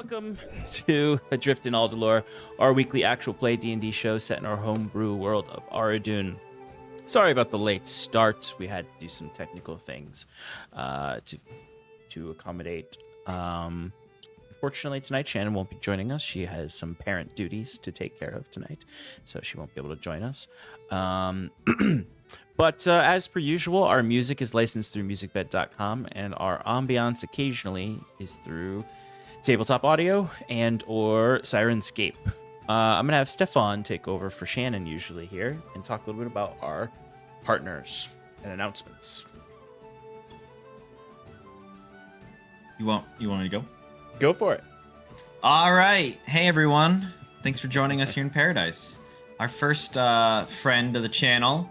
Welcome to Adrift in Aldhalor, our weekly actual play D&D show set in our homebrew world of Aradun. Sorry about the late start. We had to do some technical things to accommodate. Unfortunately, tonight Shannon won't be joining us. She has some parent duties to take care of tonight, so she won't be able to join us. But as per usual, our music is licensed through musicbed.com, and our ambience occasionally is through TabletopAudio and or Syrinscape. I'm going to have Stefan take over for Shannon usually here and talk a little bit about our partners and announcements. You want me to go? Go for it. All right. Hey, everyone. Thanks for joining us here in Paradise. Our first friend of the channel,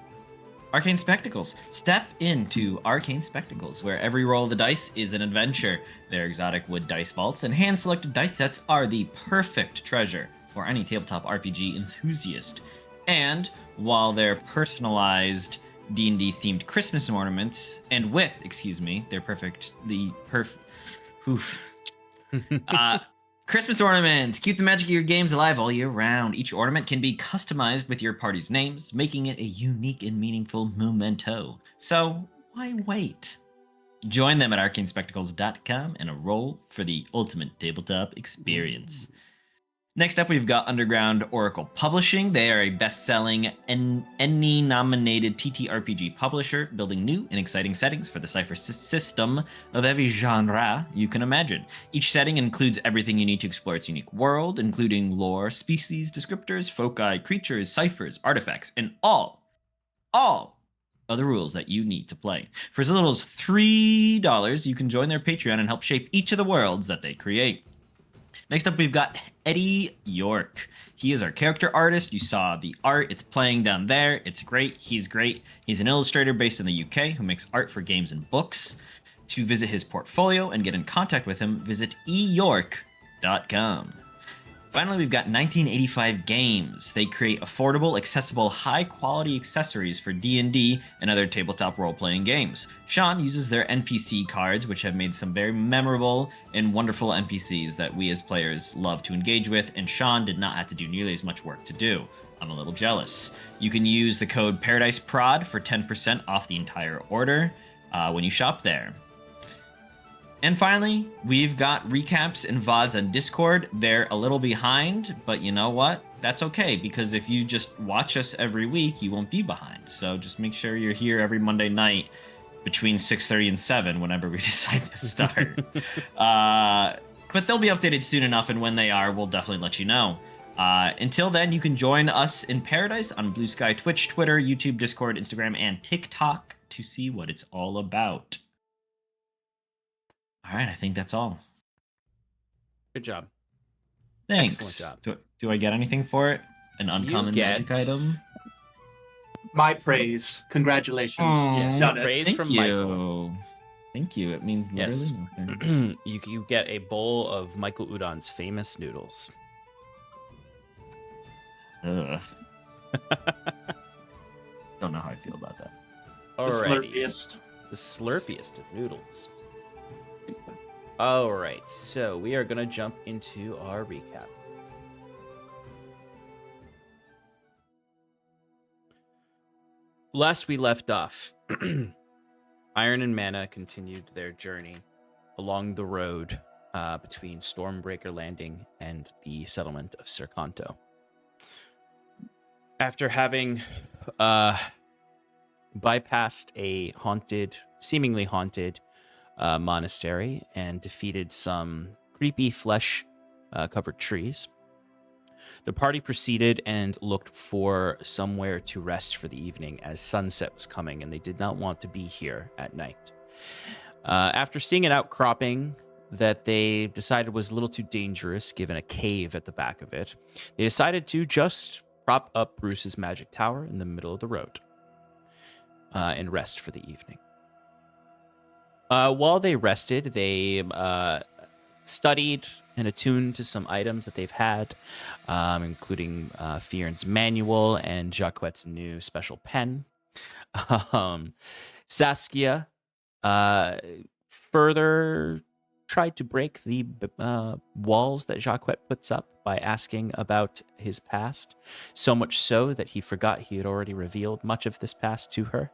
Arcane Spectacles. Step into Arcane Spectacles, where every roll of the dice is an adventure. Their exotic wood dice vaults and hand-selected dice sets are the perfect treasure for any tabletop RPG enthusiast. And while their personalized D&D themed Christmas ornaments, and with, their Christmas ornaments keep the magic of your games alive all year round. Each ornament can be customized with your party's names, making it a unique and meaningful memento. So why wait? Join them at arcanespectacles.com and roll for the ultimate tabletop experience. Next up, we've got Underground Oracle Publishing. They are a best-selling Emmy-nominated TTRPG publisher, building new and exciting settings for the Cypher system of every genre you can imagine. Each setting includes everything you need to explore its unique world, including lore, species, descriptors, foci, creatures, ciphers, artifacts, and all of the rules that you need to play. For as little as $3, you can join their Patreon and help shape each of the worlds that they create. Next up, we've got Eddie Yorke. He is our character artist. You saw the art. It's playing down there. It's great. He's great. He's an illustrator based in the UK who makes art for games and books. To visit his portfolio and get in contact with him, visit eyorke.com. Finally, we've got 1985 Games. They create affordable, accessible, high-quality accessories for D&D and other tabletop role-playing games. Sean uses their NPC cards, which have made some very memorable and wonderful NPCs that we as players love to engage with, and Sean did not have to do nearly as much work to do. I'm a little jealous. You can use the code paradiceprod for 10% off the entire order when you shop there. And finally, we've got recaps and VODs on Discord. They're a little behind, but you know what? That's okay, because if you just watch us every week, you won't be behind. So just make sure you're here every Monday night between 6:30 and 7, whenever we decide to start. But they'll be updated soon enough, and when they are, we'll definitely let you know. Until then, you can join us in Paradise on Bluesky, Twitch, Twitter, YouTube, Discord, Instagram, and TikTok to see what it's all about. All right, I think that's all. Good job. Thanks. Excellent job. Do I get anything for it? An uncommon magic item? My praise. Congratulations. Yes, praise Thank from you. Michael. Thank you. It means literally nothing. You get a bowl of Michael Udon's famous noodles. Ugh. Don't know how I feel about that. Alrighty. The slurpiest of noodles. All right, so we are going to jump into our recap. Last we left off, Iron and Mana continued their journey along the road between Stormbreaker Landing and the settlement of Sercanto. After having bypassed a seemingly haunted monastery and defeated some creepy flesh covered trees, the party proceeded and looked for somewhere to rest for the evening, as sunset was coming and they did not want to be here at night. After seeing an outcropping that they decided was a little too dangerous given a cave at the back of it, they decided to just prop up Bruce's magic tower in the middle of the road and rest for the evening. While they rested, they studied and attuned to some items that they've had, including Fion's manual and Jacquette's new special pen. Saskia further tried to break the walls that Jacquet puts up by asking about his past, so much so that he forgot he had already revealed much of this past to her.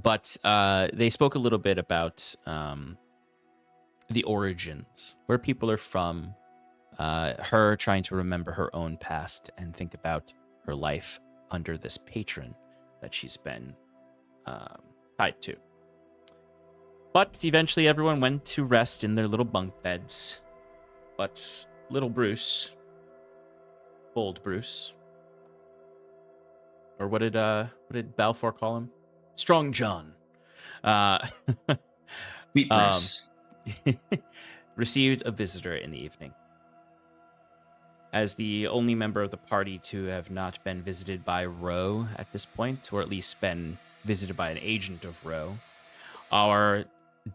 But they spoke a little bit about the origins, where people are from, her trying to remember her own past and think about her life under this patron that she's been tied to. But eventually everyone went to rest in their little bunk beds. But little Bruce, bold Bruce, or what did Balfour call him? Strong John. Sweet Bruce. Received a visitor in the evening. As the only member of the party to have not been visited by Roe at this point, or at least been visited by an agent of Roe, our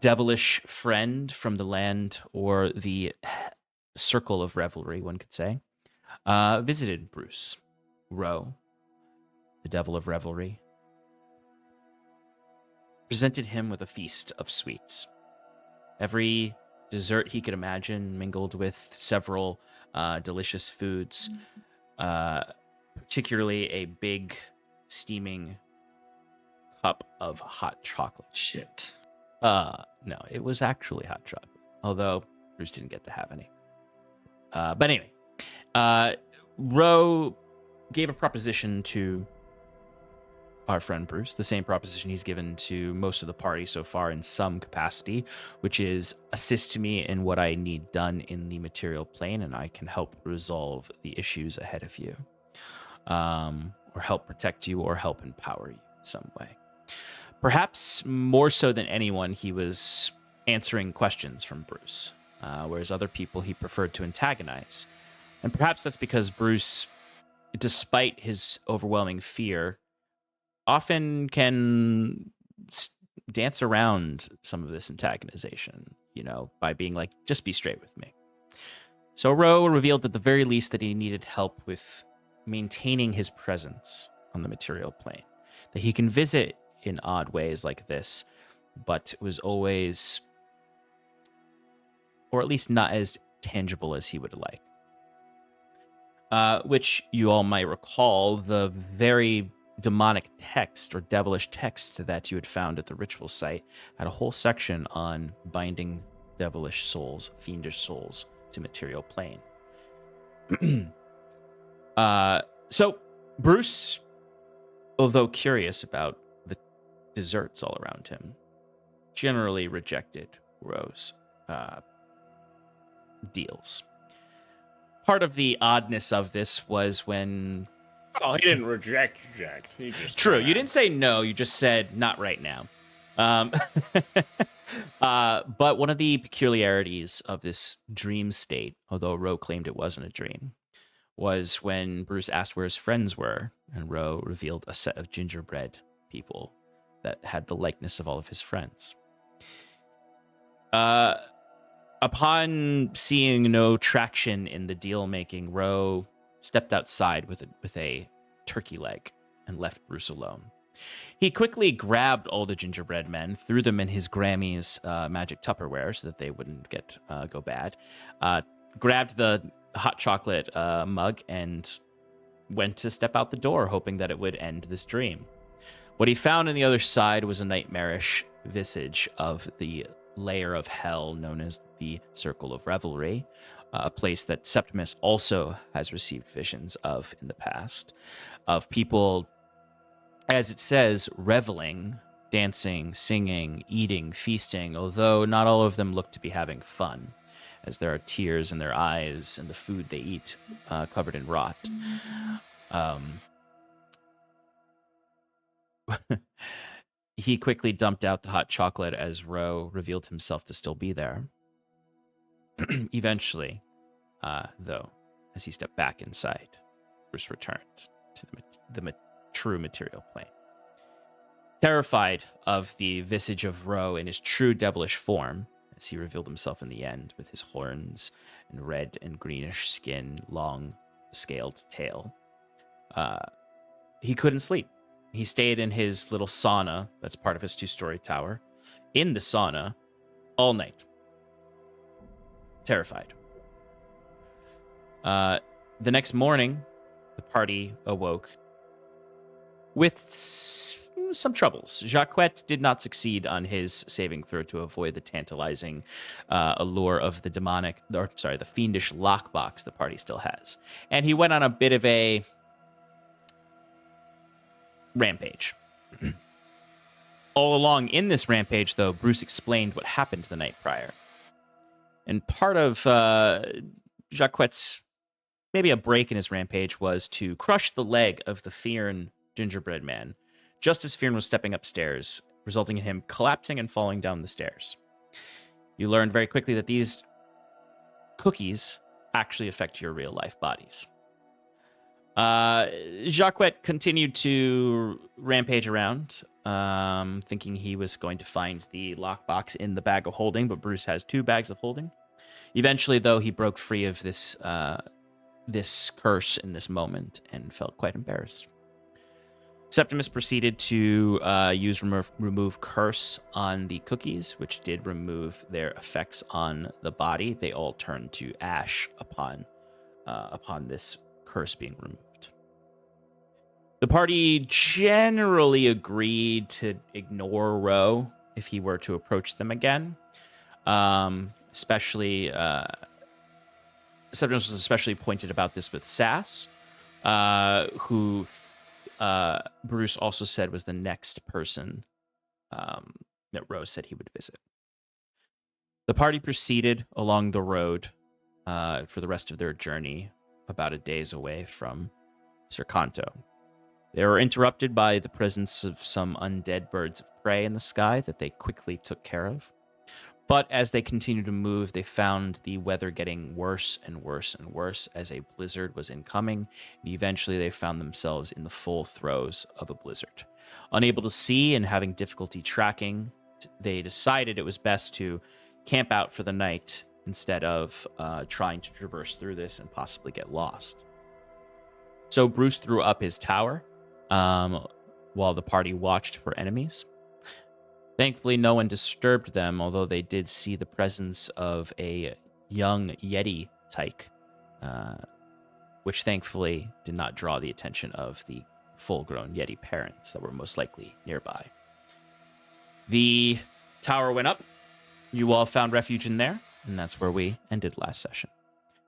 devilish friend from the land, or the circle of revelry, one could say, visited Bruce. Roe, the devil of revelry, presented him with a feast of sweets. Every dessert he could imagine, mingled with several delicious foods, particularly a big steaming cup of hot chocolate. Shit. No, it was actually hot chocolate, although Bruce didn't get to have any. But anyway, Roe gave a proposition to our friend Bruce, the same proposition he's given to most of the party so far in some capacity, which is assist me in what I need done in the material plane, and I can help resolve the issues ahead of you, or help protect you, or help empower you in some way. Perhaps more so than anyone, he was answering questions from Bruce, whereas other people he preferred to antagonize. And perhaps that's because Bruce, despite his overwhelming fear, often can dance around some of this antagonization, by being like, just be straight with me. So Roe revealed at the very least that he needed help with maintaining his presence on the material plane, that he can visit in odd ways like this, but was always, or at least not as tangible as he would like. Which you all might recall, the very demonic text or devilish text that you had found at the ritual site had a whole section on binding devilish souls, fiendish souls to material plane. So Bruce, although curious about the desserts all around him, generally rejected Roe's deals. Part of the oddness of this was when... Oh, he didn't reject Jack. He just... True, you didn't say no, you just said not right now. But one of the peculiarities of this dream state, although Roe claimed it wasn't a dream, was when Bruce asked where his friends were, and Roe revealed a set of gingerbread people that had the likeness of all of his friends. Upon seeing no traction in the deal-making, Roe stepped outside with a turkey leg and left Bruce alone. He quickly grabbed all the gingerbread men, threw them in his Grammy's magic Tupperware so that they wouldn't go bad, grabbed the hot chocolate mug, and went to step out the door, hoping that it would end this dream. What he found on the other side was a nightmarish visage of the layer of hell known as the Circle of Revelry, a place that Septimus also has received visions of in the past, of people, as it says, reveling, dancing, singing, eating, feasting, although not all of them look to be having fun, as there are tears in their eyes and the food they eat covered in rot. He quickly dumped out the hot chocolate as Roe revealed himself to still be there. Eventually, though, as he stepped back inside, Bruce returned to the true material plane. Terrified of the visage of Roe in his true devilish form, as he revealed himself in the end with his horns and red and greenish skin, long scaled tail, he couldn't sleep. He stayed in his little sauna that's part of his 2-story tower in the sauna all night, terrified. The next morning, the party awoke with some troubles. Jacquette did not succeed on his saving throw to avoid the tantalizing allure of the the fiendish lockbox the party still has. And he went on a bit of a rampage. All along in this rampage, though, Bruce explained what happened the night prior. And part of Jacquette's, maybe a break in his rampage, was to crush the leg of the Fearn gingerbread man, just as Fearn was stepping upstairs, resulting in him collapsing and falling down the stairs. You learned very quickly that these cookies actually affect your real-life bodies. Jacquette continued to rampage around, thinking he was going to find the lockbox in the bag of holding, but Bruce has 2 bags of holding. Eventually, though, he broke free of this curse in this moment and felt quite embarrassed. Septimus proceeded to use remove curse on the cookies, which did remove their effects on the body. They all turned to ash upon this curse being removed. The party generally agreed to ignore Ro if he were to approach them again. Especially, Septimus was especially pointed about this with Sass, who Bruce also said was the next person that Ro said he would visit. The party proceeded along the road for the rest of their journey, about a day's away from Sercanto. They were interrupted by the presence of some undead birds of prey in the sky that they quickly took care of. But as they continued to move, they found the weather getting worse and worse and worse as a blizzard was incoming, and eventually they found themselves in the full throes of a blizzard. Unable to see and having difficulty tracking, they decided it was best to camp out for the night instead of trying to traverse through this and possibly get lost. So Bruce threw up his tower while the party watched for enemies. Thankfully, no one disturbed them, although they did see the presence of a young Yeti tyke, which thankfully did not draw the attention of the full-grown Yeti parents that were most likely nearby. The tower went up. You all found refuge in there, and that's where we ended last session.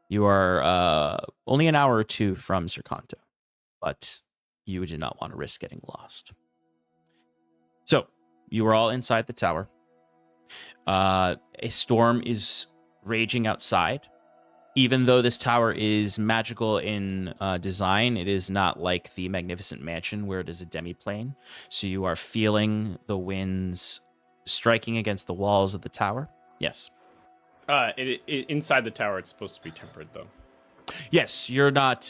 You are only an hour or 2 from Sercanto, but you did not want to risk getting lost. So, you are all inside the tower. A storm is raging outside. Even though this tower is magical in design, it is not like the Magnificent Mansion where it is a demiplane. So you are feeling the winds striking against the walls of the tower. Yes. Inside the tower, it's supposed to be tempered, though. Yes, you're not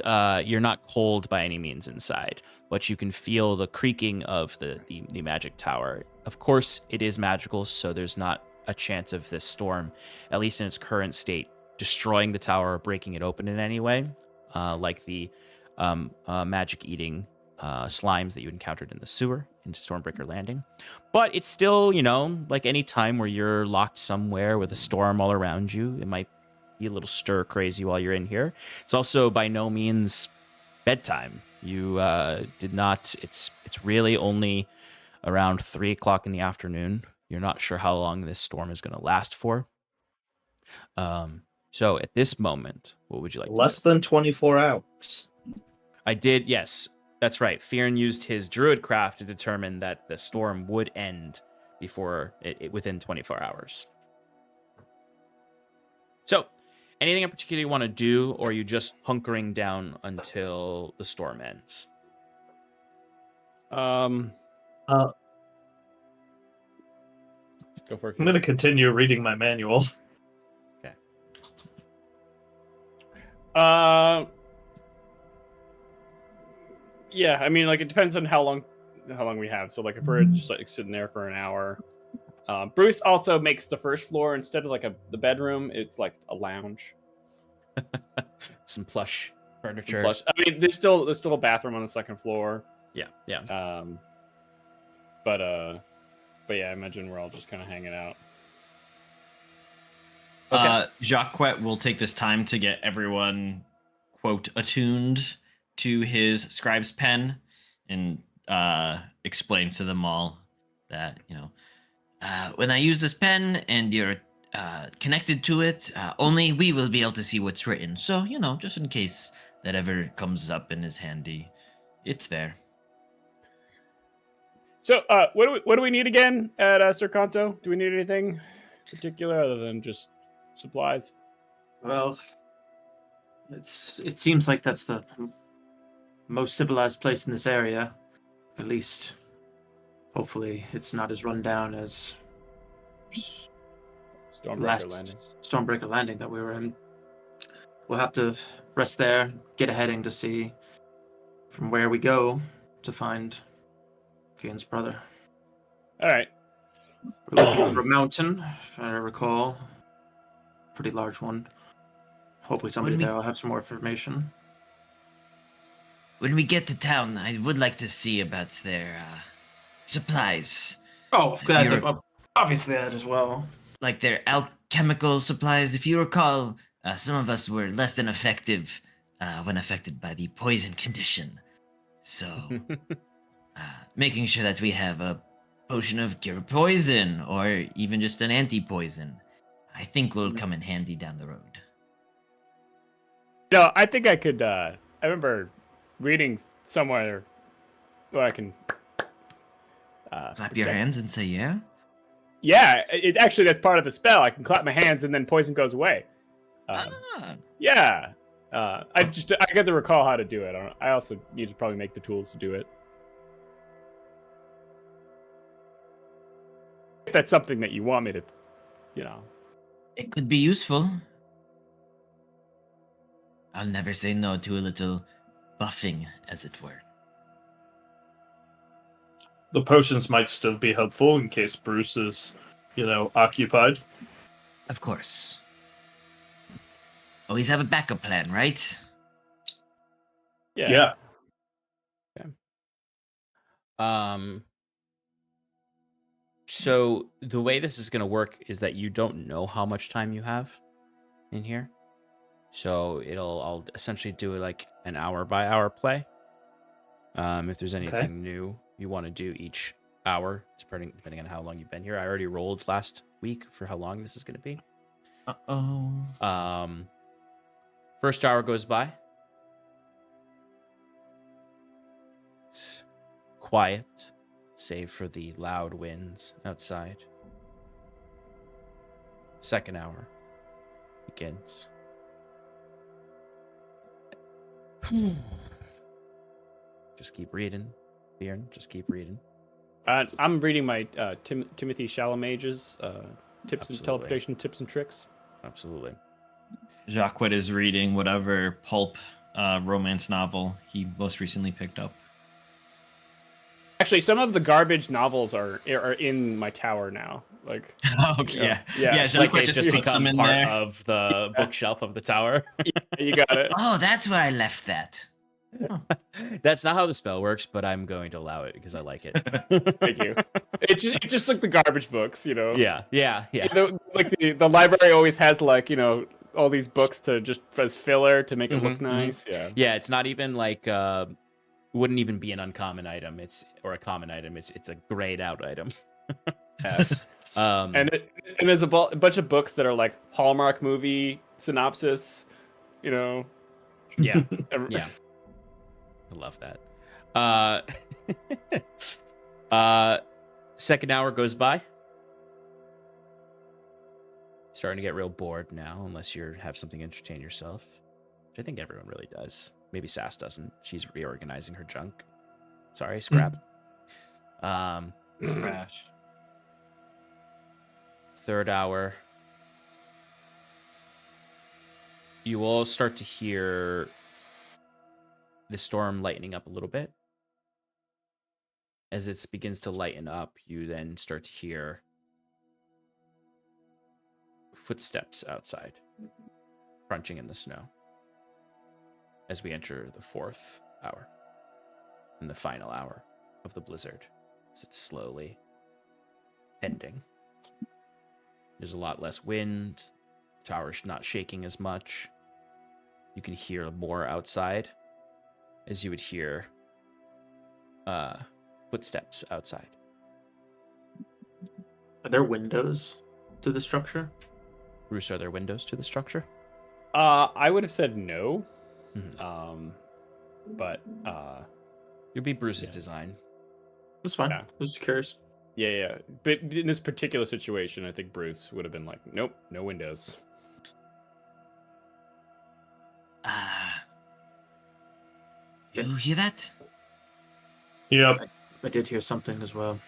cold by any means inside, but you can feel the creaking of the magic tower. Of course, it is magical, so there's not a chance of this storm, at least in its current state, destroying the tower or breaking it open in any way, like the magic-eating slimes that you encountered in the sewer into Stormbreaker Landing. But it's still, like any time where you're locked somewhere with a storm all around you, it might be a little stir crazy while you're in here. It's also by no means bedtime. You did not. It's really only around 3 o'clock in the afternoon. You're not sure how long this storm is going to last for. So at this moment, what would you like to do? Less than 24 hours. I did, yes. That's right. Fearn used his druidcraft to determine that the storm would end before within 24 hours. So, anything in particular you want to do, or are you just hunkering down until the storm ends? Go for it. I'm going to continue reading my manual. Okay. Yeah, I mean, like, it depends on how long we have. So, like, if we're just like sitting there for an hour, Bruce also makes the first floor, instead of like the bedroom, it's like a lounge. Some plush furniture. I mean, there's still a bathroom on the second floor. Yeah. But But yeah, I imagine we're all just kind of hanging out. Jacques will take this time to get everyone, quote, attuned to his scribe's pen, and explains to them all that, when I use this pen and you're connected to it, only we will be able to see what's written. So, just in case that ever comes up and is handy, it's there. So, what do we need again at Sercanto? Do we need anything particular other than just supplies? Well, it seems like that's the most civilized place in this area. At least, hopefully, it's not as run down as Stormbreaker Landing. Stormbreaker Landing that we were in. We'll have to rest there, get a heading to see from where we go to find Fionn's brother. All right. We're looking for a mountain, if I recall. Pretty large one. Hopefully somebody there will have some more information. When we get to town, I would like to see about their supplies. Oh, obviously that as well. Like their alchemical supplies. If you recall, some of us were less than effective when affected by the poison condition. So, making sure that we have a potion of cure poison, or even just an anti-poison, I think will come in handy down the road. No, I think I could. I remember reading somewhere where I can Clap your hands and say, yeah? Yeah, it actually, that's part of the spell. I can clap my hands and then poison goes away. Yeah. I got to recall how to do it. I also need to probably make the tools to do it. If that's something that you want me to, It could be useful. I'll never say no to a little buffing, as it were. The potions might still be helpful in case Bruce is, occupied. Of course. Always have a backup plan, right? Yeah. So the way this is going to work is that you don't know how much time you have in here. So I'll essentially do like an hour by hour play. If there's anything new you want to do each hour, depending on how long you've been here. I already rolled last week for how long this is going to be. First hour goes by. It's quiet, save for the loud winds outside. Second hour begins. Just keep reading, Bjorn. Just keep reading. I'm reading my Timothy Chalamet's tips and Absolutely. teleportation tips and tricks. Absolutely. Jacques is reading whatever pulp romance novel he most recently picked up. Actually, some of the garbage novels are in my tower now. Like, Yeah. Like they just just puts them become in part there. of the bookshelf of the tower. you got it. Oh, that's where I left that. That's not how the spell works, but I'm going to allow it because I like it. Thank you. It's just like the garbage books, Yeah. Like the library always has like all these books to just as filler to make it look nice. Yeah, it's not even like wouldn't even be an uncommon item. Or a common item. It's a grayed out item. And there's a bunch of books that are like Hallmark movie synopsis. Yeah. I love that. Second hour goes by. Starting to get real bored now, unless you have something to entertain yourself, which I think everyone really does. Maybe Sass doesn't. She's reorganizing her junk. Sorry, scrap. Trash. Third hour. You all start to hear the storm lightening up a little bit. As it begins to lighten up, you then start to hear footsteps outside, crunching in the snow. As we enter the fourth hour, and the final hour of the blizzard, as it slowly ending. There's a lot less wind. The tower's not shaking as much. You can hear more outside, as you would hear footsteps outside. Are there windows to the structure? Bruce, are there windows to the structure? I would have said no. Mhm. But It would be Bruce's Yeah. design. That's fine. Yeah. I was just curious. yeah. But in this particular situation, I think Bruce would have been like, nope, no windows. You hear that? Yep. I did hear something as well.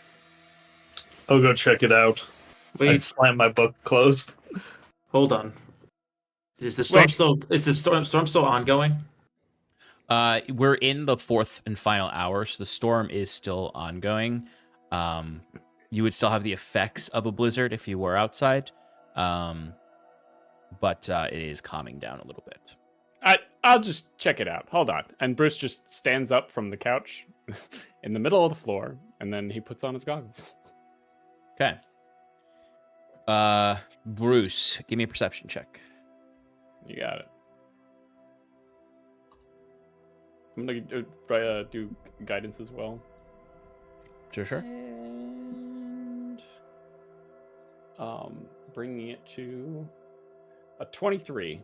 I'll go check it out. I Wait, slammed my book closed. hold on. Is the storm Wait. storm still ongoing? We're in the fourth and final hour, so the storm is still ongoing. You would still have the effects of a blizzard if you were outside, but it is calming down a little bit. I'll just check it out. Hold on. And Bruce just stands up from the couch in the middle of the floor, and then he puts on his goggles. Okay. Bruce, give me a perception check. You got it. I'm gonna do guidance as well. Sure. And bringing it to a 23.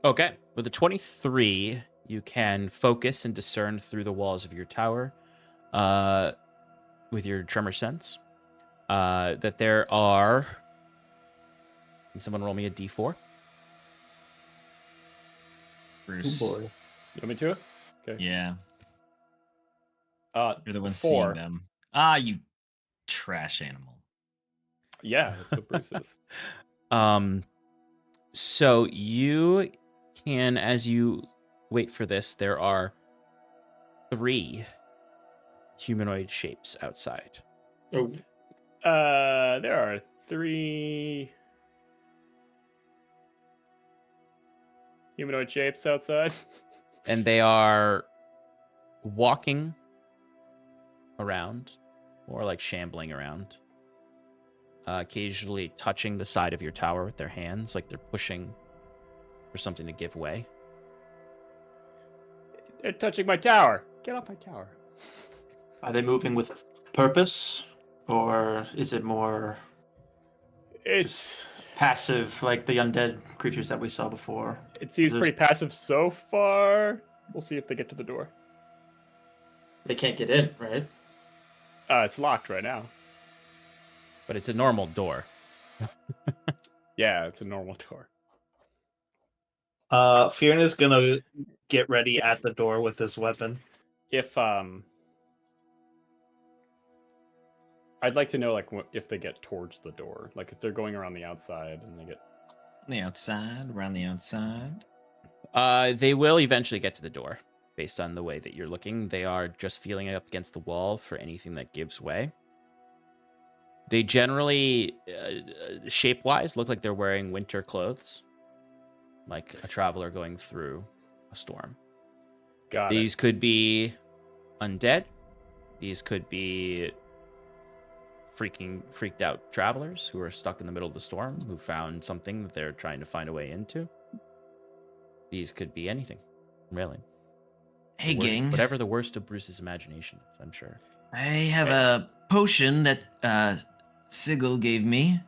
Okay. With a 23, you can focus and discern through the walls of your tower with your tremor sense that there are... Can someone roll me a d4? Bruce. Oh boy. You want me to? Okay. Yeah, you're the one 4. seeing them. Ah, you trash animal. Yeah, that's what Bruce is. So you can, as you wait for this, there are 3 humanoid shapes outside. Oh, There are 3 humanoid shapes outside. And they are walking around, or like shambling around, occasionally touching the side of your tower with their hands, like they're pushing for something to give way. They're touching my tower. Get off my tower. are they moving with purpose, or is it more It's passive, like the undead creatures that we saw before? It seems There's- pretty passive so far. We'll see if they get to the door. They can't get in, right? It's locked right now. But it's a normal door. Yeah, it's a normal door. Fiona's gonna get ready at the door with his weapon. If I'd like to know like if they get towards the door, like if they're going around the outside and they get. On the outside, around the outside. They will eventually get to the door, based on the way that you're looking. They are just feeling up against the wall for anything that gives way. They generally, shape-wise, look like they're wearing winter clothes, like a traveler going through a storm. Got These could be undead. These could be freaked out travelers who are stuck in the middle of the storm, who found something that they're trying to find a way into. These could be anything, really. Hey, The wor- gang. Whatever the worst of Bruce's imagination is, I'm sure. I have a potion that Sigil gave me.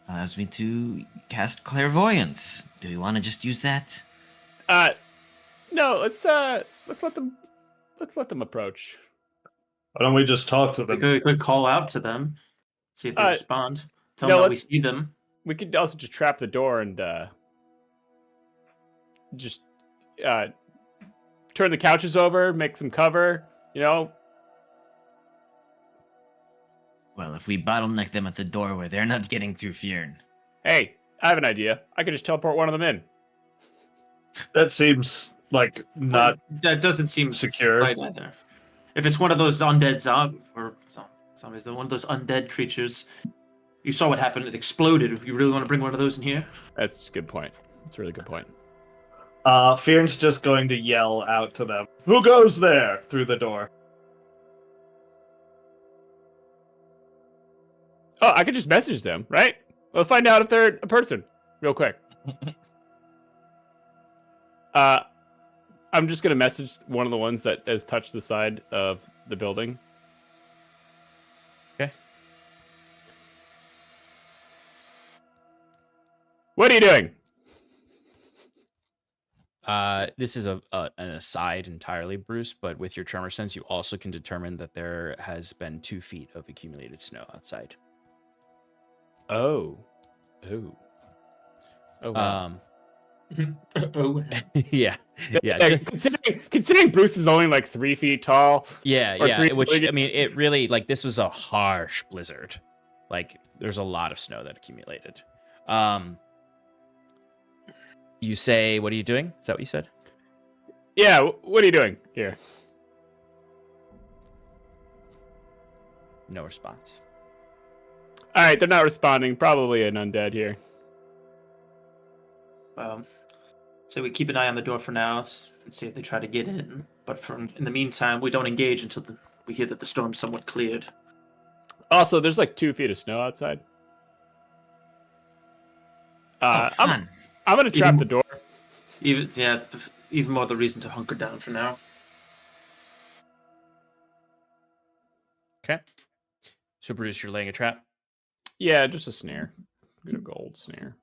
Allows me to cast clairvoyance. Do you want to just use that? No, let's let them approach. Why don't we just talk to We them? could call out to them, see if they respond. Tell no, them that we let's- see them. We could also just trap the door and just turn the couches over, make some cover, you know. Well, if we bottleneck them at the doorway, they're not getting through Fjern. Hey, I have an idea. I could just teleport one of them in. That seems like not That doesn't seem secure. right either. If it's one of those undead zombies, one of those undead creatures, you saw what happened. It exploded. You really want to bring one of those in here? That's a good point. That's a really good point. Fion's just going to yell out to them. Who goes there? Through the door. Oh, I could just message them, right? We'll find out if they're a person real quick. I'm just gonna message one of the ones that has touched the side of the building. Okay. What are you doing? This is an aside entirely, Bruce, but with your tremor sense, you also can determine that there has been 2 feet of accumulated snow outside. Oh. Oh. Oh, wow. Oh, Yeah. Yeah. Yeah, considering Bruce is only like 3 feet tall. Yeah, Or yeah. three Which, something. I mean, it really, like, this was a harsh blizzard. Like, there's a lot of snow that accumulated. You say, what are you doing? Is that what you said? Yeah, what are you doing here? No response. All right, they're not responding. Probably an undead here. So we keep an eye on the door for now and see if they try to get in. But in the meantime, we don't engage until we hear that the storm's somewhat cleared. Also, there's like 2 feet of snow outside. Fun. I'm gonna trap the door. Even more the reason to hunker down for now. Okay. So, Bruce, you're laying a trap? Yeah, just a snare. Good old gold snare.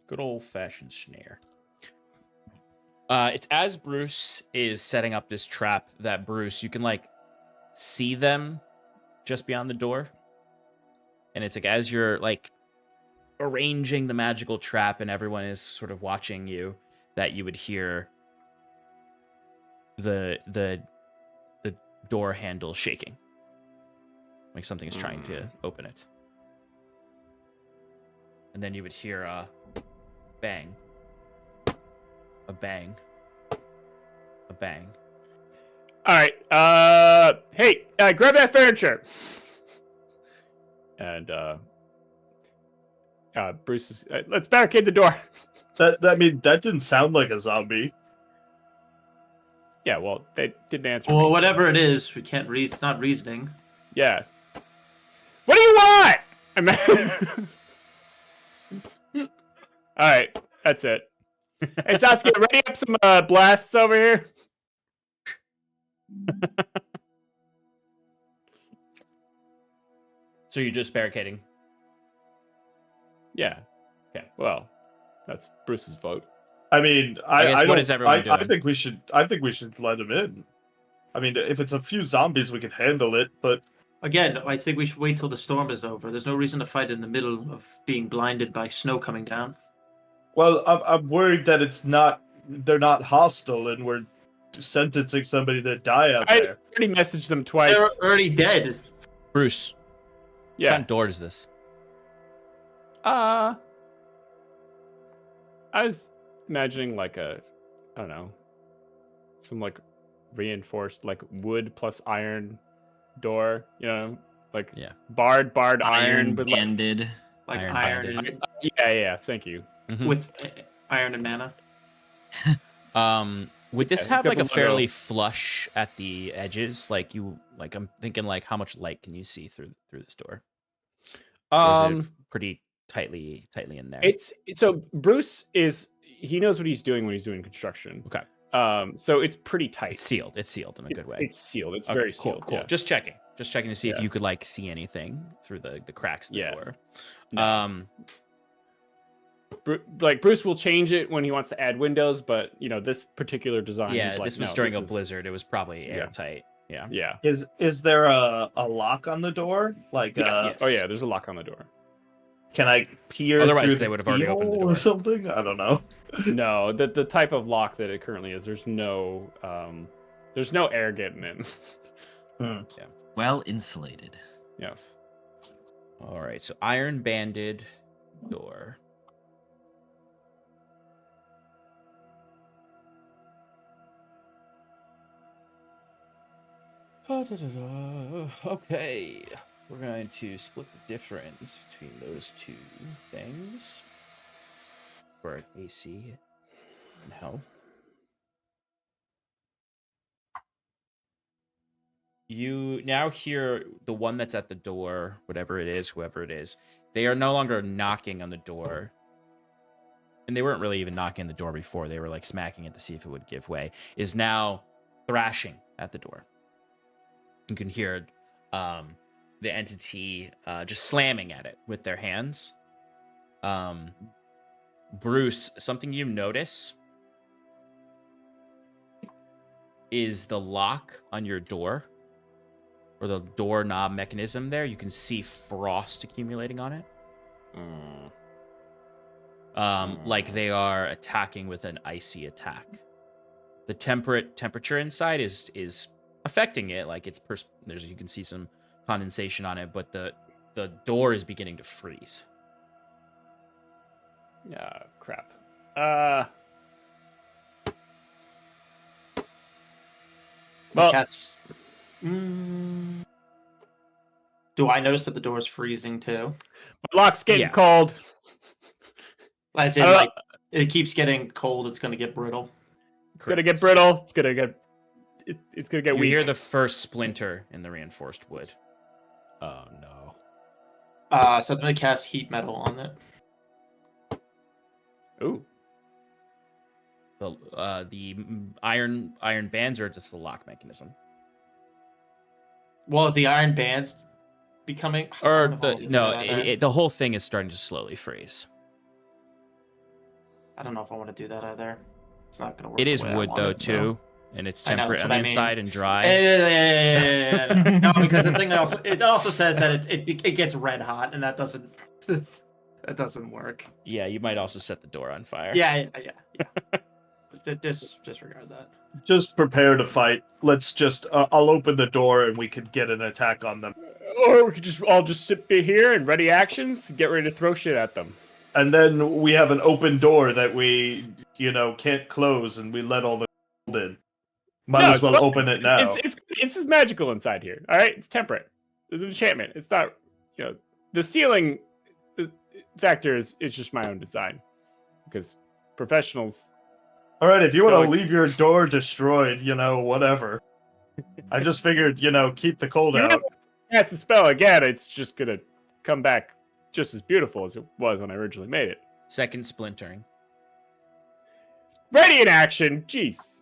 Good old-fashioned snare. It's as Bruce is setting up this trap that, Bruce, you can, like, see them just beyond the door. And it's like as you're, like, arranging the magical trap and everyone is sort of watching you, that you would hear the door handle shaking. Like something is trying to open it. And then you would hear a bang. A bang. A bang. All right. Hey, grab that furniture. And Bruce is. Let's barricade the door. That didn't sound like a zombie. Yeah, well, they didn't answer. Well, me. whatever it is, we can't read. It's not reasoning. Yeah. What do you want? All right, that's it. Hey, Saskia, ready up some blasts over here? So you're just barricading? Yeah. Okay. Well, that's Bruce's vote. I mean, I guess I what don't. is everyone doing? I think we should. I think we should let him in. I mean, if it's a few zombies, we can handle it. But Again, I think we should wait till the storm is over. There's no reason to fight in the middle of being blinded by snow coming down. well, I'm worried that it's not. They're not hostile, and we're sentencing somebody to die out I there. already messaged them twice. They're already dead. Bruce, what Yeah. kind of door is this? I was imagining like I don't know, some like reinforced like wood plus iron door, you know, like Yeah. barred iron with like, banded. Like Iron iron, banded. yeah, thank you. Mhm. with iron and mana. Would this Yeah, have it's got like a the logo. fairly flush at the edges? Like I'm thinking like how much light can you see through this door? Or is it pretty tightly in there? It's so Bruce he knows what he's doing when he's doing construction. Okay. So it's pretty tight. It's sealed. It's sealed in a good way. It's sealed. It's Okay, very cool, sealed. cool. Yeah. Just checking to see if Yeah. you could like see anything through the cracks in the Yeah. door. No. Like Bruce will change it when he wants to add windows, but you know this particular design. Yeah, is like, this was no, during this a is- blizzard. It was probably airtight. Yeah. Yeah. Is there a lock on the door? Like, Yes. Oh yeah. There's a lock on the door. can I peer Otherwise, through they the would have already opened the keyhole door. or something? I don't know. No, the type of lock that it currently is. There's no air getting in. Well insulated. Yes. All right. So iron banded door. Okay. We're going to split the difference between those two things for AC and health. You now hear the one that's at the door, whatever it is, whoever it is. They are no longer knocking on the door. And they weren't really even knocking on the door before. They were like smacking it to see if it would give way. Is now thrashing at the door. You can hear the entity just slamming at it with their hands. Bruce, something you notice is the lock on your door, or the doorknob mechanism there. You can see frost accumulating on it. Like they are attacking with an icy attack. The temperature inside is affecting it. Like it's you can see some condensation on it, but the door is beginning to freeze. Yeah, crap. Well, Cats. Do I notice that the door is freezing too? my lock's getting Yeah. cold. As in, like, it keeps getting cold. It's going to get brittle. It's gonna get brittle. It's gonna get You weak. hear the first splinter in the reinforced wood. Oh no. So I'm going to cast heat metal on it. Ooh. The iron bands, or just the lock mechanism, Well, is the iron bands becoming? or the whole thing is starting to slowly freeze. I don't know if I want to do that either. It's not going to work. It is the way I wood want though it to. too, and it's I know, temperate that's on what the I mean. inside and dry. No, because the thing also says that it gets red hot, and that doesn't work. Yeah, you might also set the door on fire. Yeah. Disregard that. Just prepare to fight. Let's just. I'll open the door and we could get an attack on them. Or we could just all just sit here and ready actions, get ready to throw shit at them. And then we have an open door that we, can't close, and we let all the cold in. Might as it's well fine. open it now. It's just magical inside here. All right, it's temperate. There's an enchantment. It's not, the ceiling factor is just my own design, because professionals. All right, if you want to leave your door destroyed, whatever. I just figured, keep the cold out. Cast the spell again, it's just gonna come back just as beautiful as it was when I originally made it. Second splintering. Ready in action. Jeez.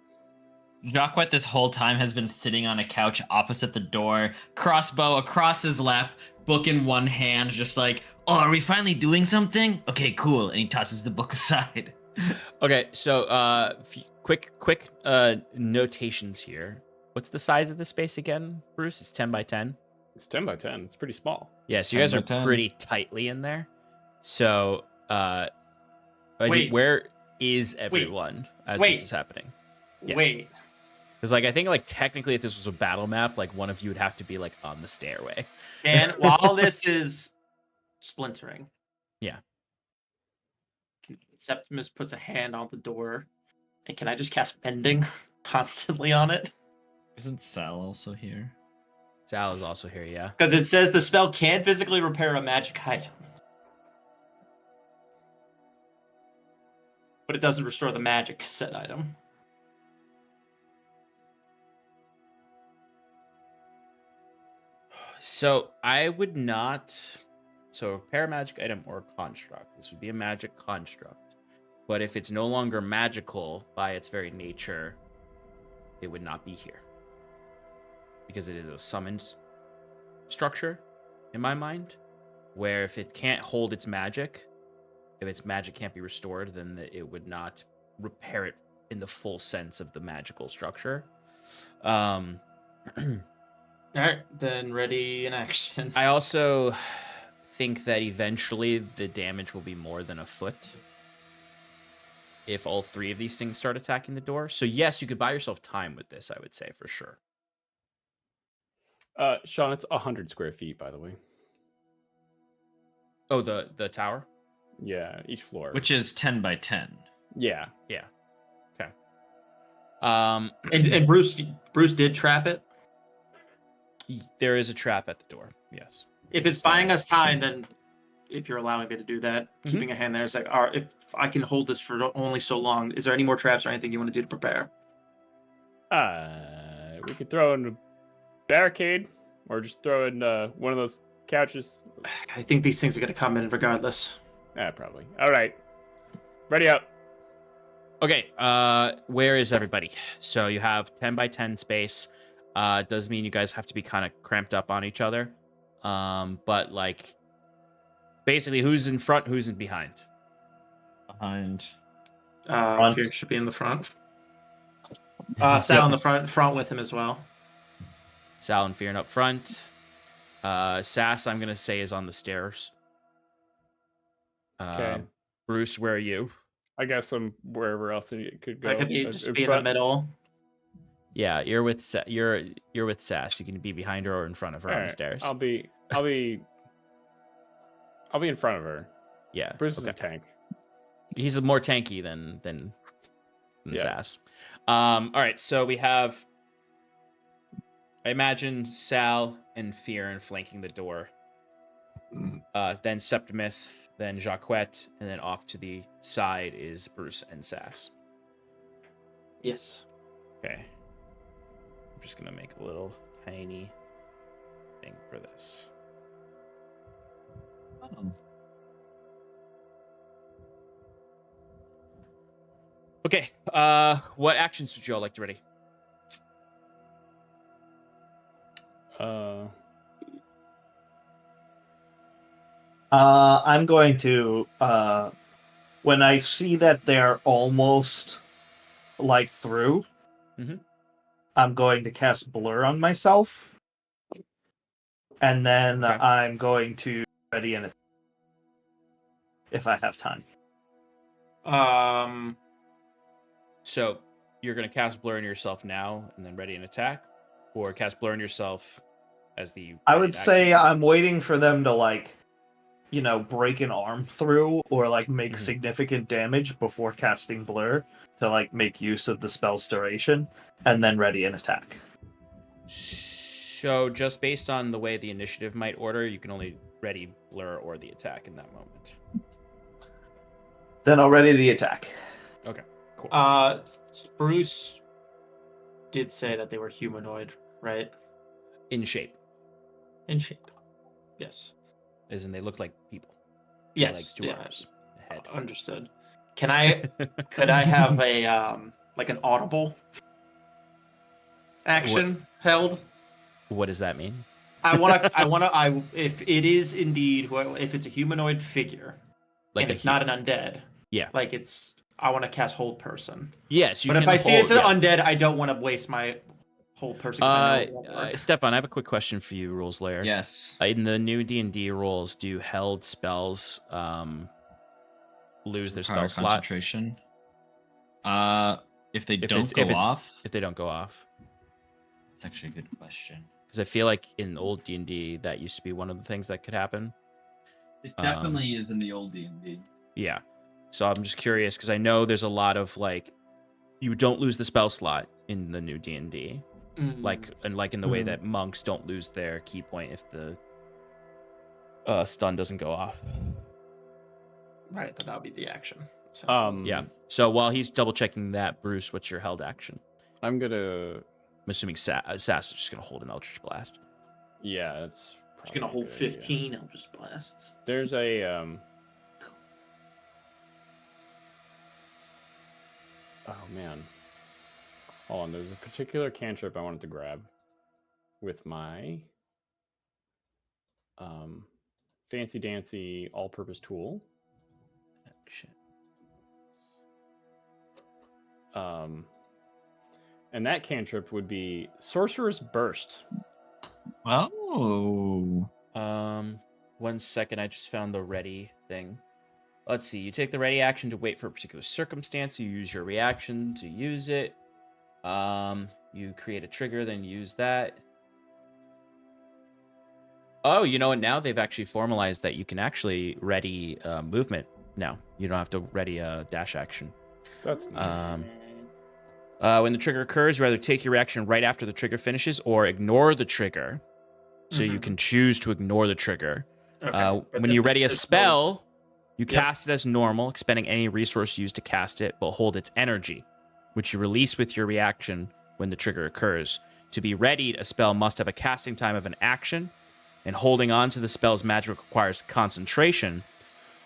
Jacquet this whole time has been sitting on a couch opposite the door, crossbow across his lap, book in one hand, just like, oh, are we finally doing something? Okay, cool. And he tosses the book aside. Okay, so quick notations here. What's the size of the space again, Bruce? It's 10 by 10. It's 10 by 10. It's pretty small. Yeah, so you guys 10 are by 10. pretty tightly in there. So, Wait. where is everyone as Wait. this is happening? Yes. Wait. Because, I think, technically, if this was a battle map, one of you would have to be, on the stairway. And while this is splintering, Yeah. Septimus puts a hand on the door, and can I just cast bending constantly on it? Isn't Sal also here? Sal is also here, yeah. Because it says the spell can physically repair a magic item, but it doesn't restore the magic to said item. So I would not. So repair magic item or construct. This would be a magic construct. But if it's no longer magical by its very nature, it would not be here. Because it is a summoned structure, in my mind, where if it can't hold its magic, if its magic can't be restored, then it would not repair it in the full sense of the magical structure. All right, then ready in action. I also think that eventually the damage will be more than a foot if all three of these things start attacking the door. So yes, you could buy yourself time with this, I would say, for sure. Sean, it's 100 square feet, by the way. Oh, the tower? Yeah, each floor. Which is 10 by 10. Yeah. Yeah. Okay. And Bruce did trap it. There is a trap at the door. Yes. If it's buying us time, then if you're allowing me to do that, keeping a hand there, it's like, all right, if I can hold this for only so long, is there any more traps or anything you want to do to prepare? We could throw in a barricade, or just throw in one of those couches. I think these things are going to come in regardless. Probably. All right, ready up. Okay, where is everybody? So you have 10 by 10 space. Does mean you guys have to be kind of cramped up on each other. But like, basically, who's in front, who's in behind? Behind. Front. Fear should be in the front. Sal in the front with him as well. Sal and Fear up front. Sass, I'm gonna say, is on the stairs. Okay. Bruce, where are you? I guess I'm wherever else it could go. I could just be in the middle. Yeah, you're with you're with Sass. You can be behind her or in front of her on the Alright, stairs. I'll be in front of her. Yeah, Bruce is a tank. He's more tanky than Yeah. Sass. All right, so we have, I imagine, Sal and Fear flanking the door. Then Septimus, then Jacquette, and then off to the side is Bruce and Sass. Yes. Okay. I'm just gonna make a little tiny thing for this. Okay. What actions would you all like to ready? I'm going to, when I see that they're almost, like, through, Mhm. I'm going to cast Blur on myself. And then Okay. I'm going to ready an attack. If I have time. So you're gonna cast Blur on yourself now and then ready an attack, or cast Blur on yourself as the. I ready would action? say I'm waiting for them to, like, break an arm through or, like, make Mhm. significant damage before casting Blur to, like, make use of the spell's duration, and then ready an attack. So just based on the way the initiative might order, you can only ready Blur or the attack in that moment. Then I'll ready the attack. Okay, cool. Bruce did say that they were humanoid, right? In shape, In shape. Yes. as in they look like people. Yes. Legs, two arms, a head. Understood. Could I have a like an audible action held? What does that mean? If it is indeed, if it's a humanoid figure, Like and it's not an undead. Yeah. Like I want to cast hold person. Yes, you But can. if I see it's an hold, undead, I don't want to waste my hold person. 'Cause I know it won't work. Stefan, I have a quick question for you, Rules Layer. Yes. In the new D&D rules, do held spells lose their spell Power slot? concentration. If they don't go off. If they don't go off. That's actually a good question. Because I feel like in old D&D, that used to be one of the things that could happen. It definitely is in the old D&D. Yeah. So I'm just curious, because I know there's a lot of, like, you don't lose the spell slot in the new D&D. Like in the way that monks don't lose their key point if the stun doesn't go off. Right, that would be the action. Yeah. So while he's double checking that, Bruce, what's your held action? I'm assuming Sass is just gonna hold an Eldritch Blast. Yeah, it's Just gonna hold 15 Eldritch Blasts. There's a oh man. Hold on, there's a particular cantrip I wanted to grab with my fancy dancy all-purpose tool. Shit. And that cantrip would be Sorcerer's Burst. Oh. 1 second, I just found the ready thing. Let's see. You take the ready action to wait for a particular circumstance. You use your reaction to use it. You create a trigger, then use that. Oh, you know what? Now they've actually formalized that you can actually ready movement now. You don't have to ready a dash action. That's nice. When the trigger occurs, you either take your reaction right after the trigger finishes or ignore the trigger. So you can choose to ignore the trigger. When you ready a spell, you cast it as normal, expending any resource used to cast it, but hold its energy, which you release with your reaction when the trigger occurs. To be readied, a spell must have a casting time of an action, and holding on to the spell's magic requires concentration,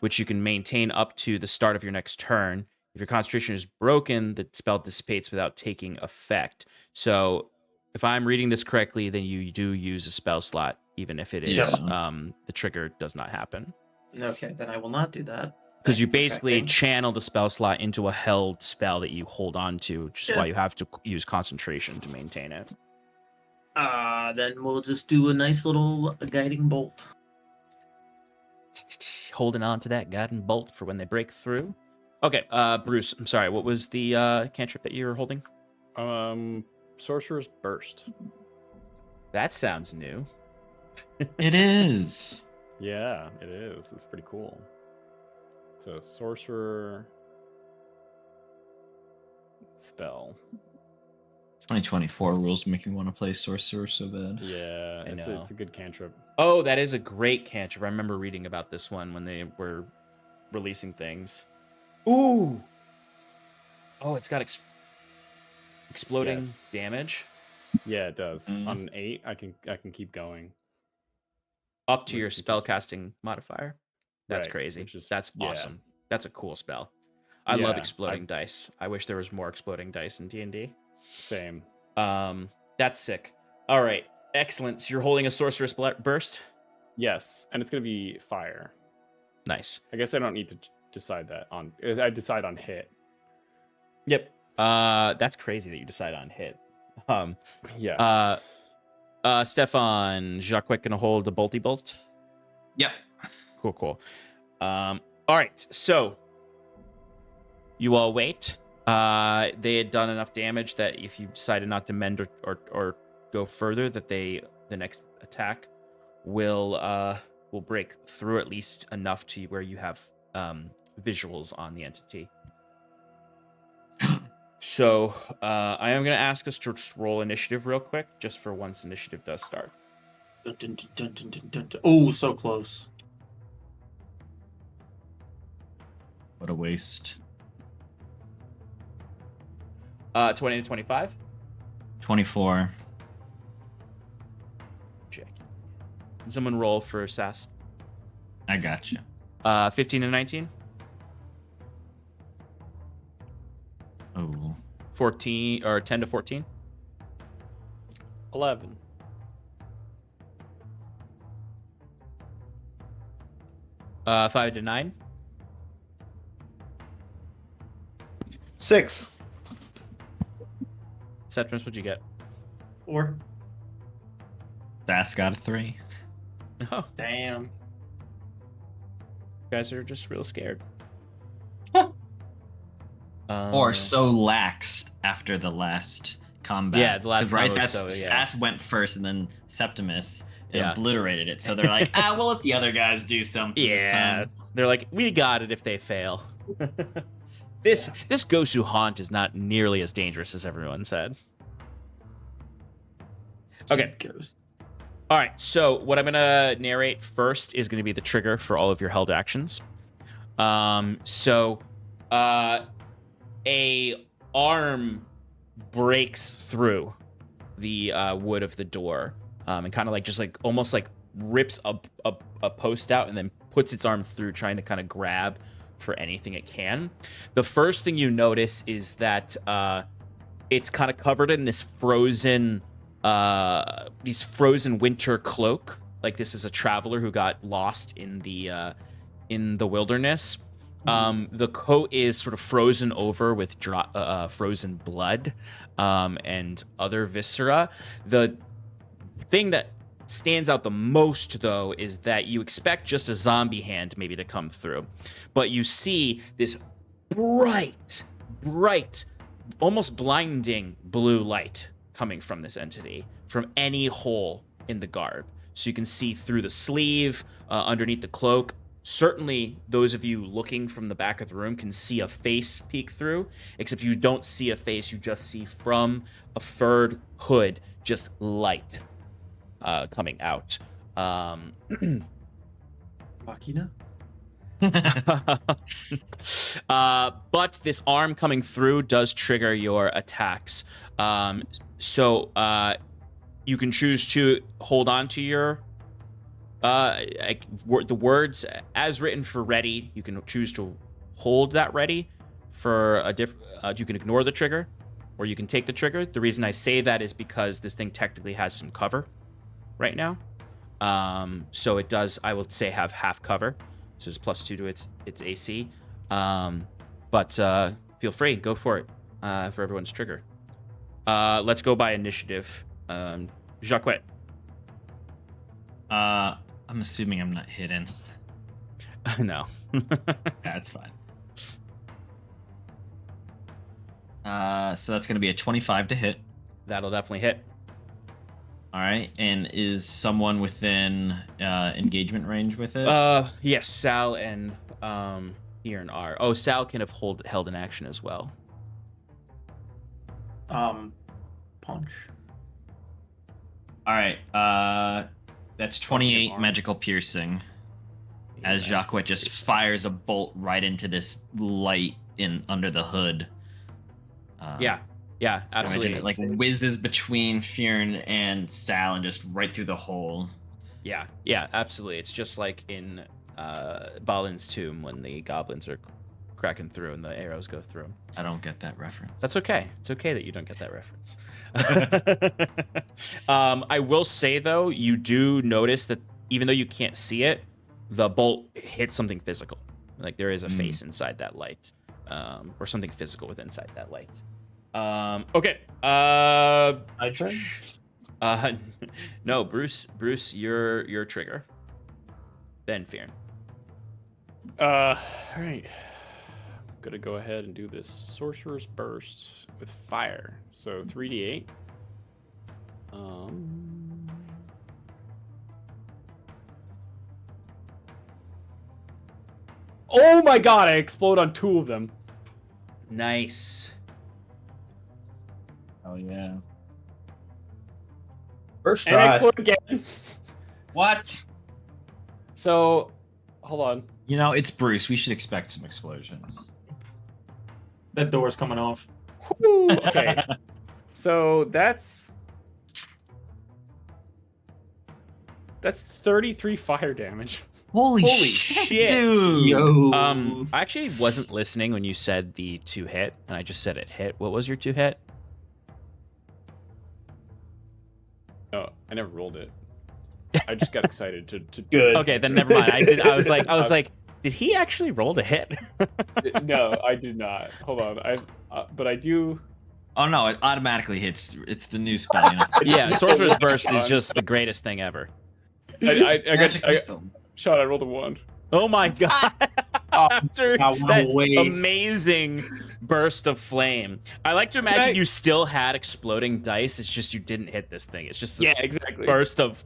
which you can maintain up to the start of your next turn. If your concentration is broken, the spell dissipates without taking effect. So if I'm reading this correctly, then you do use a spell slot, even if it is the trigger does not happen. Okay, then I will not do that. Because you Thank for basically checking. channel the spell slot into a held spell that you hold on to, which is why you have to use concentration to maintain it. Then we'll just do a nice little guiding bolt. Holding on to that guiding bolt for when they break through. Okay, Bruce, I'm sorry, what was the cantrip that you were holding? Sorcerer's Burst. That sounds new. It is. Yeah, it is. It's pretty cool. It's a sorcerer spell. 2024 rules make me want to play sorcerer so bad. Yeah, I know. it's a good cantrip. Oh, that is a great cantrip. I remember reading about this one when they were releasing things. Ooh! Oh, it's got exploding damage. Yeah, it does. Mhm. On an 8, I can keep going. Up to your Which you spellcasting modifier. That's Right, crazy. which is- That's yeah. awesome. That's a cool spell. I love Yeah, exploding dice. I wish there was more exploding dice in D&D. Same. That's sick. All right, excellent. So you're holding a sorceress burst. Yes, and it's gonna be fire. Nice. I guess I don't need to decide that on. I decide on hit. Yep. That's crazy that you decide on hit. Yeah. Stefan, Jacques gonna hold a bolty bolt. Yep. Cool. All right, so you all wait. They had done enough damage that if you decided not to mend or go further, that the next attack will break through at least enough to where you have visuals on the entity. So I am going to ask us to just roll initiative real quick, just for once initiative does start. Dun, dun, dun, dun, dun, dun, dun, dun. Oh, so close. What a waste. 20 to 25. 24. Check. Someone roll for Sass. I got you. 15 to 19. Oh. 14 or 10 to 14. 11. 5 to 9. 6. Septimus, what'd you get? 4. That's got a 3. Oh, Damn. you guys are just real scared. Or so laxed after the last combat. Yeah, the last 'Cause, right. combat That's was so, Sass went first, and then Septimus Yeah. obliterated it. So they're like, we'll let the other guys do something this Yeah, time. they're like, we got it if they fail. This Gosu haunt is not nearly as dangerous as everyone said. Okay. Ghost. All right, so what I'm gonna narrate first is gonna be the trigger for all of your held actions. A arm breaks through the wood of the door, and kind of like almost like rips a post out and then puts its arm through, trying to kind of grab for anything it can. The first thing you notice is that it's kind of covered in this frozen winter cloak. Like this is a traveler who got lost in the wilderness. The coat is sort of frozen over with frozen blood and other viscera. The thing that stands out the most, though, is that you expect just a zombie hand maybe to come through, but you see this bright, almost blinding blue light coming from this entity from any hole in the garb. So you can see through the sleeve, underneath the cloak. Certainly, those of you looking from the back of the room can see a face peek through, except you don't see a face, you just see from a furred hood just light coming out. Machina? But this arm coming through does trigger your attacks. So You can choose to hold on to your the words as written for ready. You can choose to hold that ready for a you can ignore the trigger, or you can take the trigger. The reason I say that is because this thing technically has some cover right now. So it does, I would say, have half cover. So it's +2 to its AC. But feel free, go for it for everyone's trigger. Let's go by initiative. Jacquet. I'm assuming I'm not hidden. No. That's fine. So that's gonna be a 25 to hit. That'll definitely hit. All right, and is someone within engagement range with it? Yes, Sal and Ian are. Oh, Sal can have held an action as well. Punch. All right, that's 28 magical piercing. As Jacquet just fires a bolt right into this light under the hood. Yeah, absolutely. It like whizzes between Fjern and Sal and just right through the hole. Yeah, absolutely. It's just like in Balin's tomb when the goblins are cracking through and the arrows go through. I don't get that reference. That's okay. It's okay that you don't get that reference. I will say, though, you do notice that even though you can't see it, the bolt hits something physical. Like there is a face inside that light, or something physical within inside that light. Okay. My turn? No, Bruce, your trigger. Then Fjern. All right. I'm gonna go ahead and do this Sorcerer's Burst with fire. So 3d8. Oh my god! I explode on 2 of them. Nice. Oh yeah. First And try. explode again. What? So, hold on. You know, it's Bruce. We should expect some explosions. That door's coming off. Whew, okay. So that's 33 fire damage. Holy shit, dude! Yo. I actually wasn't listening when you said the 2 hit, and I just said it hit. What was your 2 hit? Oh, I never rolled it. I just got excited to Good. Okay, then never mind. I was like, did he actually roll to hit? No, I did not. Hold on. But I do. Oh no, it automatically hits. It's the new spell. You know? Yeah, Sorcerer's Burst is just the greatest thing ever. I Magic got missile. shot. I rolled a 1. Oh my god! After Wow, what a that waste. amazing burst of flame, I like to imagine you still had exploding dice. It's just you didn't hit this thing. It's just this exactly. burst of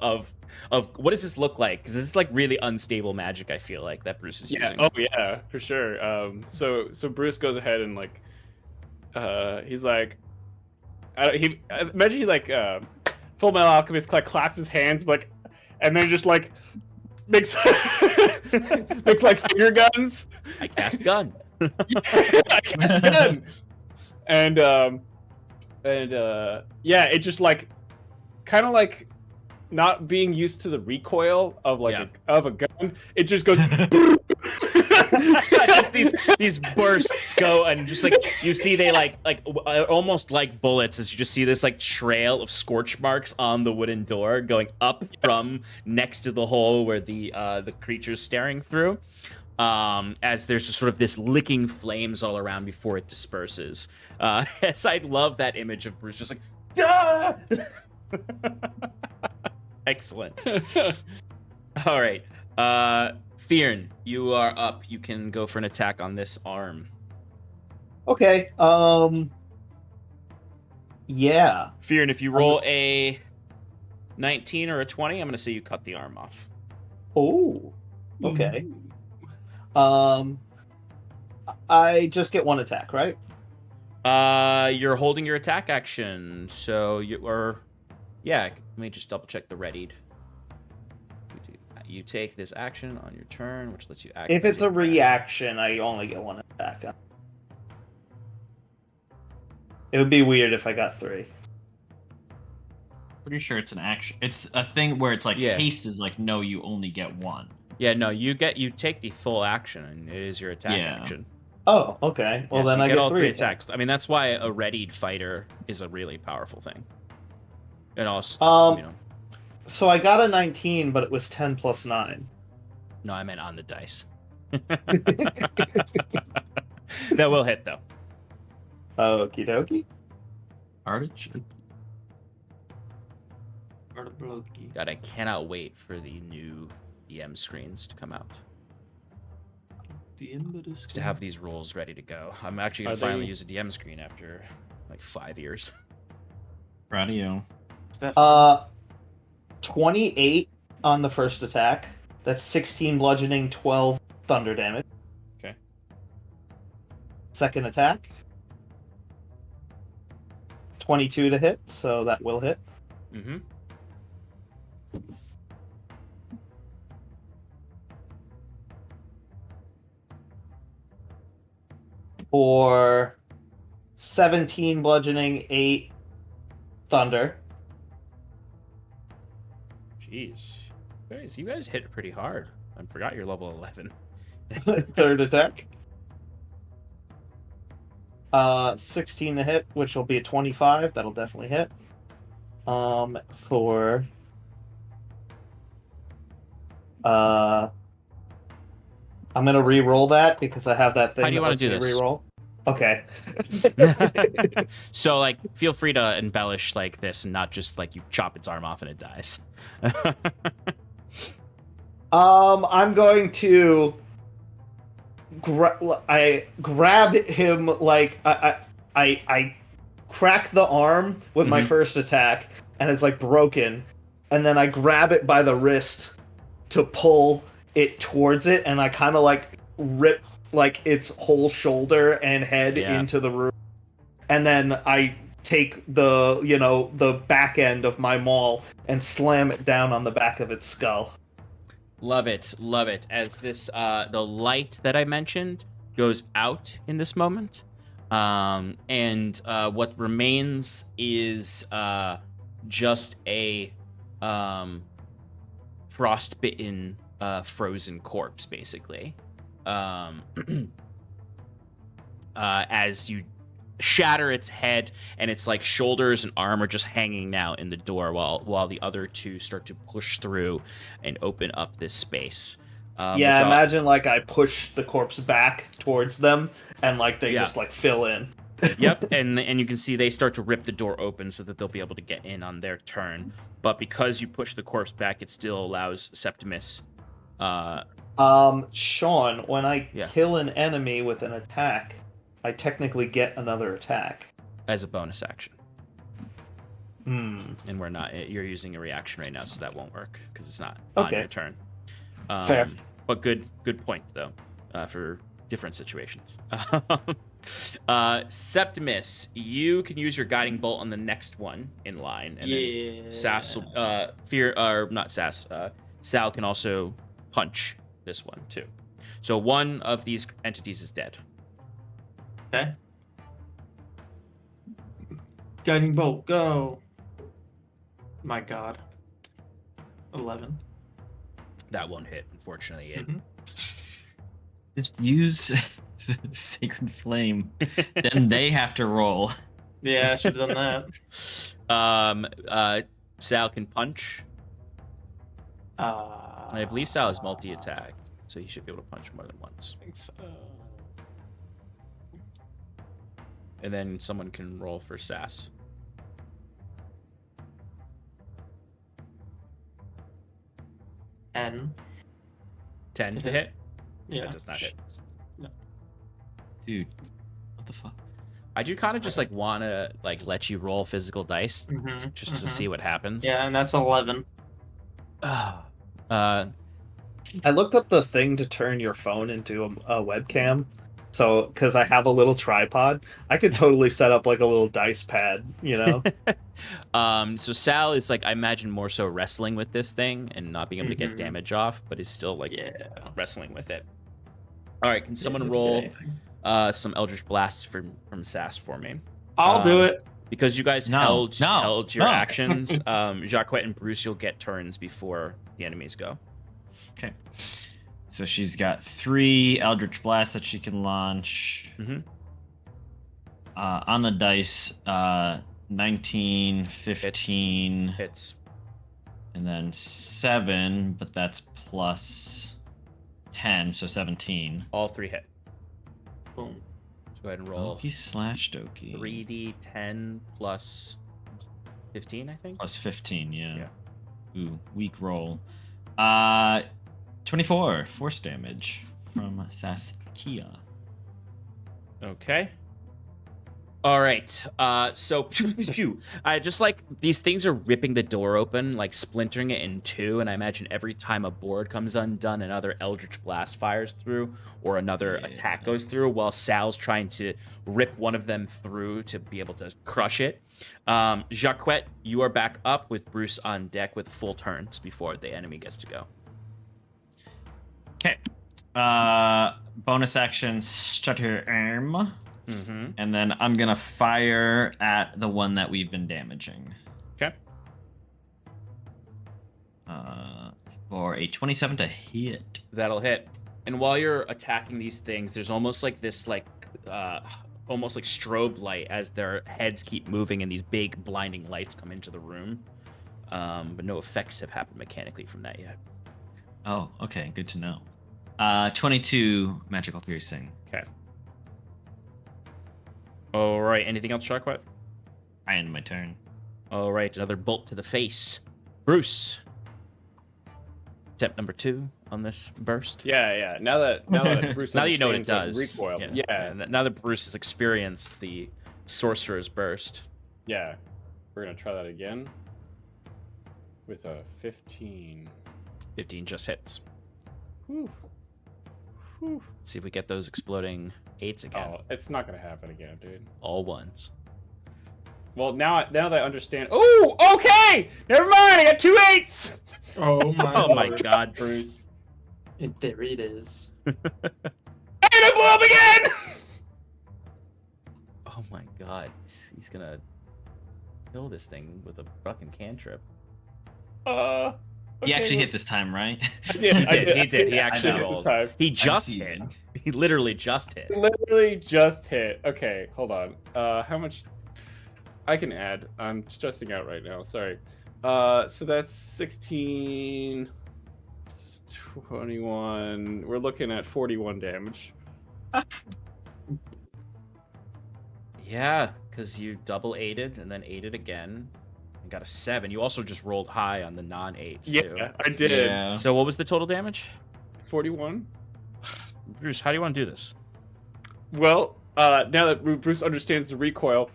what does this look like? Because this is like really unstable magic. I feel like that Bruce is using. Oh yeah, for sure. So Bruce goes ahead and like, he's like, imagine he like, Full Metal Alchemist like claps his hands like, and then just like makes makes like finger guns. I cast gun. I cast gun. And yeah, it just like kind of like not being used to the recoil of like of a gun. It just goes. these bursts go and just like you see they like almost like bullets as you just see this like trail of scorch marks on the wooden door going up from next to the hole where the creature's staring through, as there's just sort of this licking flames all around before it disperses. As I love that image of Bruce just like ah! Excellent. All right. Fjern, you are up. You can go for an attack on this arm. Okay. Yeah. Fjern, if you roll a 19 or a 20, I'm going to say you cut the arm off. Oh. Okay. I just get 1 attack, right? You're holding your attack action, so you are. Yeah, let me just double check the readied. You take this action on your turn, which lets you act. If it's a reaction, I only get 1 attack. It would be weird if I got 3. Pretty sure it's an action. It's a thing where it's like Yeah. haste is like no, you only get one. Yeah, no, you take the full action, and it is your attack Yeah. action. Oh, okay. Well, Yeah, so then you I get get all 3 three attacks. attacks. I mean, that's why a readied fighter is a really powerful thing. And also, you know, So I got a 19, but it was 10 plus 9. no, I meant on the dice. That will hit though. Okie dokie. Artichoke. God, I cannot wait for the new DM screens to come out. Just to have these rolls ready to go. I'm actually gonna Are finally they- use a DM screen after like 5 years. Radio. 28 on the first attack. That's 16 bludgeoning, 12 thunder damage. Okay. Second attack. 22 to hit, so that will hit. Mm-hmm. For 17 bludgeoning, 8 thunder. Jeez. You guys hit pretty hard. I forgot you're level 11. Third attack. 16 to hit, which will be a 25. That'll definitely hit. For I'm gonna re-roll that because I have that thing. How do you that wanna lets do me this? Re-roll. Okay. So like feel free to embellish like this and not just like you chop its arm off and it dies. I'm going to I grab him like I crack the arm with my Mhm. first attack and it's like broken, and then I grab it by the wrist to pull it towards it, and I kind of like rip like its whole shoulder and head Yeah. into the room, and then I take the back end of my maul and slam it down on the back of its skull. Love it, love it. As this, the light that I mentioned goes out in this moment, and what remains is just a frostbitten, frozen corpse, basically. As you shatter its head, and its like shoulders and arm are just hanging now in the door, while the other two start to push through and open up this space. Yeah, imagine like I push the corpse back towards them, and like they Yeah. just like fill in. Yep, and you can see they start to rip the door open so that they'll be able to get in on their turn. But because you push the corpse back, it still allows Septimus. Sean, when I Yeah. kill an enemy with an attack, I technically get another attack. As a bonus action, Hmm. and we're not. You're using a reaction right now, so that won't work because it's not Okay. on your turn. Fair. But good point though, for different situations. Septimus, you can use your guiding bolt on the next one in line, and then Sass, Sal can also punch this one too. So one of these entities is dead. Okay. Guiding bolt, go. My God. 11. That won't hit, unfortunately. Mhm. Just use Sacred Flame. Then they have to roll. Yeah, I should have done that. Sal can punch. I And I believe Sal is multi-attack, so he should be able to punch more than once. think so. And then someone can roll for Sass. N. 10 to hit. Yeah. That does not hit. Dude, what the fuck? I do kind of just like want to like let you roll physical dice Mhm, just to mhm. see what happens. Yeah, and that's 11. Uh, I looked up the thing to turn your phone into a webcam. So, because I have a little tripod, I could totally set up like a little dice pad, you know? so Sal is like, I imagine more so wrestling with this thing and not being able to get Mhm. damage off, but is still like Yeah. wrestling with it. All right, can someone doesn't get roll anything. some Eldritch Blasts from Sass for me? I'll do it. Because you guys No, held your no. actions, Jacques and Bruce, you'll get turns before the enemies go. Okay. So she's got 3 Eldritch Blasts that she can launch. Mm-hmm. On the dice, 19, 15, Hits. and then 7, but that's plus 10, so 17. All 3 hit. Boom. So go ahead and roll. Doki slash Doki. 3d10 plus 15, I think. Plus 15, yeah. Yeah. Ooh, weak roll. 24 force damage from Saskia. Okay. All right. So I just like these things are ripping the door open, like splintering it in 2, and I imagine every time a board comes undone, another Eldritch Blast fires through, or another attack goes through, while Sal's trying to rip one of them through to be able to crush it. Jacques, you are back up with Bruce on deck with full turns before the enemy gets to go. Okay. Bonus action, stutter arm. Mm-hmm. And then I'm going to fire at the one that we've been damaging. Okay. For a 27 to hit. That'll hit. And while you're attacking these things, there's almost like this, almost like strobe light as their heads keep moving and these big blinding lights come into the room. But no effects have happened mechanically from that yet. Oh, okay. Good to know. 22 magical piercing. Okay. All right. Anything else, Sharkwet? I end my turn. All right. Another bolt to the face. Bruce. Step number 2 on this burst. Yeah. Now that Bruce Now that you know what it understands does. the recoil. Yeah. Now that Bruce has experienced the sorcerer's burst. Yeah. We're gonna try that again. With a 15. 15 just hits. Whew. Whew. See if we get those exploding 8s again. Oh, it's not gonna happen again, dude. All 1s. Well, now that I understand. Oh, okay. Never mind. I got 2 8s. Oh my. Oh my lord. god. Bruce. In theory, it is. And I blew up again. Oh my god. He's gonna kill this thing with a fucking cantrip. He Okay, actually well, hit this time, right? I did. He did. He actually I know. This rolled. time. He just I'm hit. teasing. He literally just hit. Literally just hit. Okay, hold on. How much? I can add. I'm stressing out right now. Sorry. So that's 16, 21. We're looking at 41 damage. Yeah, because you double aided and then aided again. And got a 7. You also just rolled high on the non-8s too. Yeah, I did. Yeah. So what was the total damage? 41. Bruce, how do you want to do this? Well, now that Bruce understands the recoil,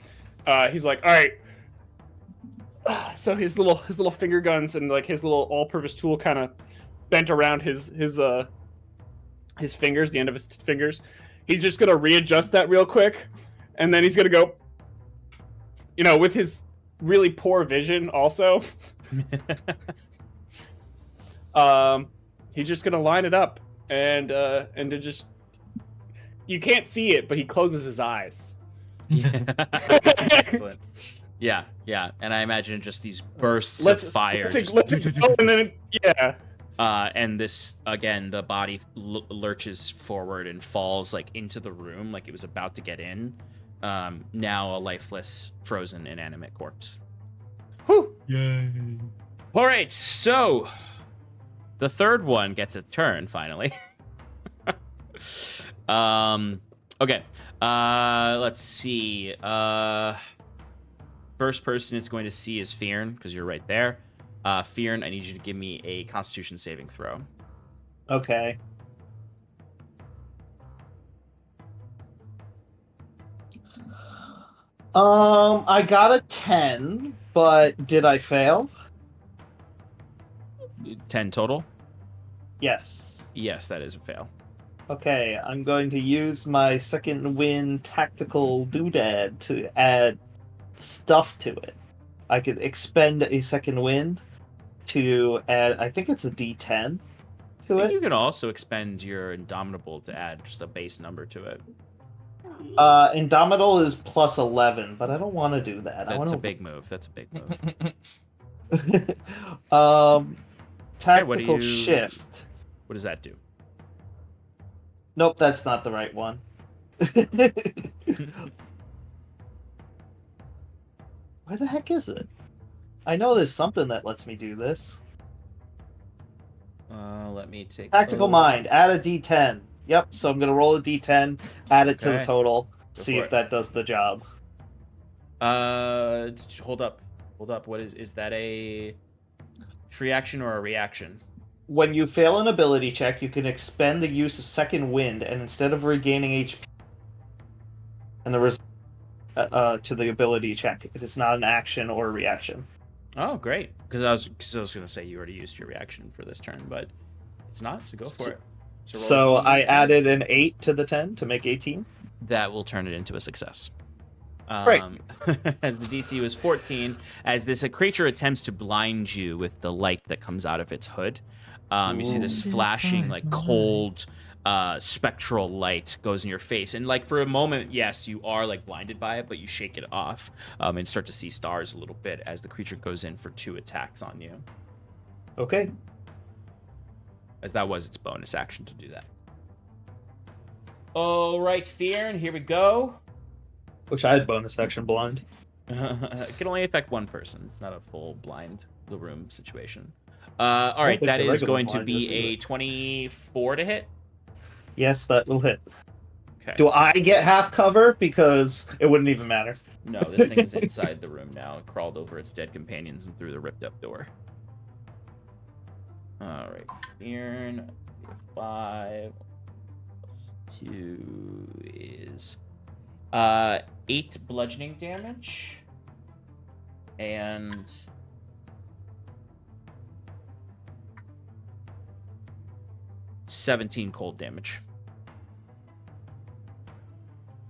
he's like, all right. So his little finger guns and like his little all-purpose tool kind of bent around his fingers, the end of his fingers. He's just gonna readjust that real quick, and then he's gonna go, with his really poor vision also. He's just gonna line it up and to just, you can't see it, but he closes his eyes. Excellent. Yeah. And I imagine just these bursts of fire. And then, yeah. And this, again, the body lurches forward and falls like into the room like it was about to get in. Now a lifeless, frozen, inanimate corpse. Whew. Yay. All right, so the third one gets a turn, finally. Okay. Let's see. First person it's going to see is Fearn, because you're right there. Fearn, I need you to give me a Constitution saving throw. Okay. I got a 10, but did I fail? 10 total? Yes. Yes, that is a fail. Okay, I'm going to use my second wind tactical doodad to add stuff to it. I could expend a second wind to add, I think it's a D10 to I think it. you can also expend your Indomitable to add just a base number to it. Indomitable is plus 11, but I don't want to do that. That's a big move. That's a big move. Tactical you- shift. What does that do? Nope, that's not the right one. Where the heck is it? I know there's something that lets me do this. Let me take Tactical mind. Add a D10. Yep. So I'm gonna roll a D10, add it to the Okay. total, Go see for if it. that does the job. Hold up. What is that a free action or a reaction? When you fail an ability check, you can expend the use of second wind, and instead of regaining HP, and the to the ability check, it is not an action or a reaction. Oh, great. Because I was going to say you already used your reaction for this turn, but it's not. So go for it. So roll a I D10. added an 8 to the 10 to make 18. That will turn it into a success. Great. As the DC was 14, as this a creature attempts to blind you with the light that comes out of its hood. You see this flashing, like cold, spectral light goes in your face, and like for a moment, yes, you are like blinded by it, but you shake it off and start to see stars a little bit as the creature goes in for 2 attacks on you. Okay. As that was its bonus action to do that. All right, Fear, and here we go. Wish I had bonus action blind. It can only affect one person. It's not a full blind the room situation. All right, think that the is regular going to blind be is, is a it? 24 to hit. Yes, that will hit. Okay. Do I get half cover? Because it wouldn't even matter. No, this thing is inside the room now. It crawled over its dead companions and through the ripped up door. All right, Fearn, 5 plus 2 is 8 bludgeoning damage and 17 cold damage.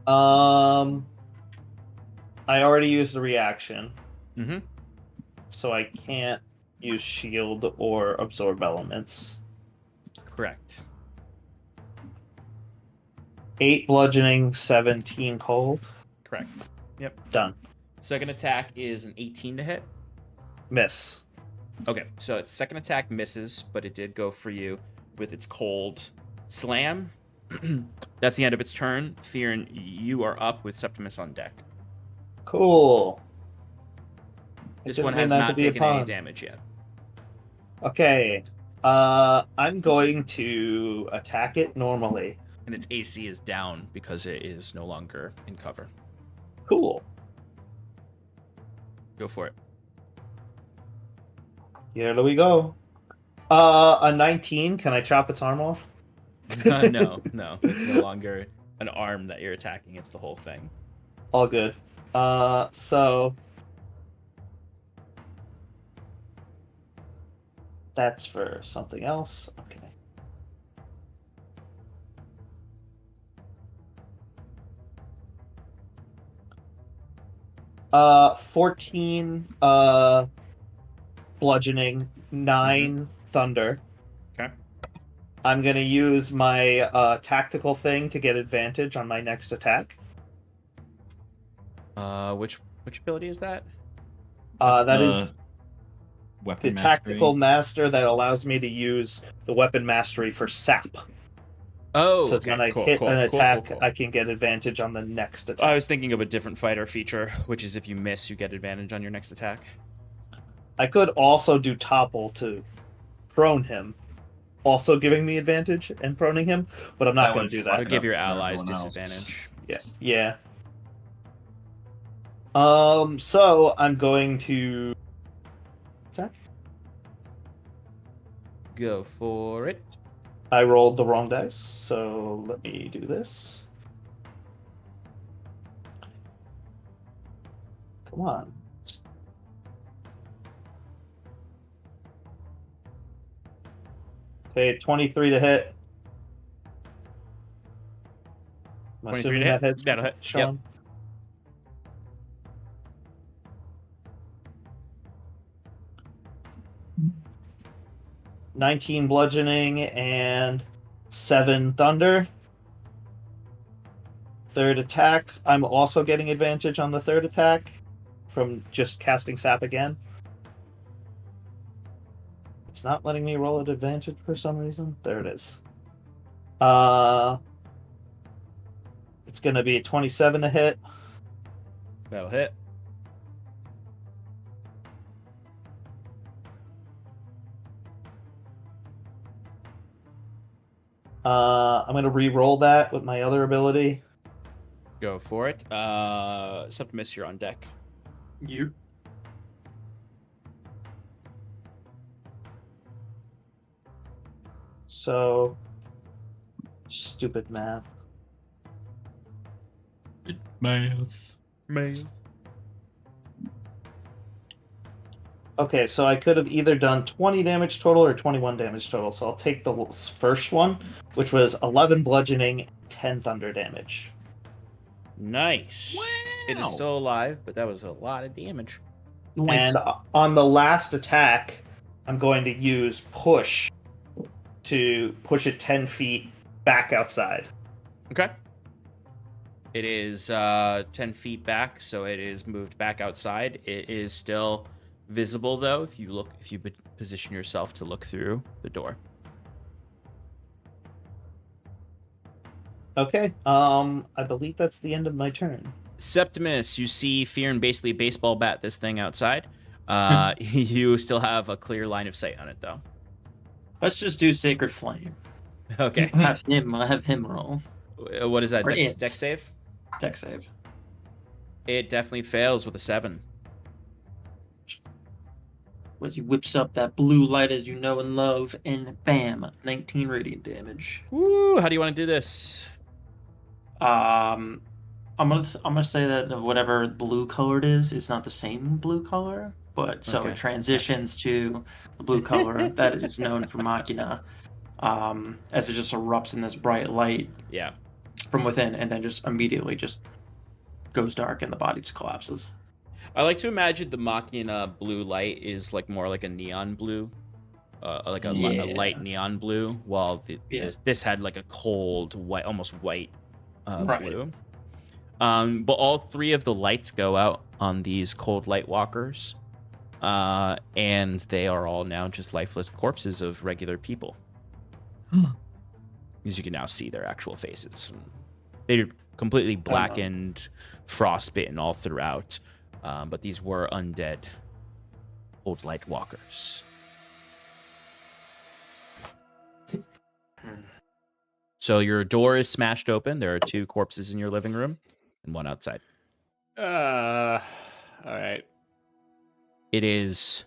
I already used the reaction, Mm-hmm. so I can't use shield or absorb elements. Correct. 8 bludgeoning, 17 cold. Correct. Yep. Done. Second attack is an 18 to hit. Miss. Okay, so its second attack misses, but it did go for you with its cold slam. That's the end of its turn. Theron, you are up with Septimus on deck. Cool. This Didn't one mean has that to not be a taken any pun. damage yet. Okay. I'm going to attack it normally. And its AC is down because it is no longer in cover. Cool. Go for it. Here we go. A 19. Can I chop its arm off? No. It's no longer an arm that you're attacking. It's the whole thing. All good. So that's for something else. Okay. Uh, 14 bludgeoning, 9 thunder. Okay. I'm gonna use my tactical thing to get advantage on my next attack. Which ability is that? That is the the weapon mastery. tactical master that allows me to use the weapon mastery for sap. Oh, So okay. when I Cool, hit cool, an cool, attack, cool. I can get advantage on the next attack. I was thinking of a different fighter feature, which is if you miss, you get advantage on your next attack. I could also do topple to prone him, also giving me advantage and proning him, but I'm not That going would to do fuck that. Or it give up your for allies everyone else. disadvantage. Yeah. So I'm going to attack. Go for it. I rolled the wrong dice, so let me do this. Come on. Okay, 23 to hit. I'm 23 assuming to that hit? hits. That'll hit. Sean. 19 bludgeoning and 7 thunder. Third attack. I'm also getting advantage on the third attack from just casting Sap again. It's not letting me roll at advantage for some reason. There it is. It's going to be a 27 to hit. That'll hit. I'm going to re-roll that with my other ability. Go for it. Septimus, you're on deck. You. So, stupid math. Math. Okay, so I could have either done 20 damage total or 21 damage total. So I'll take the first one, which was 11 bludgeoning, 10 thunder damage. Nice. It is Wow. still alive, but that was a lot of damage. And on the last attack, I'm going to use push to push it 10 feet back outside. Okay. It is 10 feet back, so it is moved back outside. It is still visible, though, if you position yourself to look through the door. Okay, I believe that's the end of my turn. Septimus, you see Fearn basically baseball bat this thing outside. You still have a clear line of sight on it, though. Let's just do Sacred Flame. Okay. Have him roll. What is that? Or Dex it. save? Dex save. It definitely fails with a 7. As he whips up that blue light as you know and love, and bam, 19 radiant damage. Woo! How do you want to do this? I'm gonna say that whatever blue colored is not the same blue color, but so Okay. it transitions to the blue color that is known for Machina, as it just erupts in this bright light Yeah. from within, and then just immediately just goes dark and the body just collapses. I like to imagine the Machina blue light is like more like a neon blue, like a light neon blue, while this had like a cold white, almost white Right. blue. But all 3 of the lights go out on these cold light walkers, and they are all now just lifeless corpses of regular people. As you can now see their actual faces. They're completely blackened, frostbitten all throughout. But these were undead old light walkers. So your door is smashed open. There are 2 corpses in your living room and 1 outside. All right. It is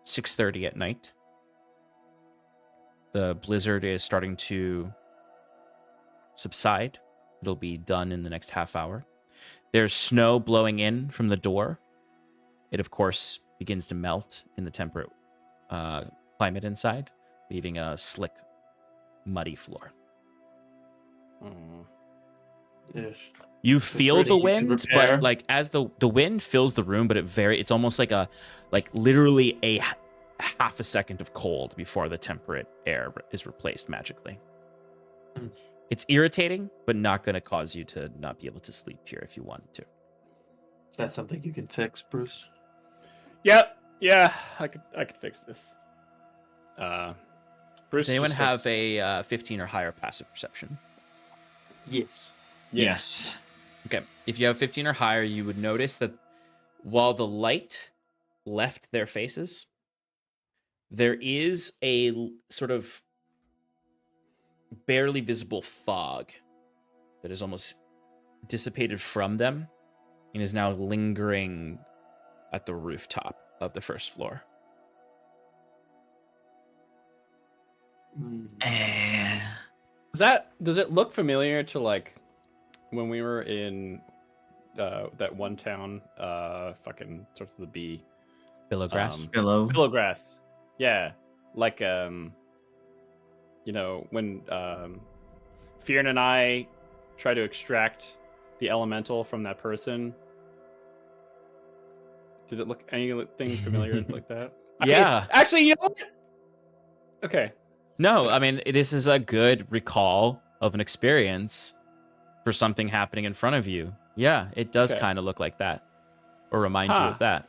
6:30 at night. The blizzard is starting to subside. It'll be done in the next half hour. There's snow blowing in from the door. It, of course, begins to melt in the temperate climate inside, leaving a slick, muddy floor. Ish. You feel ready the to wind, repair. but like as the wind fills the room, but it's almost like literally a half a second of cold before the temperate air is replaced magically. Mm. It's irritating, but not going to cause you to not be able to sleep here if you wanted to. Is that something you can fix, Bruce? Yep. Yeah, I could fix this. Bruce, Does anyone just have a 15 or higher passive perception? Yes. Yes. Okay. If you have 15 or higher, you would notice that while the light left their faces, there is a sort of barely visible fog that is almost dissipated from them and is now lingering at the rooftop of the first floor. Does it look familiar to like when we were in that one town, fucking starts with a B. Billowgrass? Billowgrass. Yeah. Like you know, when Fearn and I try to extract the elemental from that person. Did it look anything familiar like that? Yeah. Actually, you know what? Okay. No, I mean, this is a good recall of an experience for something happening in front of you. Yeah, it does Okay. kind of look like that, or remind you Huh. of that.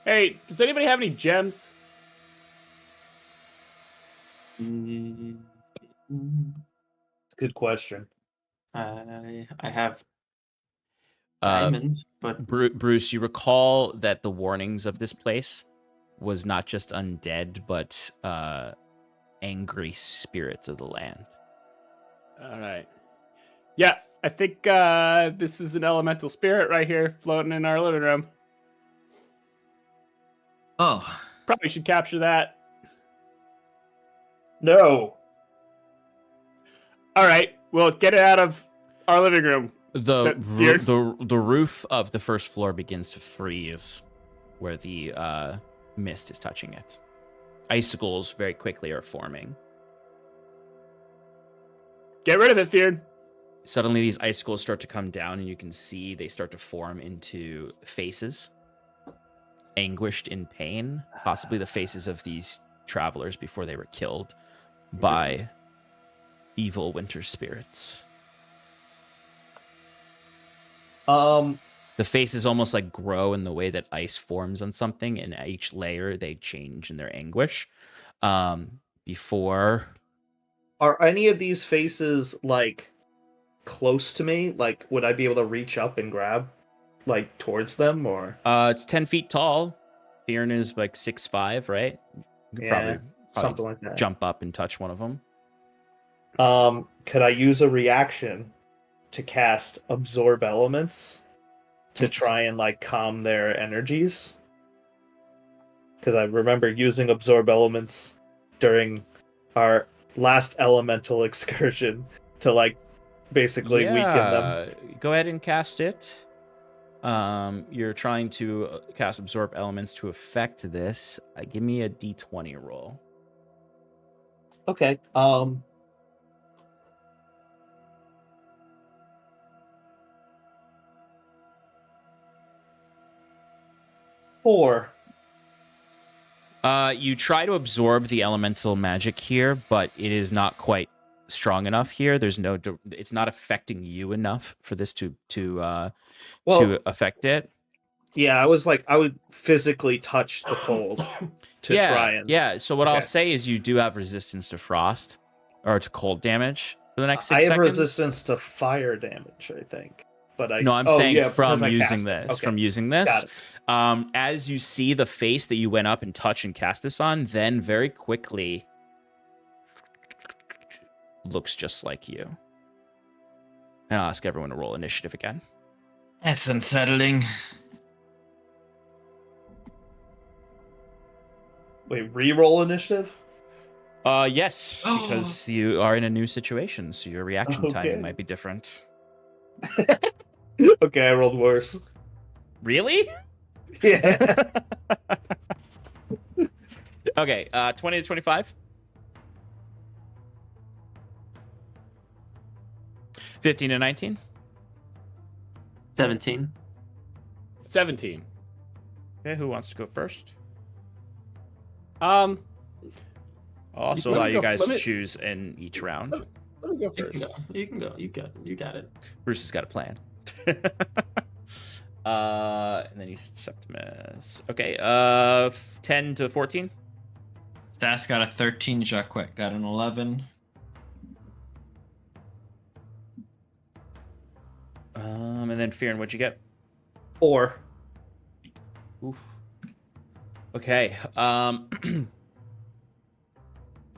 Hey, does anybody have any gems? Mm, It's a good question. I have Uh, diamond, but Bruce, you recall that the warnings of this place was not just undead, but angry spirits of the land. All right. Yeah, I think this is an elemental spirit right here floating in our living room. Oh, Probably should capture that. No. All right, well, get it out of our living room. The Fear? the roof of the first floor begins to freeze where the mist is touching it. Icicles very quickly are forming. Get rid of it, Feared. Suddenly these icicles start to come down and you can see they start to form into faces. Anguished in pain, possibly the faces of these travelers before they were killed by evil winter spirits. Um, The faces almost like grow in the way that ice forms on something, and at each layer they change in their anguish. Before are any of these faces like close to me? Like, would I be able to reach up and grab like towards them, or it's 10 feet tall. Fearn is like 6'5", right? You could yeah, probably something like that? jump up and touch one of them. Could I use a reaction to cast absorb elements to try and like calm their energies? Because I remember using absorb elements during our last elemental excursion to like basically weaken them. Go ahead and cast it. You're trying to cast absorb elements to affect this. Give me a d20 roll. Okay. 4. You try to absorb the elemental magic here, but it is not quite strong enough here. There's no, it's not affecting you enough for this to affect it. Yeah, I was like, I would physically touch the cold to try and. Yeah. So what I'll Okay. say is you do have resistance to frost or to cold damage for the next 6 I have seconds. resistance to fire damage, I think. But I. No, I'm oh, saying yeah, from because I using cast it. this. Okay. From using Got this. it. As you see the face that you went up and touch and cast this on, then very quickly looks just like you. And I'll ask everyone to roll initiative again. that's unsettling. Wait, re-roll initiative? Yes, because you are in a new situation, so your reaction timing Okay. might be different. Okay, I rolled worse. Really? Yeah. Okay, 20 to 25. 15 to 19. 17. 17. Okay, who wants to go first? Um, I'll also Let me allow you go- guys let to me- choose in each round. let me go You first. can go. You can go. You got it. Bruce has got a plan. And then he's Septimus. Okay, 10 to 14. Stas got a 13. Jacques got an 11. And then Fearon, what'd you get? 4. Oof. Okay.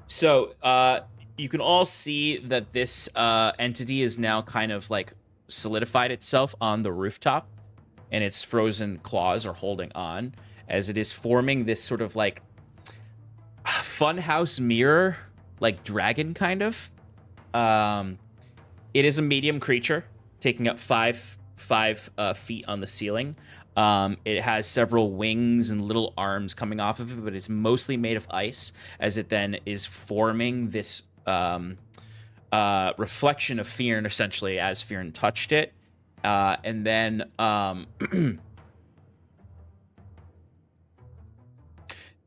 So you can all see that this entity is now kind of like solidified itself on the rooftop, and its frozen claws are holding on as it is forming this sort of like funhouse mirror, like dragon kind of. It is a medium creature, taking up five feet on the ceiling. It has several wings and little arms coming off of it, but it's mostly made of ice, as it then is forming this reflection of Fearn, essentially, as Fearn touched it. And then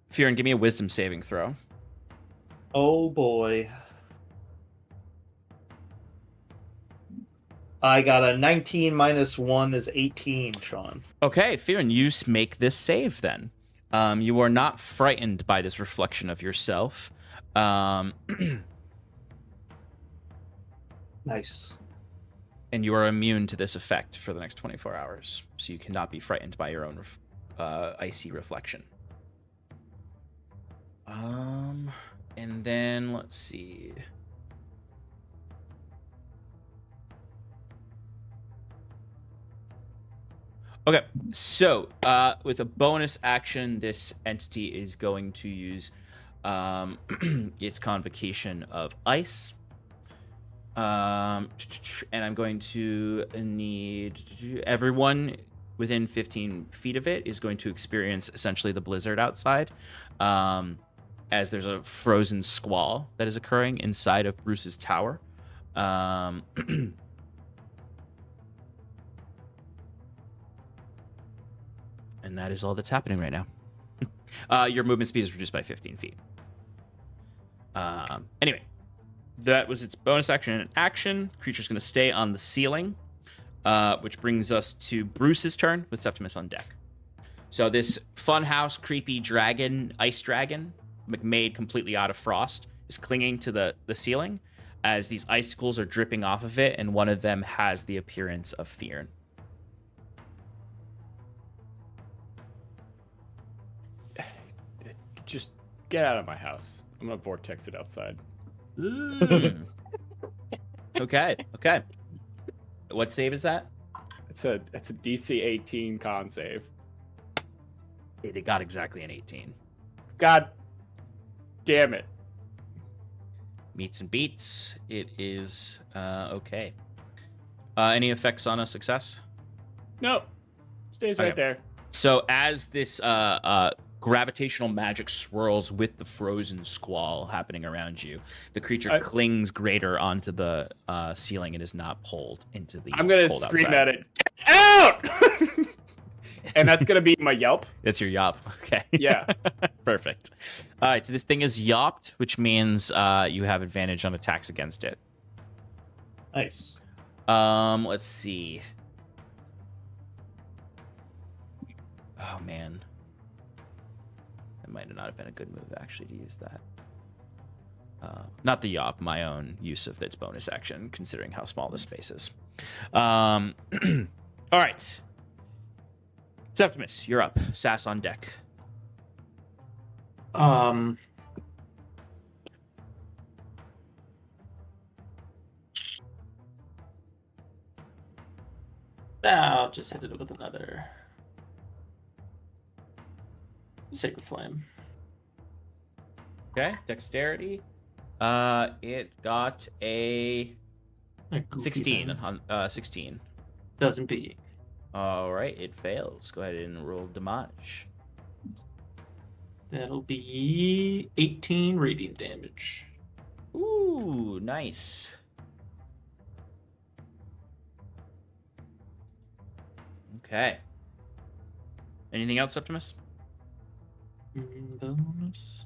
Fearn, give me a wisdom saving throw. Oh boy. I got a 19 minus 1 is 18, Sean. Okay, Fearin, you make this save then. You are not frightened by this reflection of yourself. Nice. And you are immune to this effect for the next 24 hours. So you cannot be frightened by your own icy reflection. And then let's see. Okay, so with a bonus action, this entity is going to use its convocation of ice. And I'm going to need everyone within 15 feet of it is going to experience essentially the blizzard outside, as there's a frozen squall that is occurring inside of Bruce's tower. And that is all that's happening right now. Your movement speed is reduced by 15 feet. Anyway, that was its bonus action and action. Creature's going to stay on the ceiling, which brings us to Bruce's turn with Septimus on deck. So this funhouse, creepy dragon, ice dragon, made completely out of frost, is clinging to the ceiling as these icicles are dripping off of it, and one of them has the appearance of Fearn. Just get out of my house. I'm gonna vortex it outside. Okay. What save is that? It's a DC 18 con save. It got exactly an 18. God damn it. Meets and beats. It is okay. Any effects on a success? No. Stays right Okay. there. So as this gravitational magic swirls with the frozen squall happening around you, the creature clings greater onto the ceiling and is not pulled into the I'm gonna cold scream outside. at it. Get out! And that's gonna be my yelp. That's your yop. Okay. Yeah. Perfect. All right, so this thing is yopped, which means you have advantage on attacks against it. Nice. Let's see. Oh man, that might not have been a good move actually to use that. Not the yop, my own use of its bonus action, considering how small the space is. All right, Septimus, you're up. Sass on deck. I'll just hit it with another Sacred Flame. Okay, dexterity. It got a 16 on 16. Doesn't beat. All right, it fails. Go ahead and roll damage. That'll be 18 radiant damage. Ooh, nice. Okay. Anything else, Septimus? Bonus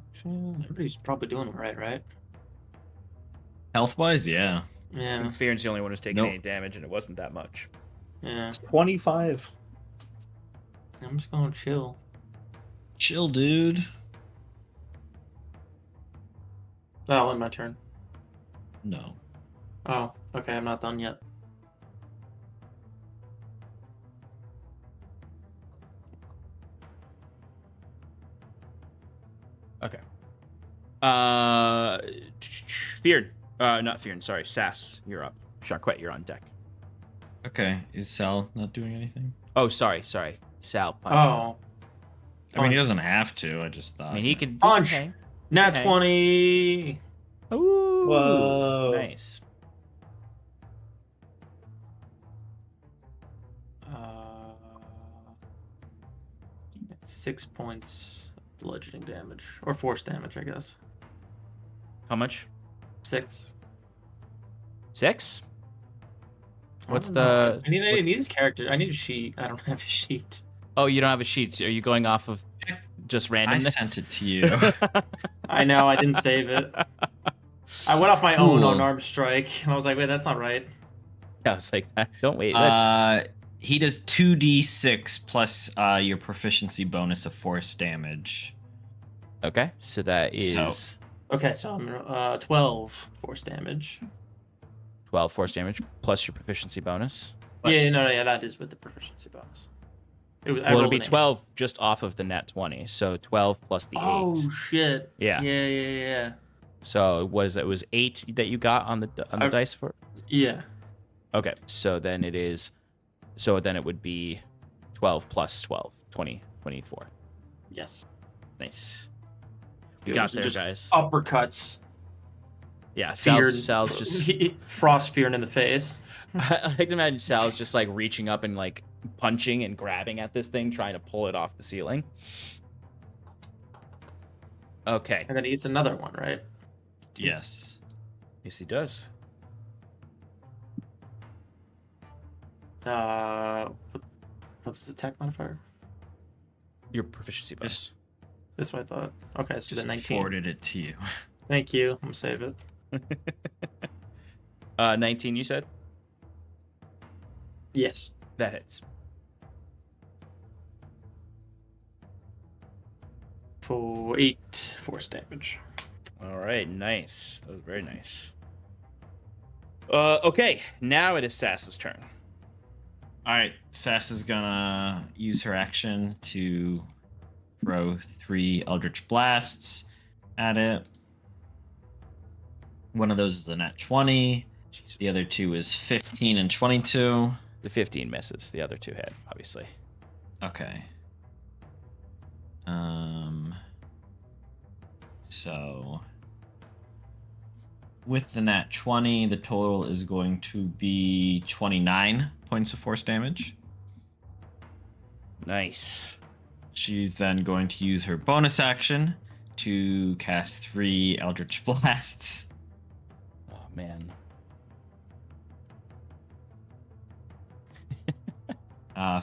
action. Everybody's probably doing it right? Health-wise, yeah. I Yeah. think Fearn's the only one who's taking Nope. any damage, and it wasn't that much. Yeah. 25. I'm just gonna chill. Chill, dude. Oh, in my turn. No. Oh, okay, I'm not done yet. Okay. Feared. Not Feared, sorry. Sass, you're up. Charquette, you're on deck. Okay, is Sal not doing anything? Oh, sorry. Sal, punch. Oh. I mean, he doesn't have to. I just thought. I mean, he can Punch! Okay. Nat Okay. 20! Ooh, Whoa. nice. 6 points of bludgeoning damage. Or force damage, I guess. How much? 6. 6? What's I don't know. the? I need what's his character. I need a sheet. I don't have a sheet. Oh, you don't have a sheet. So are you going off of just I randomness? sent it to you. I know, I didn't save it. I went off my own Fool. unarmed strike, and I was like, wait, that's not right. I was like, don't wait. Let's. He does 2d6 plus your proficiency bonus of force damage. Okay, so that is Okay, so I'm 12 force damage. 12 force damage plus your proficiency bonus. Yeah, that is with the proficiency bonus. It'll be 12 just off of the net 20, so 12 plus the 8. Oh shit! Yeah. Yeah. So what is that? It was 8 that you got on the dice for? Yeah. Okay, so then it is. So then it would be 12 plus 12, 20, 24. Yes. Nice. We got there, just guys. Uppercuts. Yeah, Sal's just. Frost fearing in the face. I like to imagine Sal's just like reaching up and like punching and grabbing at this thing, trying to pull it off the ceiling. Okay. And then he eats another one, right? Yes. Yes, he does. What's his attack modifier? Your proficiency bonus. That's what I thought. Okay, so Just the 19. forwarded it to you. Thank you. I'm gonna save it. 19, you said? Yes. That hits. For 8 force damage. All right, nice. That was very nice. Okay, now it is Sass's turn. All right, Sass is gonna use her action to throw 3 Eldritch Blasts at it. One of those is a nat 20. Jesus. The other 2 is 15 and 22. The 15 misses. The other 2 hit, obviously. Okay. So with the nat 20, the total is going to be 29 points of force damage. Nice. She's then going to use her bonus action to cast 3 Eldritch Blasts. Oh, man.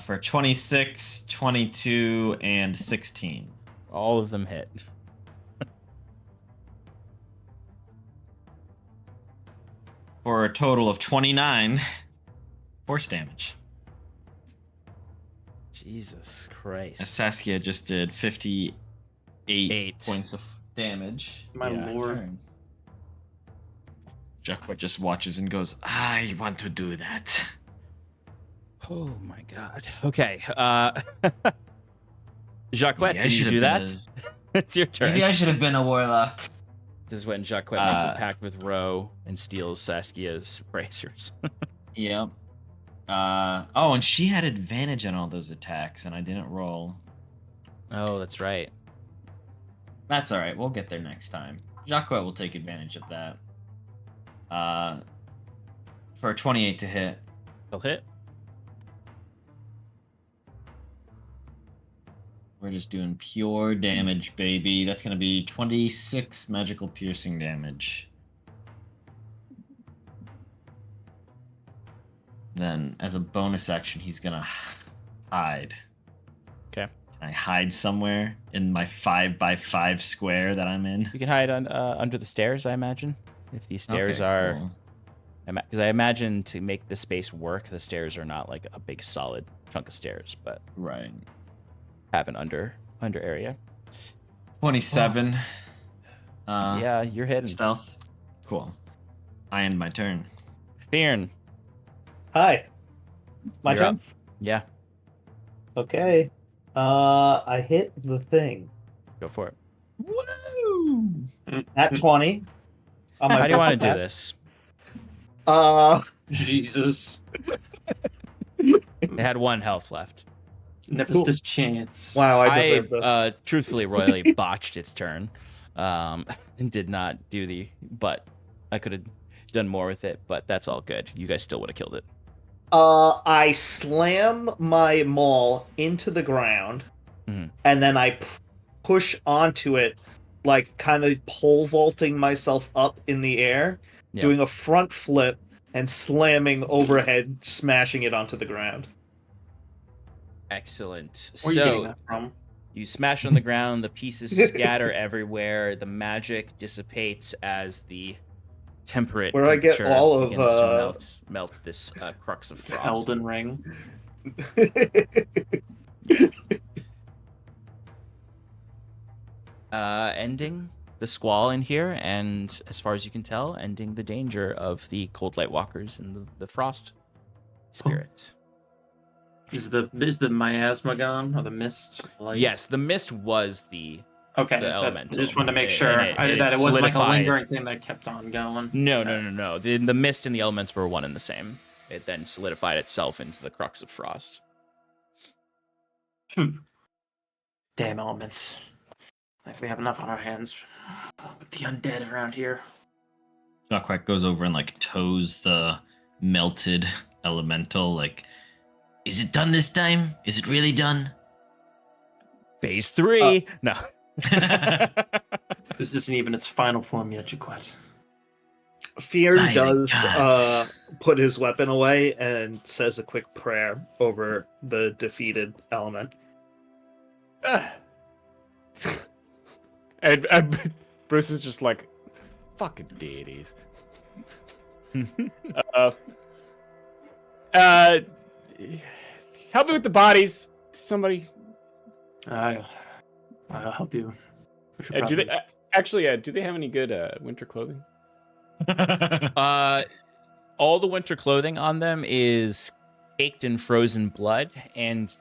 For 26, 22, and 16. All of them hit. For a total of 29 force damage. Jesus Christ. Saskia just did 58 8 points of damage. My lord. Jacques just watches and goes, I want to do that. Oh my god. Okay. Jacques, Maybe I can you should do have that? been It's your turn. Maybe I should have been a warlock. This is when Jacques makes a pact with Ro and steals Saskia's bracers. Yep. Oh, and she had advantage on all those attacks, and I didn't roll. Oh, that's right. That's all right. We'll get there next time. Jacques will take advantage of that. For a 28 to hit. He'll hit. We're just doing pure damage, baby. That's going to be 26 magical piercing damage. Then, as a bonus action, he's going to hide. Okay. Can I hide somewhere in my 5x5 square that I'm in? You can hide under the stairs, I imagine. If these stairs are... Cool. Because I imagine to make the space work, the stairs are not like a big solid chunk of stairs, but Right. have an under area. 27. Yeah, you're hitting. Stealth. Cool. I end my turn. Fearn. Hi. My You're turn? up. Yeah, Okay. I hit the thing. go for it. Woo! At 20. On my How do you first want to do attack. this? Jesus. It had 1 health left. Never Cool. stood a chance. Wow, I deserve this. Truthfully, royally botched its turn. And did not do but I could have done more with it, but that's all good. You guys still would have killed it. I slam my maul into the ground, Mhm. and then I push onto it, like kind of pole vaulting myself up in the air, Yeah. doing a front flip and slamming overhead, smashing it onto the ground. Excellent. Where are you getting So that from? you smash on the ground, the pieces scatter everywhere, the magic dissipates as the temperate Where I get temperature all of, begins to melt this crux of frost. Elden Ring. Ending the squall in here, and as far as you can tell, ending the danger of the cold light walkers and the frost spirit. Is the miasma gone or the mist? Light? Yes, the mist was the Okay. elemental. I just wanted to make And sure it that it wasn't like a solidified. lingering thing that kept on going. No. The mist and the elements were one and the same. It then solidified itself into the crux of frost. Damn elements. If we have enough on our hands with the undead around here. Jacques goes over and like toes the melted elemental. Like, is it done this time? Is it really done? Phase 3. No. This isn't even its final form yet, Jaquette. Fear By the does gods. put his weapon away and says a quick prayer over the defeated element. And Bruce is just like, fucking deities. Help me with the bodies. Somebody. I'll help you. Do they actually? Do they have any good winter clothing? All the winter clothing on them is caked in frozen blood, and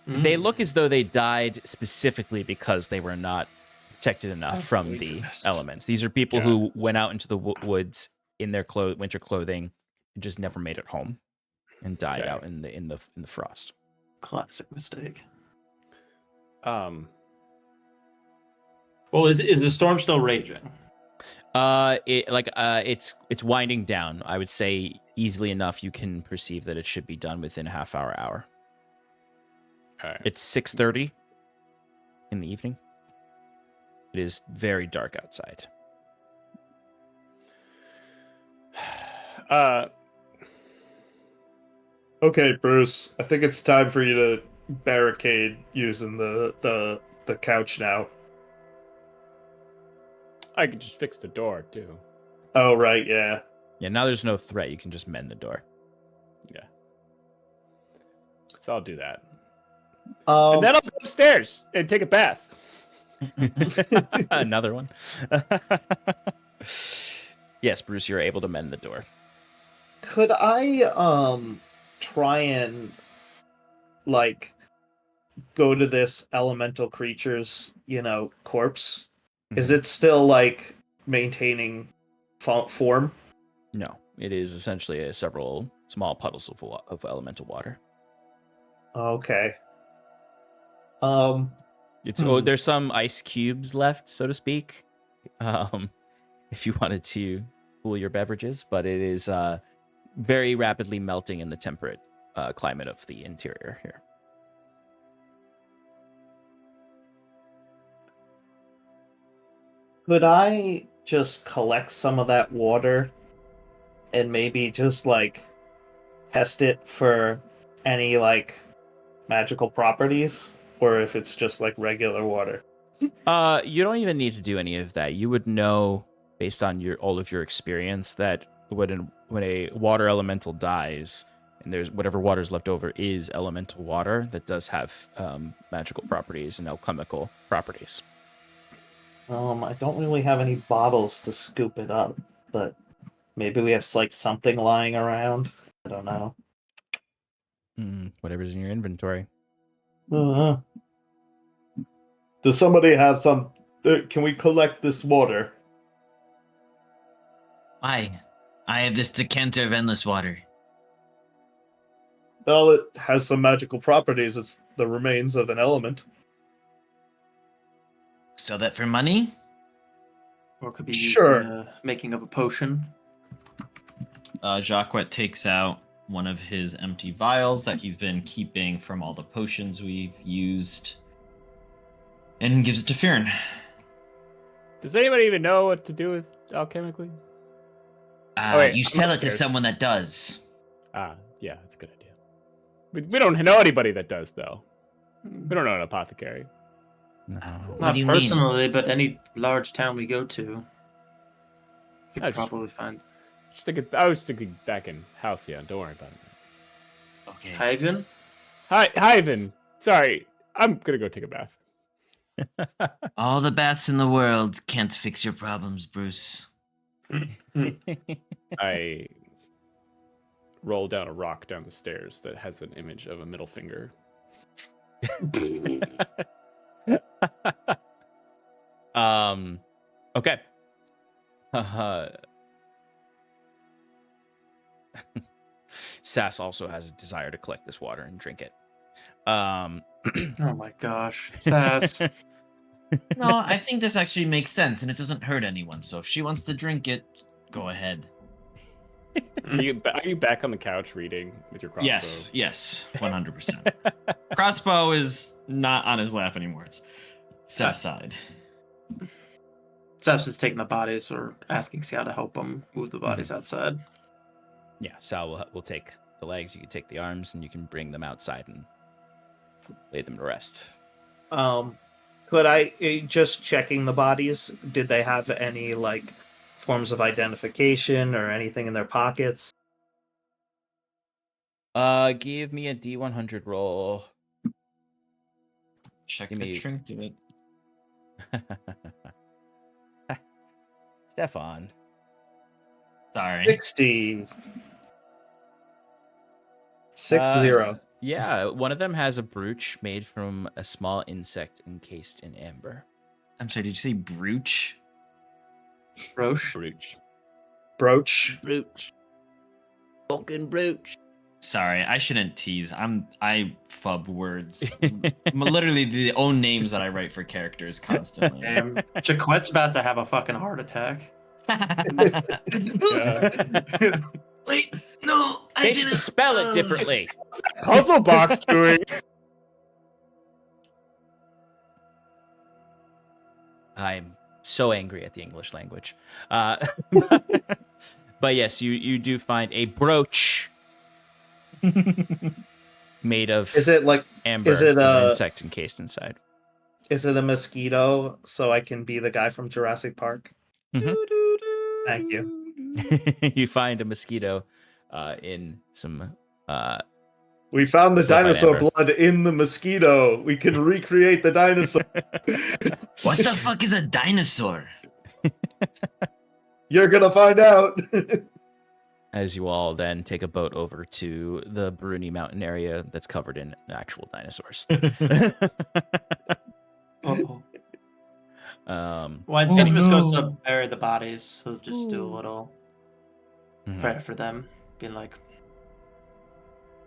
they look as though they died specifically because they were not protected enough from the elements. These are people who went out into the woods in their winter clothing and just never made it home and died out in the frost. Classic mistake. Um. Well, is the storm still raging? It's winding down. I would say easily enough you can perceive that it should be done within a half hour. All right. It's 6:30 in the evening. It is very dark outside. Okay, Bruce, I think it's time for you to barricade using the couch now. I could just fix the door too. Oh, right, yeah. Yeah, now there's no threat. You can just mend the door. Yeah. So I'll do that. Um, And then I'll go upstairs and take a bath. Another one. Yes, Bruce, you're able to mend the door. could I try and like go to this elemental creature's, corpse? Is it still like maintaining form? No, it is essentially several small puddles of elemental water. Okay. There's some ice cubes left, so to speak, if you wanted to cool your beverages, but it is very rapidly melting in the temperate climate of the interior here. Could I just collect some of that water and maybe just like test it for any like magical properties, or if it's just like regular water? You don't even need to do any of that. You would know based on all of your experience that when a water elemental dies and there's whatever water's left over is elemental water that does have magical properties and alchemical properties. I don't really have any bottles to scoop it up, but maybe we have like something lying around. I don't know. Whatever's in your inventory. Does somebody have some? Can we collect this water? I have this decanter of endless water. Well, it has some magical properties. It's the remains of an element. Sell that for money? Or it could be used Sure. in the making of a potion. Jacques takes out one of his empty vials that he's been keeping from all the potions we've used and gives it to Fearn. Does anybody even know what to do with alchemically? Wait, You I'm sell it to upstairs. someone that does. Yeah, that's a good idea. We don't know anybody that does, though. We don't know an apothecary. What Not do you mean? personally, but any large town we go to. You I could just- probably find I was thinking back in Halcyon. Don't worry about it. Okay. Hyven. Hi, Ivan. Sorry, I'm gonna go take a bath. All the baths in the world can't fix your problems, Bruce. I roll down a rock down the stairs that has an image of a middle finger. Okay. Sass also has a desire to collect this water and drink it. Oh my gosh, Sass. No, I think this actually makes sense, and it doesn't hurt anyone. So if she wants to drink it, go ahead. Are you back on the couch reading with your crossbow? Yes, 100%. Crossbow is not on his lap anymore. It's set aside. Sass is taking the bodies or asking Sal to help him move the bodies outside. Yeah, Sal will take the legs, you can take the arms, and you can bring them outside and lay them to rest. Could I just checking the bodies? Did they have any like forms of identification or anything in their pockets? Give me a D100 roll. Check Give the me- trinket. Stefan. Sorry. 60. 60. Yeah, one of them has a brooch made from a small insect encased in amber. I'm sorry, did you say brooch? Roche. Brooch. Brooch. Brooch. Fucking brooch. Sorry, I shouldn't tease. I fub words. Literally the own names that I write for characters constantly. Damn, Jaquette's about to have a fucking heart attack. Wait, no, I They should didn't spell it differently. Puzzle box doing. I'm so angry at the English language. But yes, you do find a brooch made of Is it like amber is it with an a- insect encased inside. is it a mosquito so I can be the guy from Jurassic Park? Mhm. Thank you. You find a mosquito in some We found the Sulfide dinosaur amber. blood in the mosquito. We can recreate the dinosaur. What the fuck is a dinosaur? You're gonna find out. as you all then take a boat over to the Bruni mountain area that's covered in actual dinosaurs. Uh-oh. um, When Oh, Septimus goes no. to bury the bodies, he'll just do a little mhm. prayer for them, being like,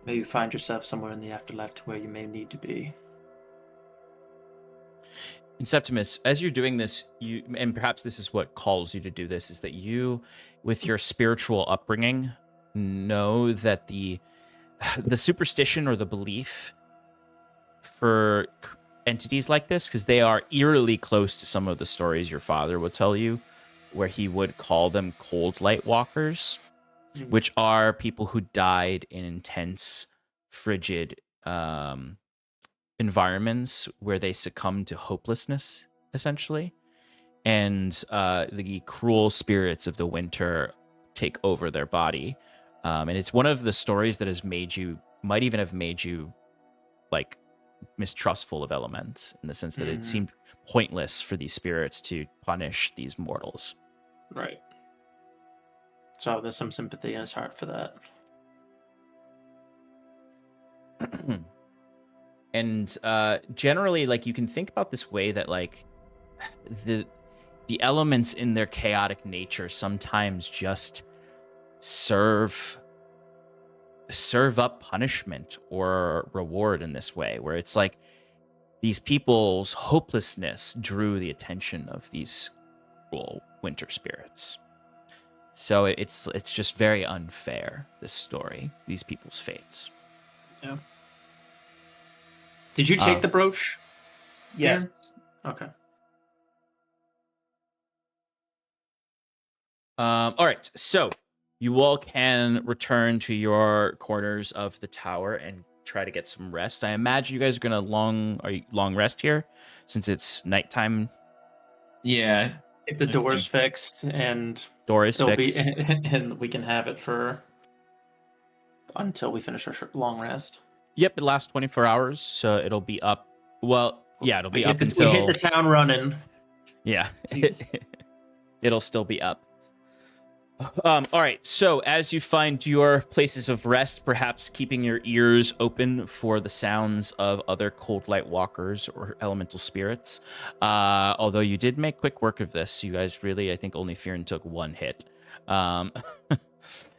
may you find yourself somewhere in the afterlife to where you may need to be. And Septimus, as you're doing this, and perhaps this is what calls you to do this, is that you, with your spiritual upbringing, know that the superstition or the belief for entities like this, because they are eerily close to some of the stories your father would tell you, where he would call them cold light walkers, which are people who died in intense, frigid environments where they succumb to hopelessness, essentially. And the cruel spirits of the winter take over their body. And it's one of the stories that might even have made you, like, mistrustful of elements, in the sense that it seemed pointless for these spirits to punish these mortals. Right. So there's some sympathy in his heart for that. And generally, like, you can think about this way that, like, the elements in their chaotic nature sometimes just serve up punishment or reward in this way, where it's like these people's hopelessness drew the attention of these cruel winter spirits. So it's just very unfair, this story, these people's fates. Yeah. Did you take the brooch? Yes. Okay. All right, so you all can return to your corners of the tower and try to get some rest. I imagine you guys are gonna long rest here, since it's nighttime. Yeah. If the I door's think- fixed and Door is It'll fixed. be, and we can have it for until we finish our long rest. Yep, it lasts 24 hours, so it'll be up. Well, yeah, it'll be up until... we hit the town running. Yeah. Jeez. It'll still be up. All right, so as you find your places of rest, perhaps keeping your ears open for the sounds of other cold light walkers or elemental spirits. Although you did make quick work of this. You guys really, I think only Fearin took one hit.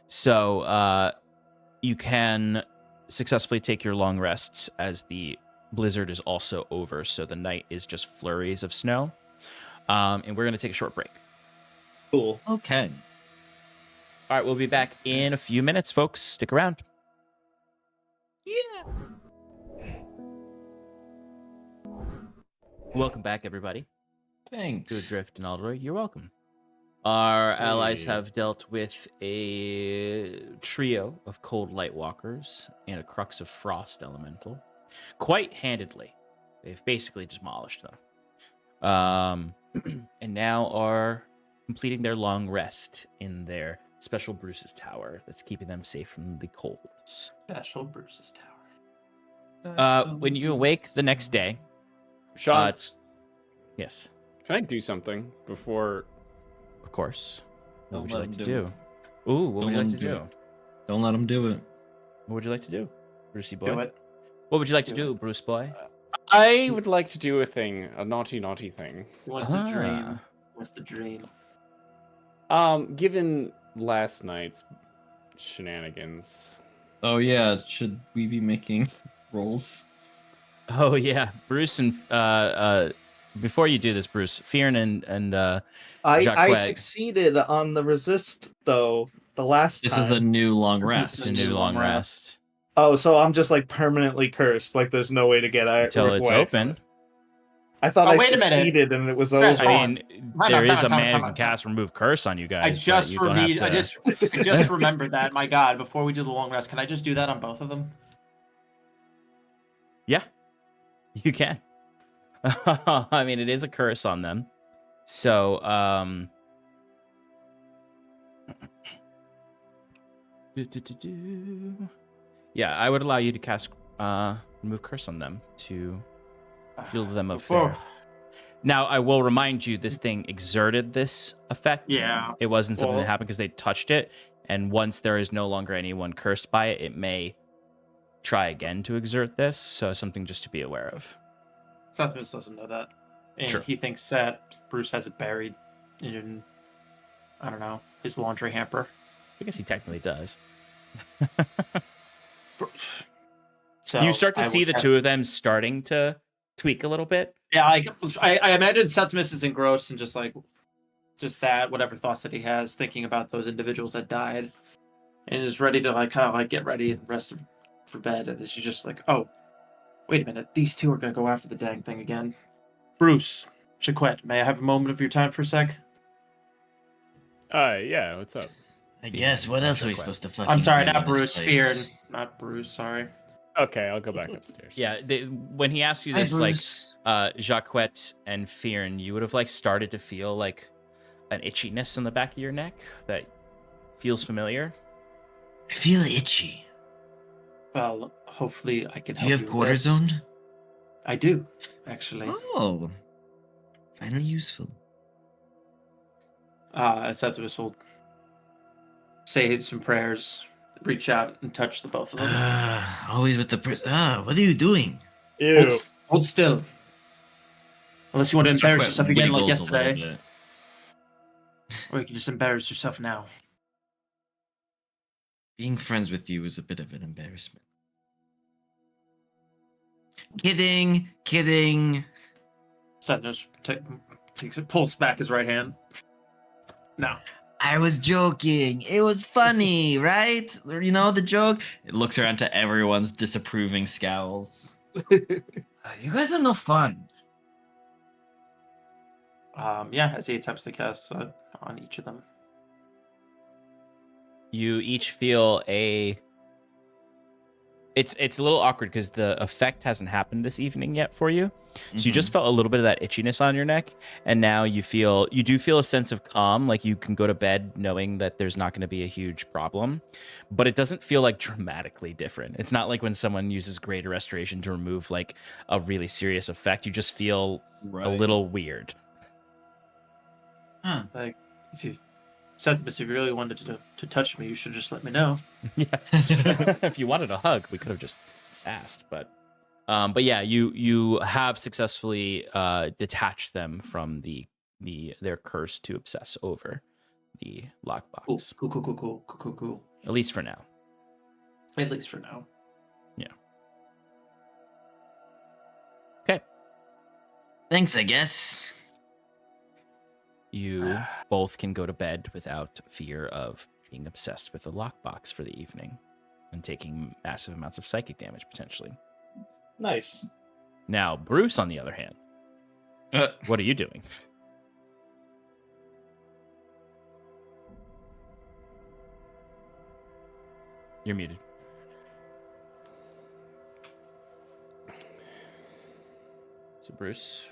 So you can successfully take your long rests as the blizzard is also over. So the night is just flurries of snow. And we're going to take a short break. Cool. Okay. All right, we'll be back in a few minutes, folks. Stick around. Yeah. Welcome back, everybody, Thanks. to Adrift and Aldhalor. You're welcome. Our allies Hey. have dealt with a trio of cold light walkers and a crux of frost elemental quite handedly. They've basically demolished them. And now are completing their long rest in their special Bruce's tower that's keeping them safe from the cold. Special Bruce's tower. When you awake the next day, Sean, yes, can I do something before? of course. What Don't would you let like him to do do? Ooh, what would you Don't like let to him do do? it. Don't let him do it. What would you like to do, Brucey boy? Do it. What would you like to Do do, Bruce boy? I would like to do a thing, a naughty thing. What's Ah. the dream? What's the dream? Given last night's shenanigans, Oh yeah, should we be making rolls? Oh yeah, Bruce and before you do this, Bruce, Fearin and I Jacques. succeeded on the resist though the last This time. is a new long This is rest. It's a new long rest Oh, so I'm just like permanently cursed. Like there's no way to get out until it's away from open. it. I thought Oh, I wait a minute. succeeded and it was Chris, over. I hold mean, on. there is Time a out, man time who out, can cast remove curse on you guys. I but just you don't have to... I just remembered that. My God, before we do the long rest, can I just do that on both of them? Yeah, you can. I mean, it is a curse on them. So, yeah, I would allow you to cast remove curse on them to heal them of Before- fear. Now, I will remind you, this thing exerted this effect. Yeah. It wasn't something that Well- happened because they touched it. And once there is no longer anyone cursed by it, it may try again to exert this. So something just to be aware of. Septimus doesn't know that. And Sure. he thinks that Bruce has it buried in, I don't know, his laundry hamper. I guess he technically does. So You start to I see would the cast- two of them starting to tweak a little bit. Yeah, I imagine Septimus is engrossed in just that, whatever thoughts that he has, thinking about those individuals that died, and is ready to kind of get ready and rest for bed. And she's just like, oh, wait a minute, these two are gonna go after the dang thing again. Bruce, Shaquette, may I have a moment of your time for a sec? yeah. What's up? I guess. What else are we Quick. supposed to fucking I'm sorry, do not in this Bruce. place? Fear, not Bruce. Sorry. Okay, I'll go back upstairs. Yeah, when he asked you Hi, this, like, Bruce. Jacquette and Fearn, you would have, like, started to feel, like, an itchiness in the back of your neck that feels familiar. I feel itchy. Well, hopefully I can Do help you have with this. cortisone? I do, actually. Oh, finally useful. Septimus will say some prayers, reach out and touch the both of them. Always with the what are you doing? Ew. Hold still. Unless you want to embarrass Quite yourself again like wiggles a little yesterday. bit. Or you can just embarrass yourself now. Being friends with you is a bit of an embarrassment. Kidding, kidding. Septimus pulls back his right hand. No. I was joking. It was funny, right? You know the joke? It looks around to everyone's disapproving scowls. You guys are no fun. Yeah, as he attempts to cast on each of them. You each feel a It's a little awkward because the effect hasn't happened this evening yet for you. So you just felt a little bit of that itchiness on your neck, and now you do feel a sense of calm, like you can go to bed knowing that there's not going to be a huge problem, but it doesn't feel like dramatically different. It's not like when someone uses Greater Restoration to remove like a really serious effect. You just feel a little weird. Huh. Like, if you, Septimus, if you really wanted to touch me, you should just let me know. Yeah. If you wanted a hug, we could have just asked, but yeah, you have successfully detached them from their curse to obsess over the lockbox. Cool. At least for now. At least for now. Yeah. Okay. Thanks, I guess. You both can go to bed without fear of being obsessed with the lockbox for the evening and taking massive amounts of psychic damage potentially. Nice. Now, Bruce, on the other hand, what are you doing? You're muted. So, Bruce.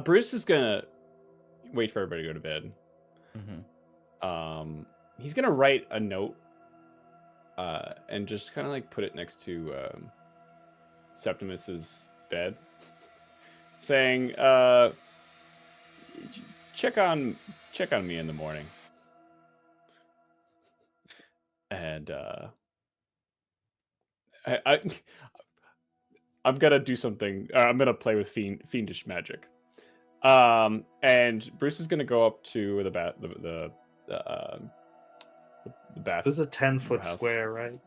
Bruce is gonna wait for everybody to go to bed. Mm-hmm. He's gonna write a note, and just kind of like put it next to Septimus's bed, saying, check on me in the morning. And I'm gonna do something. I'm gonna play with fiendish magic. And Bruce is gonna go up to the bath. The bath. This is a 10-foot house. square, right?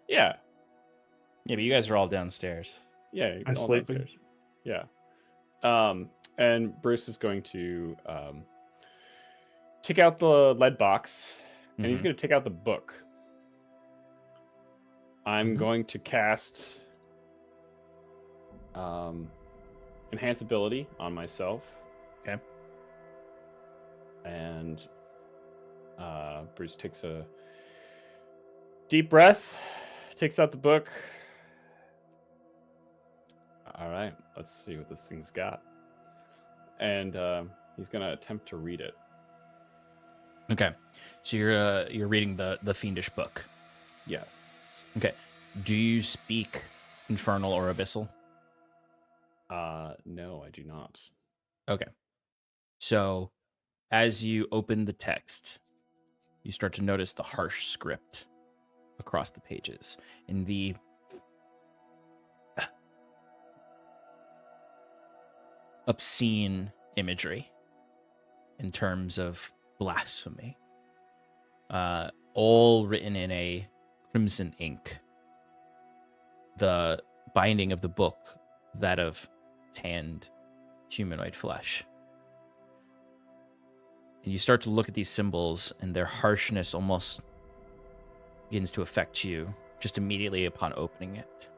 Yeah. Yeah, but you guys are all downstairs. Yeah, I'm all sleeping. downstairs. Yeah. And Bruce is going to take out the lead box, and he's going to take out the book. I'm going to cast enhance ability on myself. Okay. And Bruce takes a deep breath, takes out the book. All right, let's see what this thing's got. And he's gonna attempt to read it. Okay, so you're reading the fiendish book. Yes. Okay. Do you speak Infernal or Abyssal? No, I do not. Okay. So, as you open the text, you start to notice the harsh script across the pages in the obscene imagery in terms of blasphemy. All written in a crimson ink. The binding of the book, that of tanned humanoid flesh. And you start to look at these symbols, and their harshness almost begins to affect you just immediately upon opening it.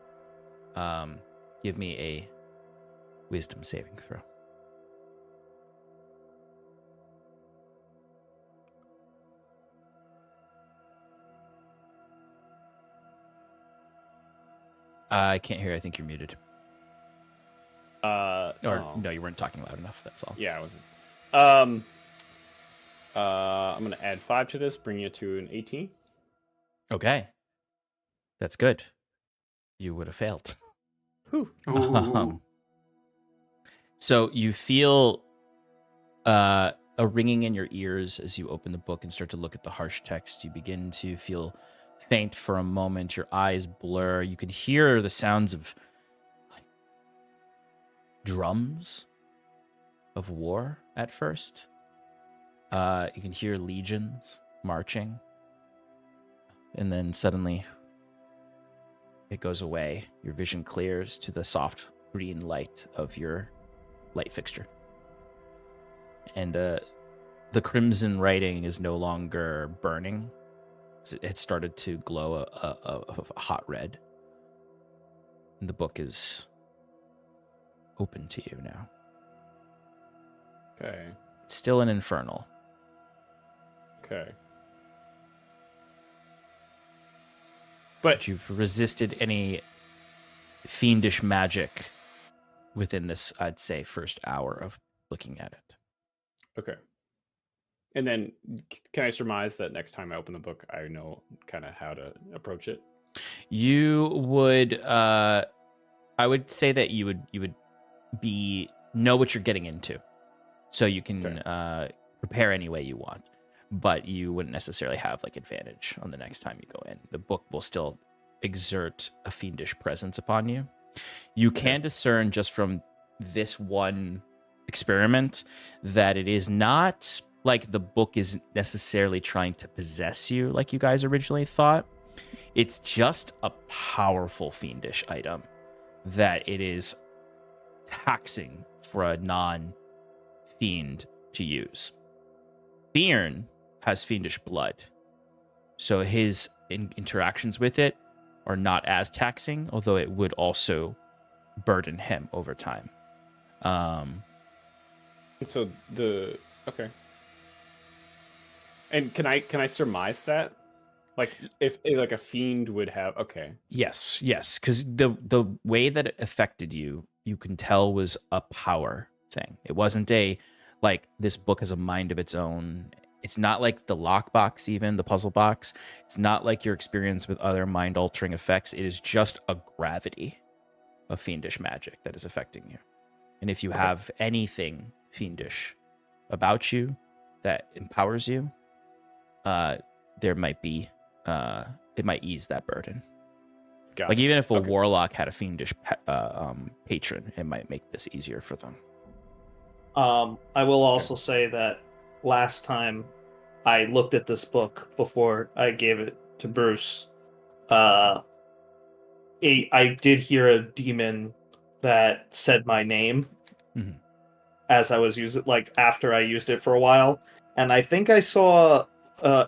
Give me a wisdom saving throw. I can't hear. I think you're muted. No, you weren't talking loud enough. That's all. Yeah, I wasn't. I'm gonna add 5 to this, bring you to an 18. Okay, that's good. You would have failed. Whew. So you feel a ringing in your ears as you open the book and start to look at the harsh text. You begin to feel faint for a moment. Your eyes blur. You can hear the sounds of like drums of war at first. You can hear legions marching. And then suddenly it goes away. Your vision clears to the soft green light of your light fixture. And the crimson writing is no longer burning. It started to glow a hot red. And the book is open to you now. Okay. It's still an infernal. Okay. But you've resisted any fiendish magic within this, I'd say, first hour of looking at it. okay. And then can I surmise that next time I open the book, I know kind of how to approach it? You would, I would say that you would know what you're getting into, so you can prepare any way you want, but you wouldn't necessarily have like advantage on the next time you go in. The book will still exert a fiendish presence upon you. You can discern just from this one experiment that it is not like the book is necessarily trying to possess you like you guys originally thought. It's just a powerful fiendish item that it is taxing for a non-fiend to use. Bjorn has fiendish blood, so his interactions with it are not as taxing, although it would also burden him over time. So okay. And can I surmise that? Like if like a fiend would have Yes, because the way that it affected you, you can tell was a power thing. It wasn't a like this book has a mind of its own. It's not like the lockbox, even the puzzle box. It's not like your experience with other mind altering effects. It is just a gravity of fiendish magic that is affecting you. And if you have anything fiendish about you that empowers you, there might be it might ease that burden. Got like it. even if a Okay. warlock had a fiendish patron, it might make this easier for them. I will also say that last time I looked at this book before I gave it to Bruce, I did hear a demon that said my name Mhm. as I was using, like after I used it for a while, and I think I saw,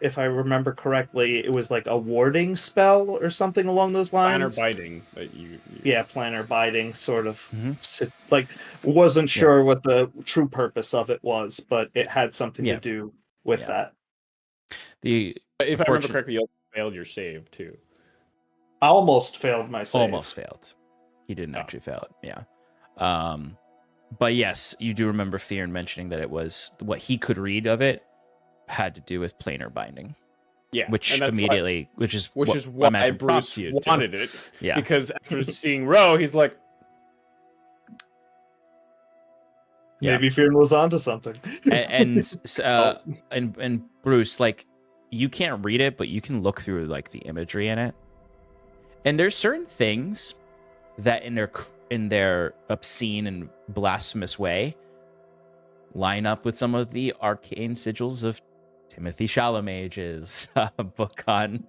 if I remember correctly, it was like a warding spell or something along those Planner lines. biting that you Yeah, planner biting, sort of. Mhm. Like, wasn't sure what the true purpose of it was, but it had something Yeah. to do with Yeah. that. The If I remember correctly, you also failed your save too. I almost failed my save. almost failed. He didn't actually fail it. Yeah. But yes, you do remember Fearn mentioning that it was what he could read of it had to do with planar binding. Yeah, Which and that's immediately, which is why I imagine Bruce prompts you to. wanted it. Yeah. Because after seeing Ro, he's like, Yeah. Maybe Fearn was onto something. and Bruce, like, you can't read it, but you can look through like the imagery in it. And there's certain things that in their obscene and blasphemous way line up with some of the arcane sigils of Timothy Chalamet's book on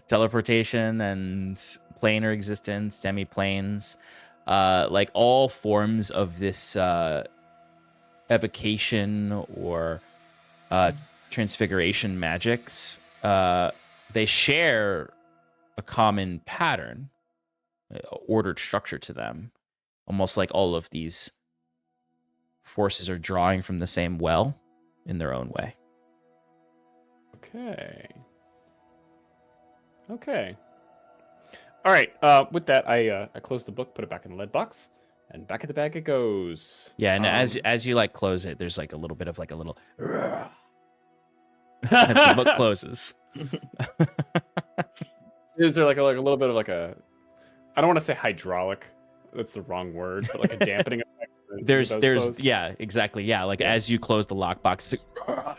teleportation and planar existence, demi-planes, like all forms of this evocation or transfiguration magics. They share a common pattern, ordered structure to them, almost like all of these forces are drawing from the same well in their own way. Okay. All right. With that, I close the book, put it back in the lead box, and back in the bag it goes. Yeah, and as you like close it, there's like a little bit of like a little as the book closes. Is there like a little bit of like a, I don't want to say hydraulic, that's the wrong word, but like a dampening effect? There's yeah, exactly. Yeah, like as you close the lockbox, it's like,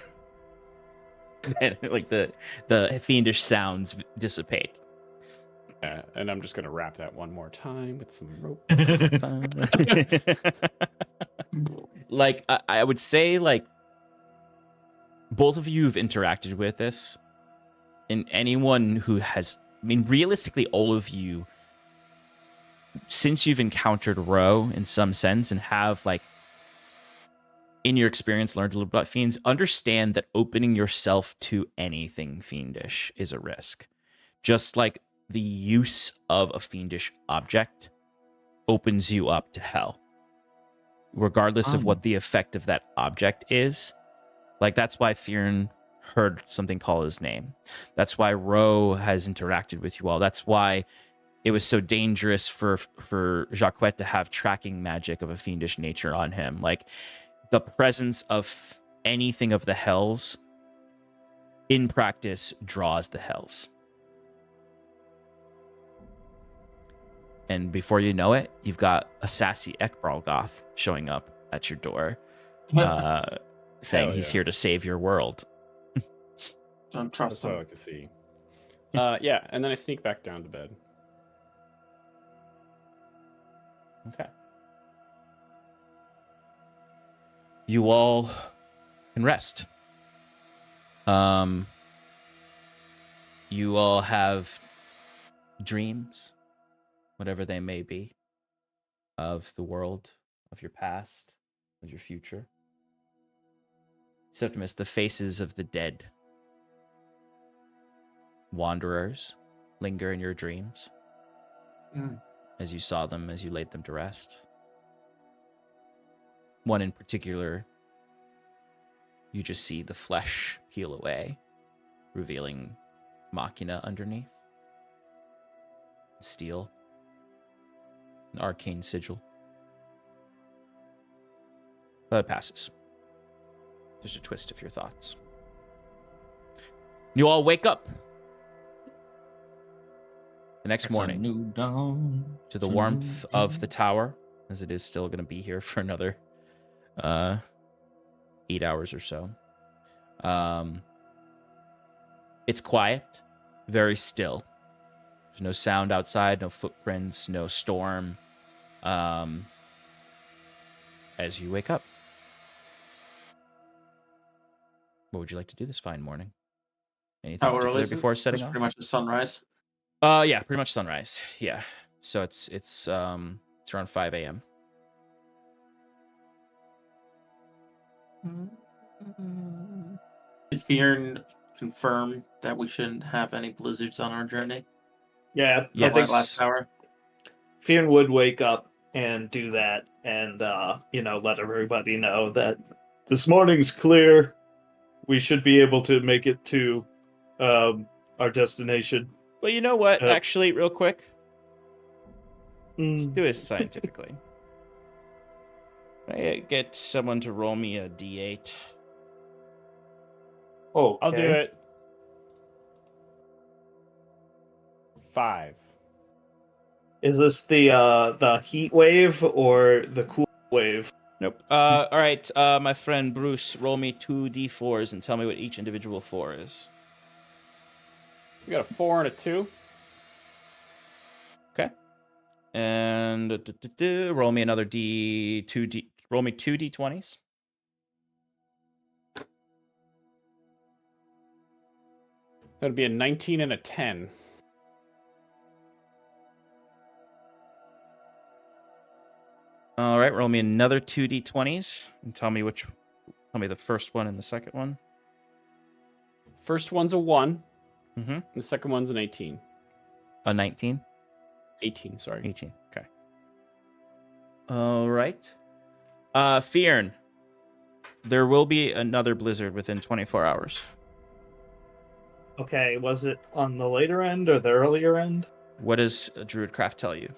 and like the fiendish sounds dissipate. Yeah, and I'm just gonna wrap that one more time with some rope. Like I would say, like both of you have interacted with this, and anyone who has, I mean, realistically, all of you, since you've encountered Ro in some sense and have like in your experience learned a little about fiends, understand that opening yourself to anything fiendish is a risk. Just like the use of a fiendish object opens you up to hell, regardless of what the effect of that object is. Like, that's why Fearn heard something call his name. That's why Ro has interacted with you all. That's why it was so dangerous for Jacquet to have tracking magic of a fiendish nature on him. Like, the presence of anything of the hells in practice draws the hells. And before you know it, you've got a sassy Ekbralgoth showing up at your door, saying Hell he's yeah. here to save your world. Don't trust That's what I them. like to see. Yeah, and then I sneak back down to bed. Okay. You all can rest. You all have dreams, whatever they may be, of the world, of your past, of your future. Septimus, the faces of the dead wanderers linger in your dreams as you saw them, as you laid them to rest. One in particular, you just see the flesh peel away, revealing machina underneath. Steel. An arcane sigil. But it passes. Just a twist of your thoughts. You all wake up the next morning New dawn. to the warmth of the tower, as it is still going to be here for another 8 hours or so. It's quiet, very still. There's no sound outside, no footprints, no storm. As you wake up, what would you like to do this fine morning? Anything How early particular is it? before setting It's off? pretty much the sunrise. Yeah, pretty much sunrise. Yeah, so it's around 5 a.m. Did Fearn confirm that we shouldn't have any blizzards on our journey? Yeah, Yes. I think Last hour. Fearn would wake up and do that, and let everybody know that this morning's clear. We should be able to make it to our destination. Well, you know what? Yep. Actually, real quick, let's Mm, do it scientifically. Can I get someone to roll me a d8? okay. I'll do it. 5. Is this the heat wave or the cool wave? Nope. All right, my friend Bruce, roll me 2 d4s and tell me what each individual 4 is. We got a 4 and a 2. Okay. And roll me another roll me 2 d20s. That'd be a 19 and a 10. All right, roll me another 2 d20s and tell me the first one and the second one. First one's a 1. Mm-hmm. And the second one's an 18. A 19? 18, sorry. 18. Okay. All right. Fearn, there will be another blizzard within 24 hours. Okay, was it on the later end or the earlier end? What does Druidcraft tell you?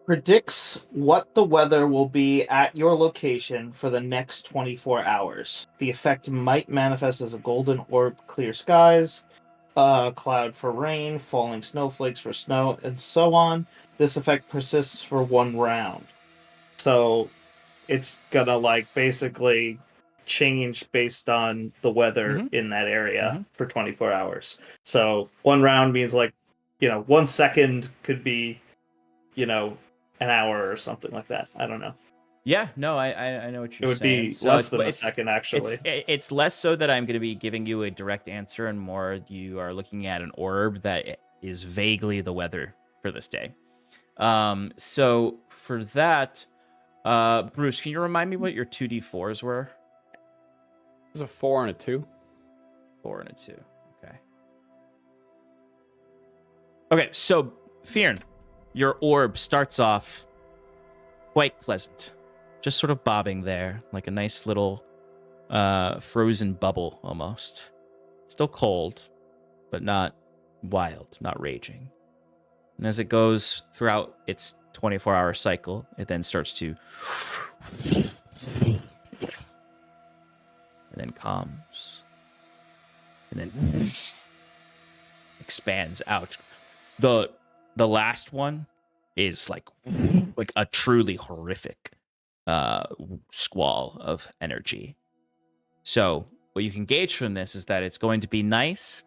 Predicts what the weather will be at your location for the next 24 hours. The effect might manifest as a golden orb, clear skies, cloud for rain, falling snowflakes for snow, and so on. This effect persists for 1 round. So it's gonna basically change based on the weather in that area for 24 hours. So 1 round means 1 second could be, an hour or something like that. I don't know. Yeah, no, I know what you're saying. It would be So less than a second, actually. It's less so that I'm going to be giving you a direct answer, and more you are looking at an orb that is vaguely the weather for this day. So for that, Bruce, can you remind me what your 2d4s were? There's a 4 and a 2. 4 and a 2. Okay. Okay, so Fearn, your orb starts off quite pleasant, just sort of bobbing there like a nice little frozen bubble almost. Still cold, but not wild, not raging. And as it goes throughout its 24-hour cycle, it then starts to and then calms and then expands out. The last one is like a truly horrific squall of energy. So what you can gauge from this is that it's going to be nice,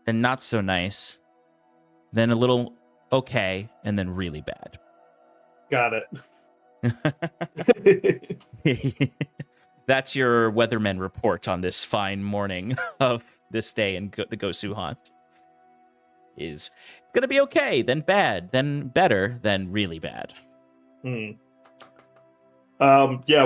then not so nice, then a little okay, and then really bad. Got it. That's your weatherman report on this fine morning of this day in the Gosu haunt. It's going to be okay, then bad, then better, then really bad. Yeah,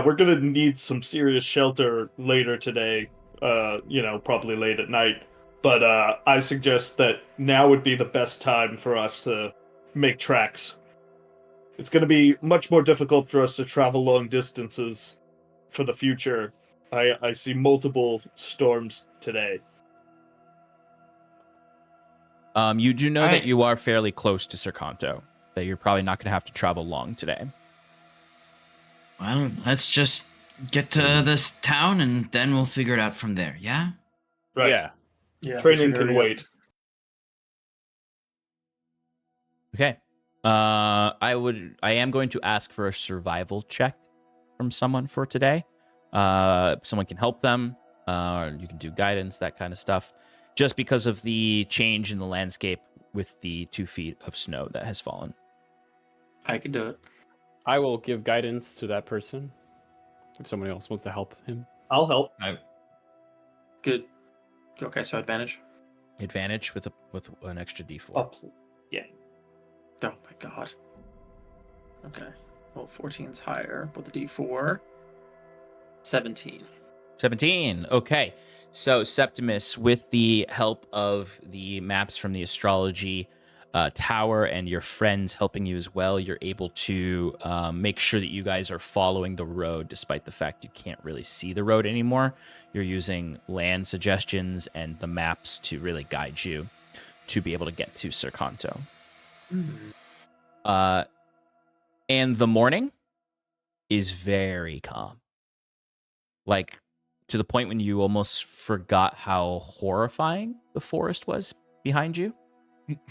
we're gonna need some serious shelter later today. Probably late at night. But I suggest that now would be the best time for us to make tracks. It's gonna be much more difficult for us to travel long distances for the future. I see multiple storms today. You do know that Alright. you are fairly close to Sercanto, that you're probably not going to have to travel long today. Well, let's just get to this town and then we'll figure it out from there, yeah? Right. Yeah. Yeah, we Training should can hurry up. wait. Okay. I am going to ask for a survival check from someone for today. Someone can help them. You can do guidance, that kind of stuff. Just because of the change in the landscape with the 2 feet of snow that has fallen. I could do it. I will give guidance to that person if someone else wants to help him. I'll help. Good. Okay, so advantage. Advantage with an extra d4. Up. Yeah. Oh my god. Okay. Well, 14's higher with the D4. 17. 17. Okay. So Septimus, with the help of the maps from the astrology tower and your friends helping you as well, you're able to make sure that you guys are following the road despite the fact you can't really see the road anymore. You're using land suggestions and the maps to really guide you to be able to get to Sercanto. And the morning is very calm. Like, to the point when you almost forgot how horrifying the forest was behind you.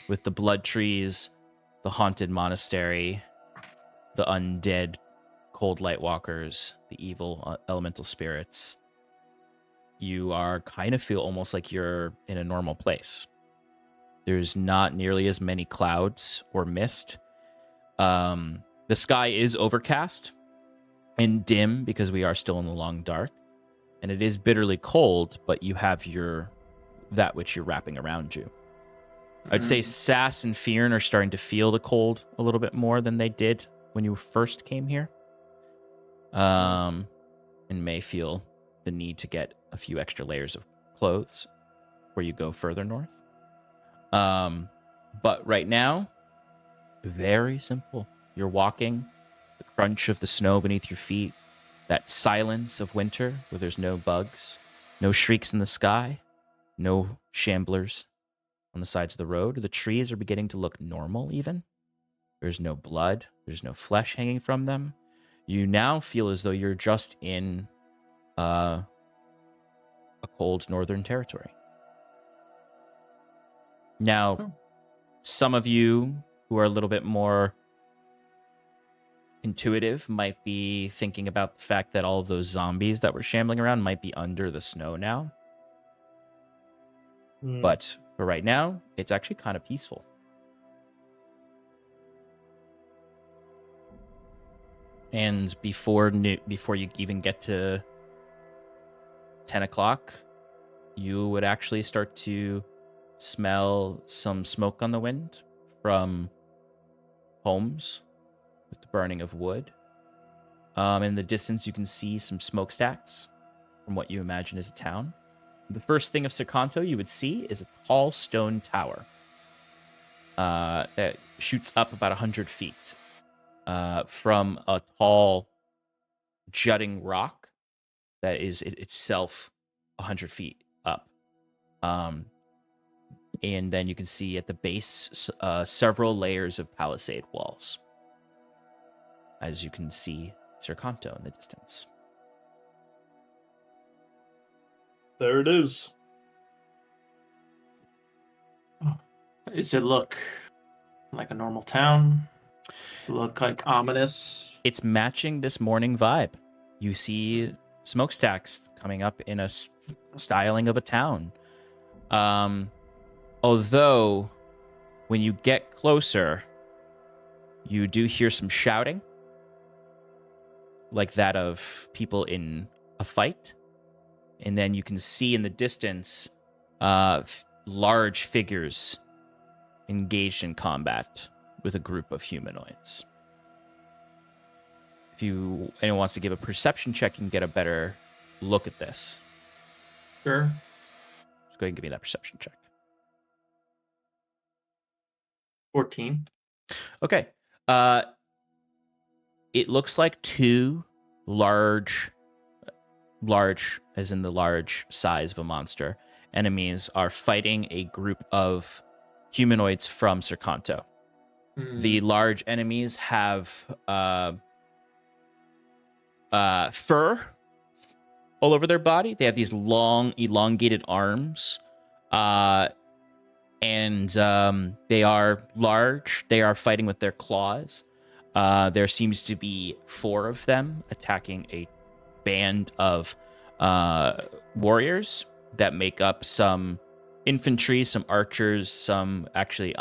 With the blood trees, the haunted monastery, the undead cold light walkers, the evil elemental spirits. You are kind of feel almost like you're in a normal place. There's not nearly as many clouds or mist. The sky is overcast and dim because we are still in the long dark. And it is bitterly cold, but you have that which you're wrapping around you. I'd say Sass and Fearn are starting to feel the cold a little bit more than they did when you first came here. And may feel the need to get a few extra layers of clothes before you go further north. But right now, very simple. You're walking, the crunch of the snow beneath your feet, that silence of winter where there's no bugs, no shrieks in the sky, no shamblers on the sides of the road. The trees are beginning to look normal even. There's no blood. There's no flesh hanging from them. You now feel as though you're just in a cold northern territory. Now, some of you who are a little bit more intuitive might be thinking about the fact that all of those zombies that were shambling around might be under the snow now. But for right now, it's actually kind of peaceful. And before you even get to 10 o'clock, you would actually start to smell some smoke on the wind from homes with the burning of wood. In the distance, you can see some smokestacks from what you imagine is a town. The first thing of Sercanto you would see is a tall stone tower that shoots up about 100 feet from a tall jutting rock that is itself 100 feet up. And then you can see at the base several layers of palisade walls. As you can see Sercanto in the distance. There it is. Does it look like a normal town? Does it look like ominous? It's matching this morning vibe. You see smokestacks coming up in a styling of a town. Although, when you get closer, you do hear some shouting, like that of people in a fight. And then you can see in the distance large figures engaged in combat with a group of humanoids. If anyone wants to give a perception check, you can get a better look at this. Sure. Just go ahead and give me that perception check. 14. Okay. It looks like two large, as in the large size of a monster, enemies are fighting a group of humanoids from Sercanto. The large enemies have fur all over their body. They have these long, elongated arms. And they are large. They are fighting with their claws. There seems to be 4 of them attacking a band of warriors that make up some infantry, some archers, some actually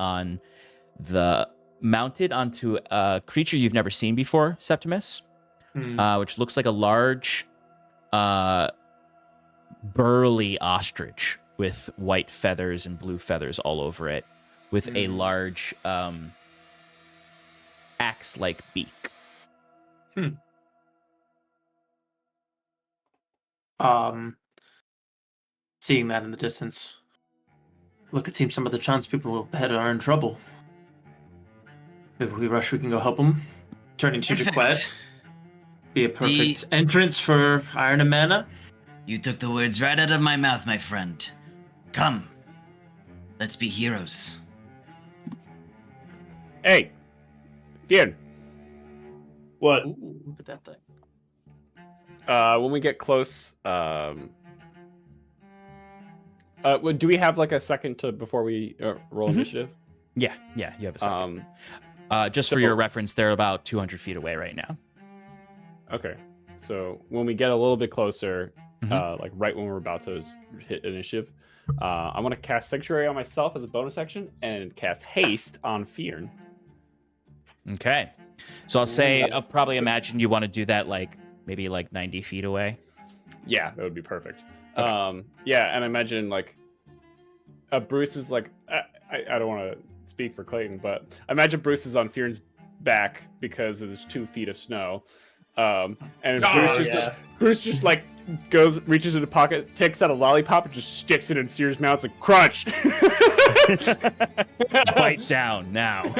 mounted onto a creature you've never seen before, Septimus, which looks like a large, burly ostrich with white feathers and blue feathers all over it, with a large axe-like beak. Seeing that in the distance. Look, it seems some of the townspeople ahead are in trouble. Maybe we rush, we can go help them. Turning to Jaquette. Be a perfect entrance for Iron and Mana. You took the words right out of my mouth, my friend. Come. Let's be heroes. Hey, Fionn. What? Ooh, look at that thing. When we get close, do we have like a second before we roll initiative? Yeah, you have a second. Just so- for your reference, they're about 200 feet away right now. Okay, so when we get a little bit closer, Mhm. like right when we're about to hit initiative, I want to cast Sanctuary on myself as a bonus action and cast Haste on Fionn. Okay. So I'll probably imagine you want to do that maybe 90 feet away. Yeah, that would be perfect. Okay. Yeah, and I imagine Bruce is I don't want to speak for Clayton, but I imagine Bruce is on Fionn's back because there's 2 feet of snow. And Bruce just reaches in the pocket, takes out a lollipop, and just sticks it in Fionn's mouth. It's like, crunch! Bite down now.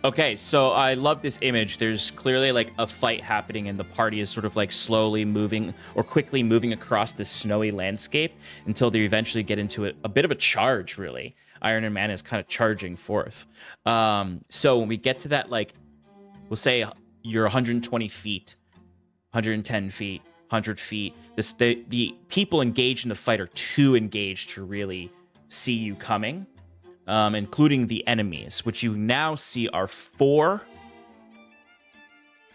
Okay, so I love this image. There's clearly a fight happening, and the party is sort of slowly moving or quickly moving across this snowy landscape until they eventually get into a bit of a charge, really. Iron and Man is kind of charging forth. So when we get to that, we'll say you're 120 feet, 110 feet, 100 feet. The people engaged in the fight are too engaged to really see you coming. Including the enemies, which you now see are 4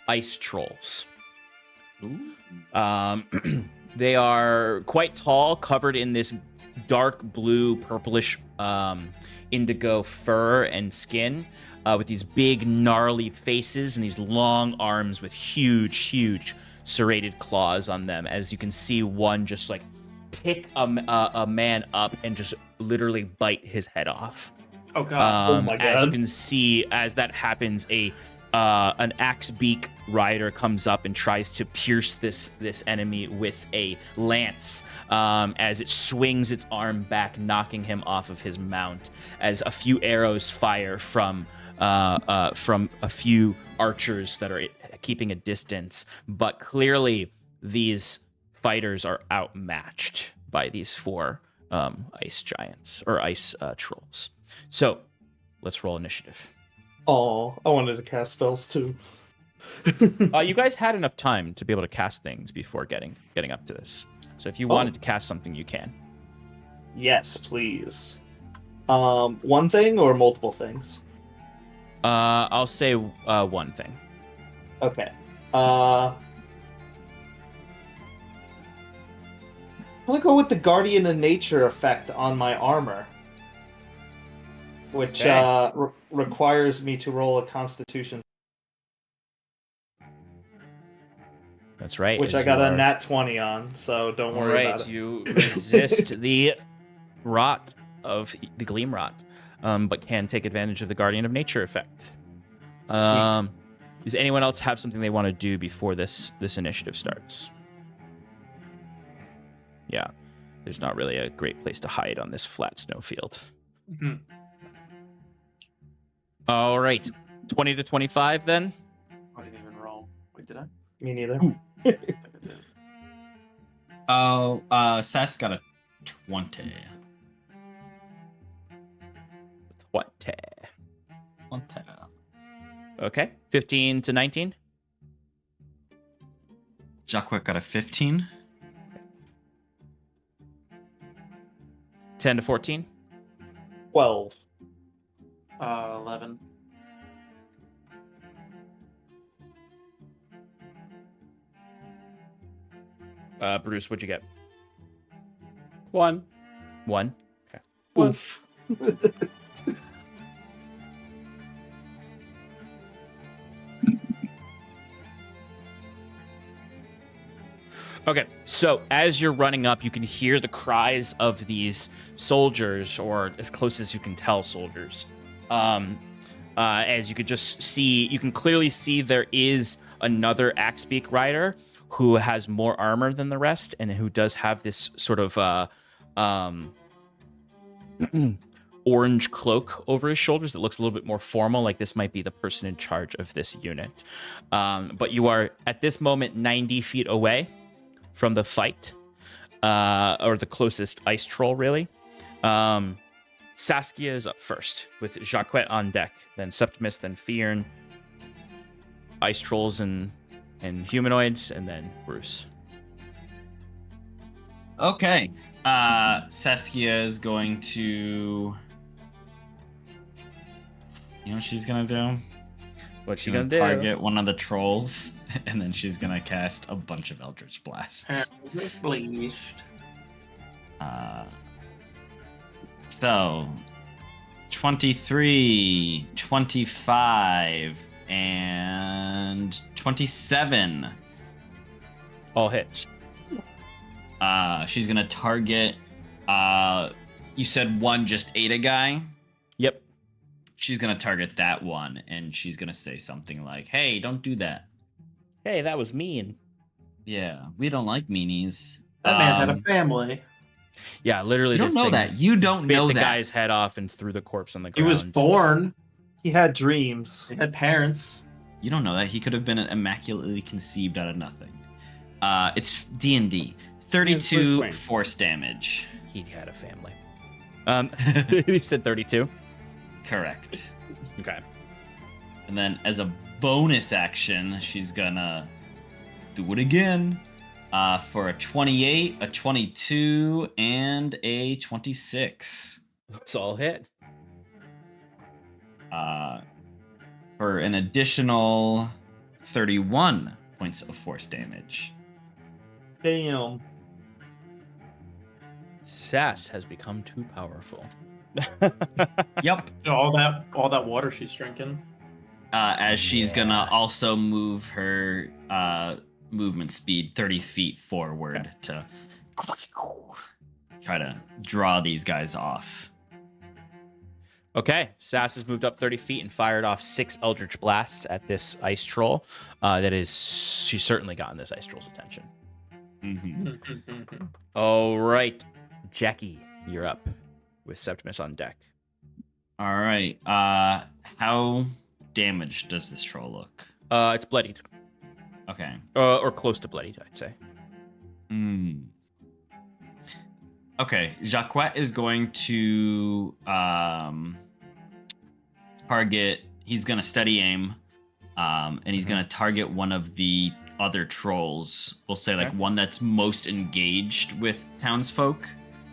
ice trolls. They are quite tall, covered in this dark blue, purplish, indigo fur and skin, with these big, gnarly faces and these long arms with huge, serrated claws on them. As you can see, one just pick a man up and just literally bite his head off. Oh god! Oh my As you god! can see, as that happens, a an axe beak rider comes up and tries to pierce this enemy with a lance as it swings its arm back, knocking him off of his mount. As a few arrows fire from a few archers that are keeping a distance, but clearly these fighters are outmatched by these 4 ice giants or ice trolls. So let's roll initiative. Oh, I wanted to cast spells too. You guys had enough time to be able to cast things before getting up to this. So if you wanted to cast something, you can. Yes, please. One thing or multiple things? I'll say one thing. Okay. I'm gonna go with the Guardian of Nature effect on my armor, which requires me to roll a Constitution. That's right. Which I got a nat 20 on, so don't worry about it. You resist the rot of the gleam rot, but can take advantage of the Guardian of Nature effect. Sweet. Does anyone else have something they want to do before this initiative starts? Yeah, there's not really a great place to hide on this flat snowfield. Mhm. All right, 20 to 25 then. I didn't even roll. Wait, did I? Me neither. I think I did. Oh, Sass got a 20. 20. 20. Okay, 15 to 19. Jacques got a 15. 10 to 14. 12. 11. Bruce, what'd you get? 1. 1. Okay. Oof. Okay, so as you're running up, you can hear the cries of these soldiers, or as close as you can tell, soldiers. As you could just see, you can clearly see there is another Axebeak rider who has more armor than the rest, and who does have this sort of orange cloak over his shoulders that looks a little bit more formal, like this might be the person in charge of this unit. But you are, at this moment, 90 feet away from the fight, or the closest ice troll, really. Saskia is up first, with Jacques on deck, then Septimus, then Fiern, ice trolls and humanoids, and then Bruce. Okay. Saskia is going to... You know what she's gonna do? What's she She's gonna do? target one of the trolls, and then she's gonna cast a bunch of Eldritch Blasts. Please. So, 23, 25, and 27. All hit. She's gonna target. You said one just ate a guy. Yep. She's gonna target that one, and she's gonna say something like, "Hey, don't do that." Hey, that was mean. Yeah, we don't like meanies. That man had a family. Yeah, literally. You don't this know thing that. You don't bit know the that. guy's head off and threw the corpse on the He ground. was born. He had dreams. He had parents. You don't know that. He could have been immaculately conceived out of nothing. It's DnD. 32 wing. force damage. He had a family. You said 32. Correct. Okay. And then as a bonus action, she's gonna do it again for a 28, a 22, and a 26. It's all hit. For an additional 31 points of force damage. Damn. Sass has become too powerful. Yep. All that water she's drinking. As she's gonna also move her movement speed 30 feet forward to try to draw these guys off. Okay, Sass has moved up 30 feet and fired off 6 Eldritch Blasts at this ice troll. She's certainly gotten this ice troll's attention. Mm-hmm. All right, Jackie, you're up with Septimus on deck. All right. How damaged does this troll look? It's bloodied. Okay. Or close to bloodied, I'd say. Okay, Jacquet is going to target. He's going to steady aim, and he's going to target one of the other trolls. We'll say like one that's most engaged with townsfolk.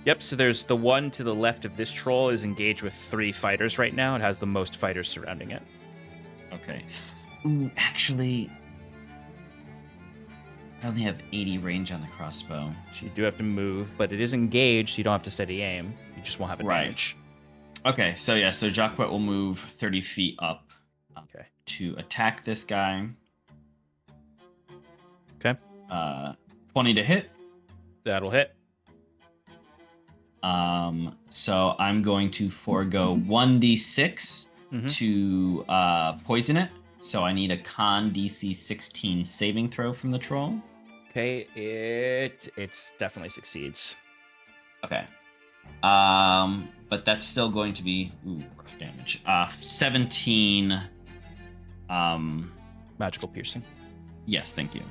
Yep. So there's the one to the left of this troll is engaged with 3 fighters right now. It has the most fighters surrounding it. Okay. Ooh, actually, I only have 80 range on the crossbow. So you do have to move, but it is engaged, so you don't have to steady aim. You just won't have advantage. Okay, so yeah, so Jacquet will move 30 feet up to attack this guy. Okay. 20 to hit. That'll hit. So I'm going to forego 1d6 to poison it. So I need a con DC 16 saving throw from the troll. Okay, it definitely succeeds. Okay. But that's still going to be rough damage. 17 Magical piercing. Yes, thank you.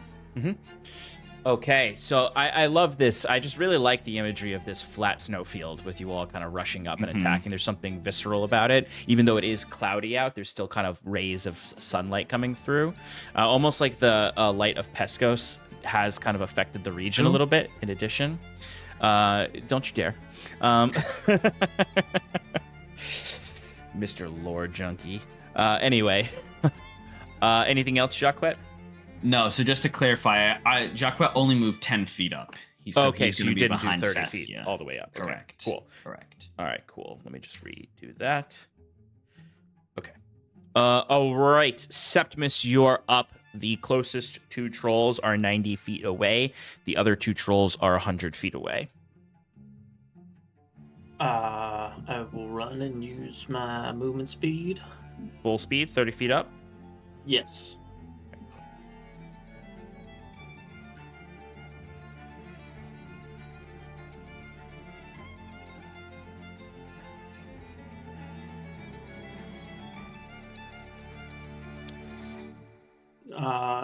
Okay, so I love this. I just really like the imagery of this flat snowfield with you all kind of rushing up and attacking. There's something visceral about it. Even though it is cloudy out, there's still kind of rays of sunlight coming through. Almost like the light of Pescos has kind of affected the region a little bit in addition. Don't you dare. Mr. Lore Junkie. Anyway. Anything else, Jacquet? No, so just to clarify, Jacquet only moved 10 feet up. So you didn't do 30 feet all the way up. Correct. Okay, cool. Correct. All right, cool. Let me just redo that. Okay. All right, Septimus, you're up. The closest 2 trolls are 90 feet away. The other 2 trolls are 100 feet away. I will run and use my movement speed. Full speed, 30 feet up? Yes.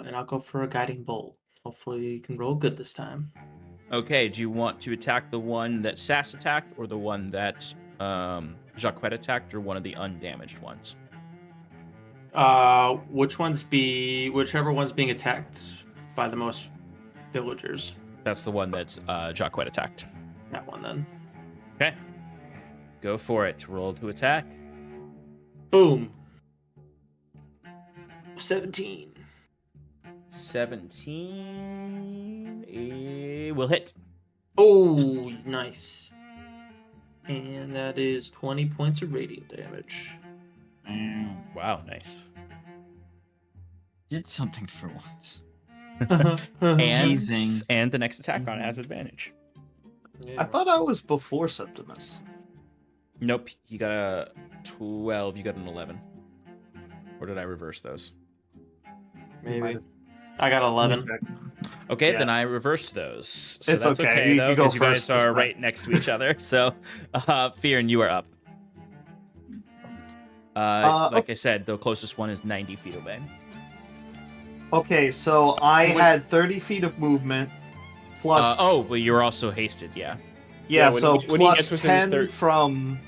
And I'll go for a guiding bolt. Hopefully you can roll good this time. Okay, do you want to attack the one that Sass attacked or the one that Jacquet attacked or one of the undamaged ones? Whichever one's being attacked by the most villagers. That's the one that's Jacquet attacked. That one then. Okay. Go for it. Roll to attack. Boom. 17. 17 will hit. Oh, nice. And that is 20 points of radiant damage. Wow, nice. Did something for once. And the next attack on it has advantage. Yeah. I thought I was before Septimus. Nope, you got a 12, you got an 11. Or did I reverse those? Maybe. I got 11. Okay, Yeah. then I reversed those. So It's that's okay. okay You though, go because you guys first this are time. right next to each other. So, Fearin, you are up. Like I said, the closest one is 90 feet away. Okay, so I had 30 feet of movement plus. Well, you're also hasted, yeah. Yeah, when so he gets plus within 10 from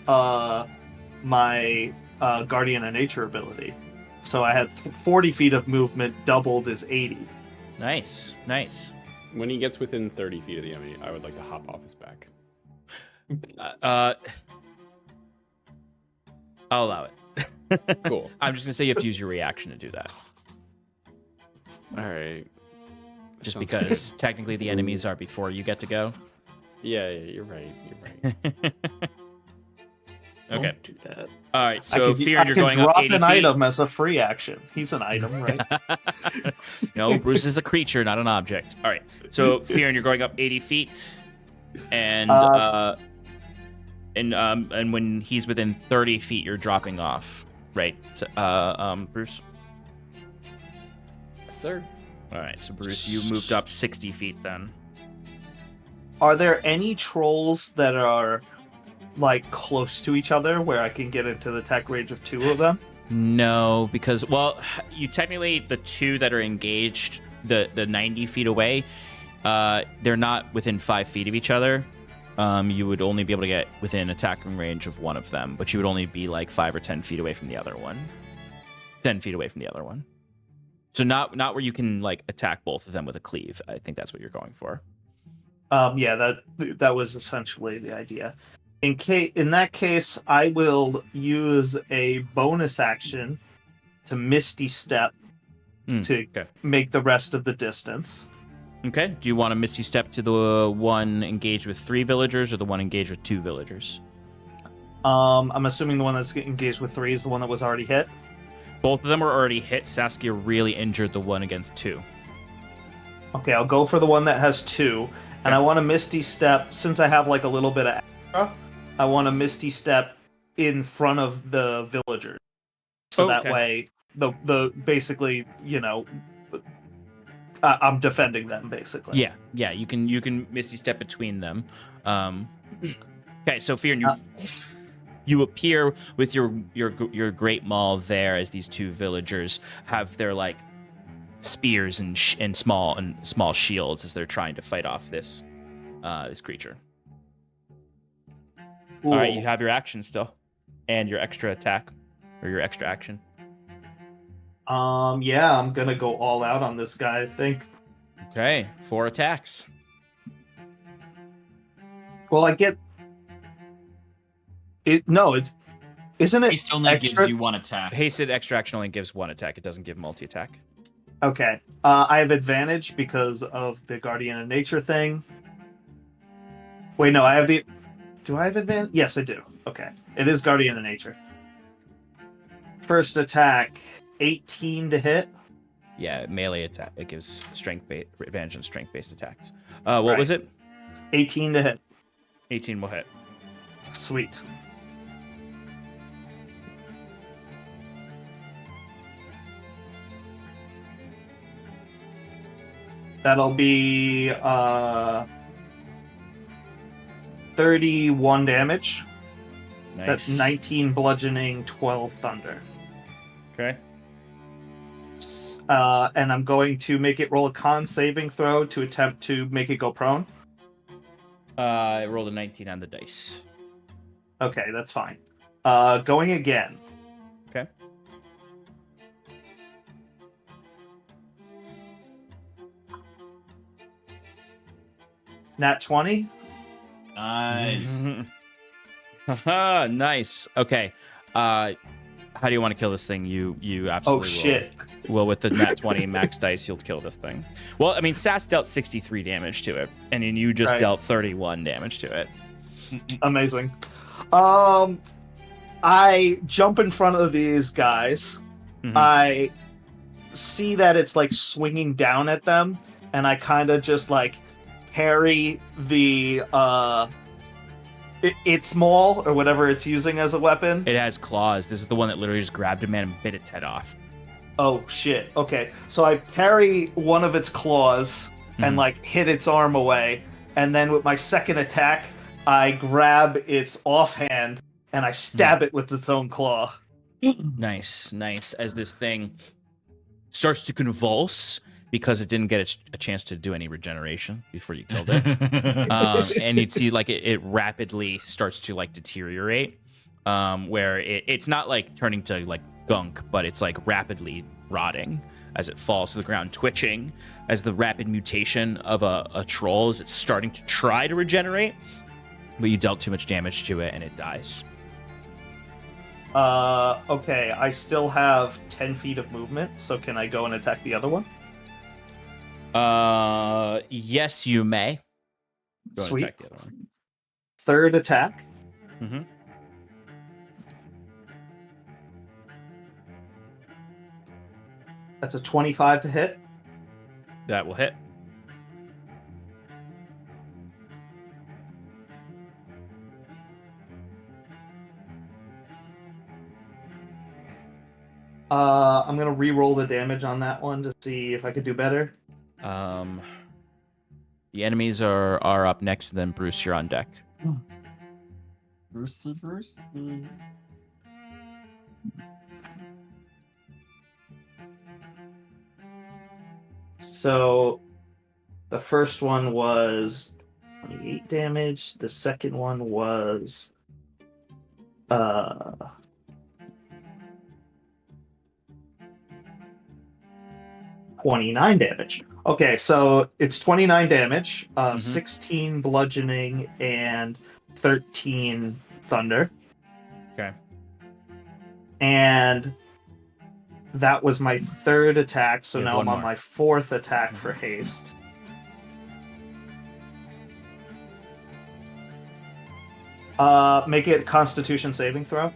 my Guardian of Nature ability. So I had 40 feet of movement, doubled is 80. Nice. When he gets within 30 feet of the enemy, I would like to hop off his back. I'll allow it. Cool. I'm just gonna say you have to use your reaction to do that. All right. Just Sounds because technically the enemies are before you get to go. Yeah, you're right. Okay. Don't do that. All right. So I Fearin, you're can going up drop 80 an feet. item as a free action. He's an item, right? No, Bruce is a creature, not an object. All right. So Fearin, you're going up 80 feet, and And when he's within 30 feet, you're dropping off, right? Bruce. Sir. All right, so Bruce, you moved up 60 feet then. Are there any trolls that are like close to each other where I can get into the attack range of 2 of them? No, because you technically the 2 that are engaged, the 90 feet away, they're not within 5 feet of each other. You would only be able to get within attacking range of one of them, but you would only be like 5 or 10 feet away from the other one. 10 feet away from the other one. So not where you can like attack both of them with a cleave. I think that's what you're going for. Yeah, that was essentially the idea. In that case, I will use a bonus action to Misty Step to make the rest of the distance. Okay. Do you want to Misty Step to the one engaged with 3 villagers or the one engaged with 2 villagers? I'm assuming the one that's engaged with 3 is the one that was already hit. Both of them were already hit. Saskia really injured the one against 2. Okay, I'll go for the one that has 2, and I want to Misty Step, since I have like a little bit of extra, I want to Misty Step in front of the villagers. So that way, the basically, I'm defending them, basically. Yeah, you can Misty Step between them. Okay, so Fear, you appear with your great maul there as these 2 villagers have their like spears and small shields as they're trying to fight off this creature. Cool. All right, you have your action still, and your extra attack or your extra action. Yeah, I'm gonna go all out on this guy, I think. Okay, 4 attacks. Well, I get it. No, isn't it? Haste only extra? gives you 1 attack. Hasted extra action only gives 1 attack. It doesn't give multi-attack. Okay. I have advantage because of the Guardian of Nature thing. Wait, no, I have the. Do I have advantage? Yes, I do. Okay. It is Guardian of Nature. First attack, 18 to hit. Yeah, melee attack. It gives advantage on strength-based attacks. What was it? 18 to hit. 18 will hit. Sweet. That'll be 31 damage. Nice. That's 19 bludgeoning, 12 thunder. Okay. And I'm going to make it roll a con saving throw to attempt to make it go prone. I rolled a 19 on the dice. Okay, that's fine. Going again. Okay. Nat 20. Nice. Haha, nice. Okay. How do you want to kill this thing? You absolutely Oh shit. will with the nat 20 max dice, you'll kill this thing. Well, I mean, Sass dealt 63 damage to it, and then you just dealt 31 damage to it. Amazing. I jump in front of these guys. Mhm. I see that it's like swinging down at them, and I kind of just like parry the its maul or whatever it's using as a weapon. It has claws. This is the one that literally just grabbed a man and bit its head off. Oh shit. Okay. So I parry one of its claws and Mhm. like hit its arm away, and then with my second attack, I grab its offhand and I stab it with its own claw. Nice. As this thing starts to convulse because it didn't get a chance to do any regeneration before you killed it. And you'd see like it rapidly starts to like deteriorate, where it's not like turning to like gunk, but it's like rapidly rotting as it falls to the ground, twitching as the rapid mutation of a troll as it's starting to try to regenerate, but you dealt too much damage to it and it dies. Okay, I still have 10 feet of movement, so can I go and attack the other one? Yes, you may. Go and Sweet. attack the other one. Third attack. Mm-hmm. That's a 25 to hit. That will hit. I'm gonna re-roll the damage on that one to see if I could do better. The enemies are up next, then Bruce, you're on deck. Brucey. So the first one was 28 damage. The second one was 29 damage. Okay, so it's 29 damage, 16 bludgeoning, and 13 thunder. Okay. And that was my third attack, so You have now I'm one on more. my fourth attack for haste. Make it Constitution saving throw.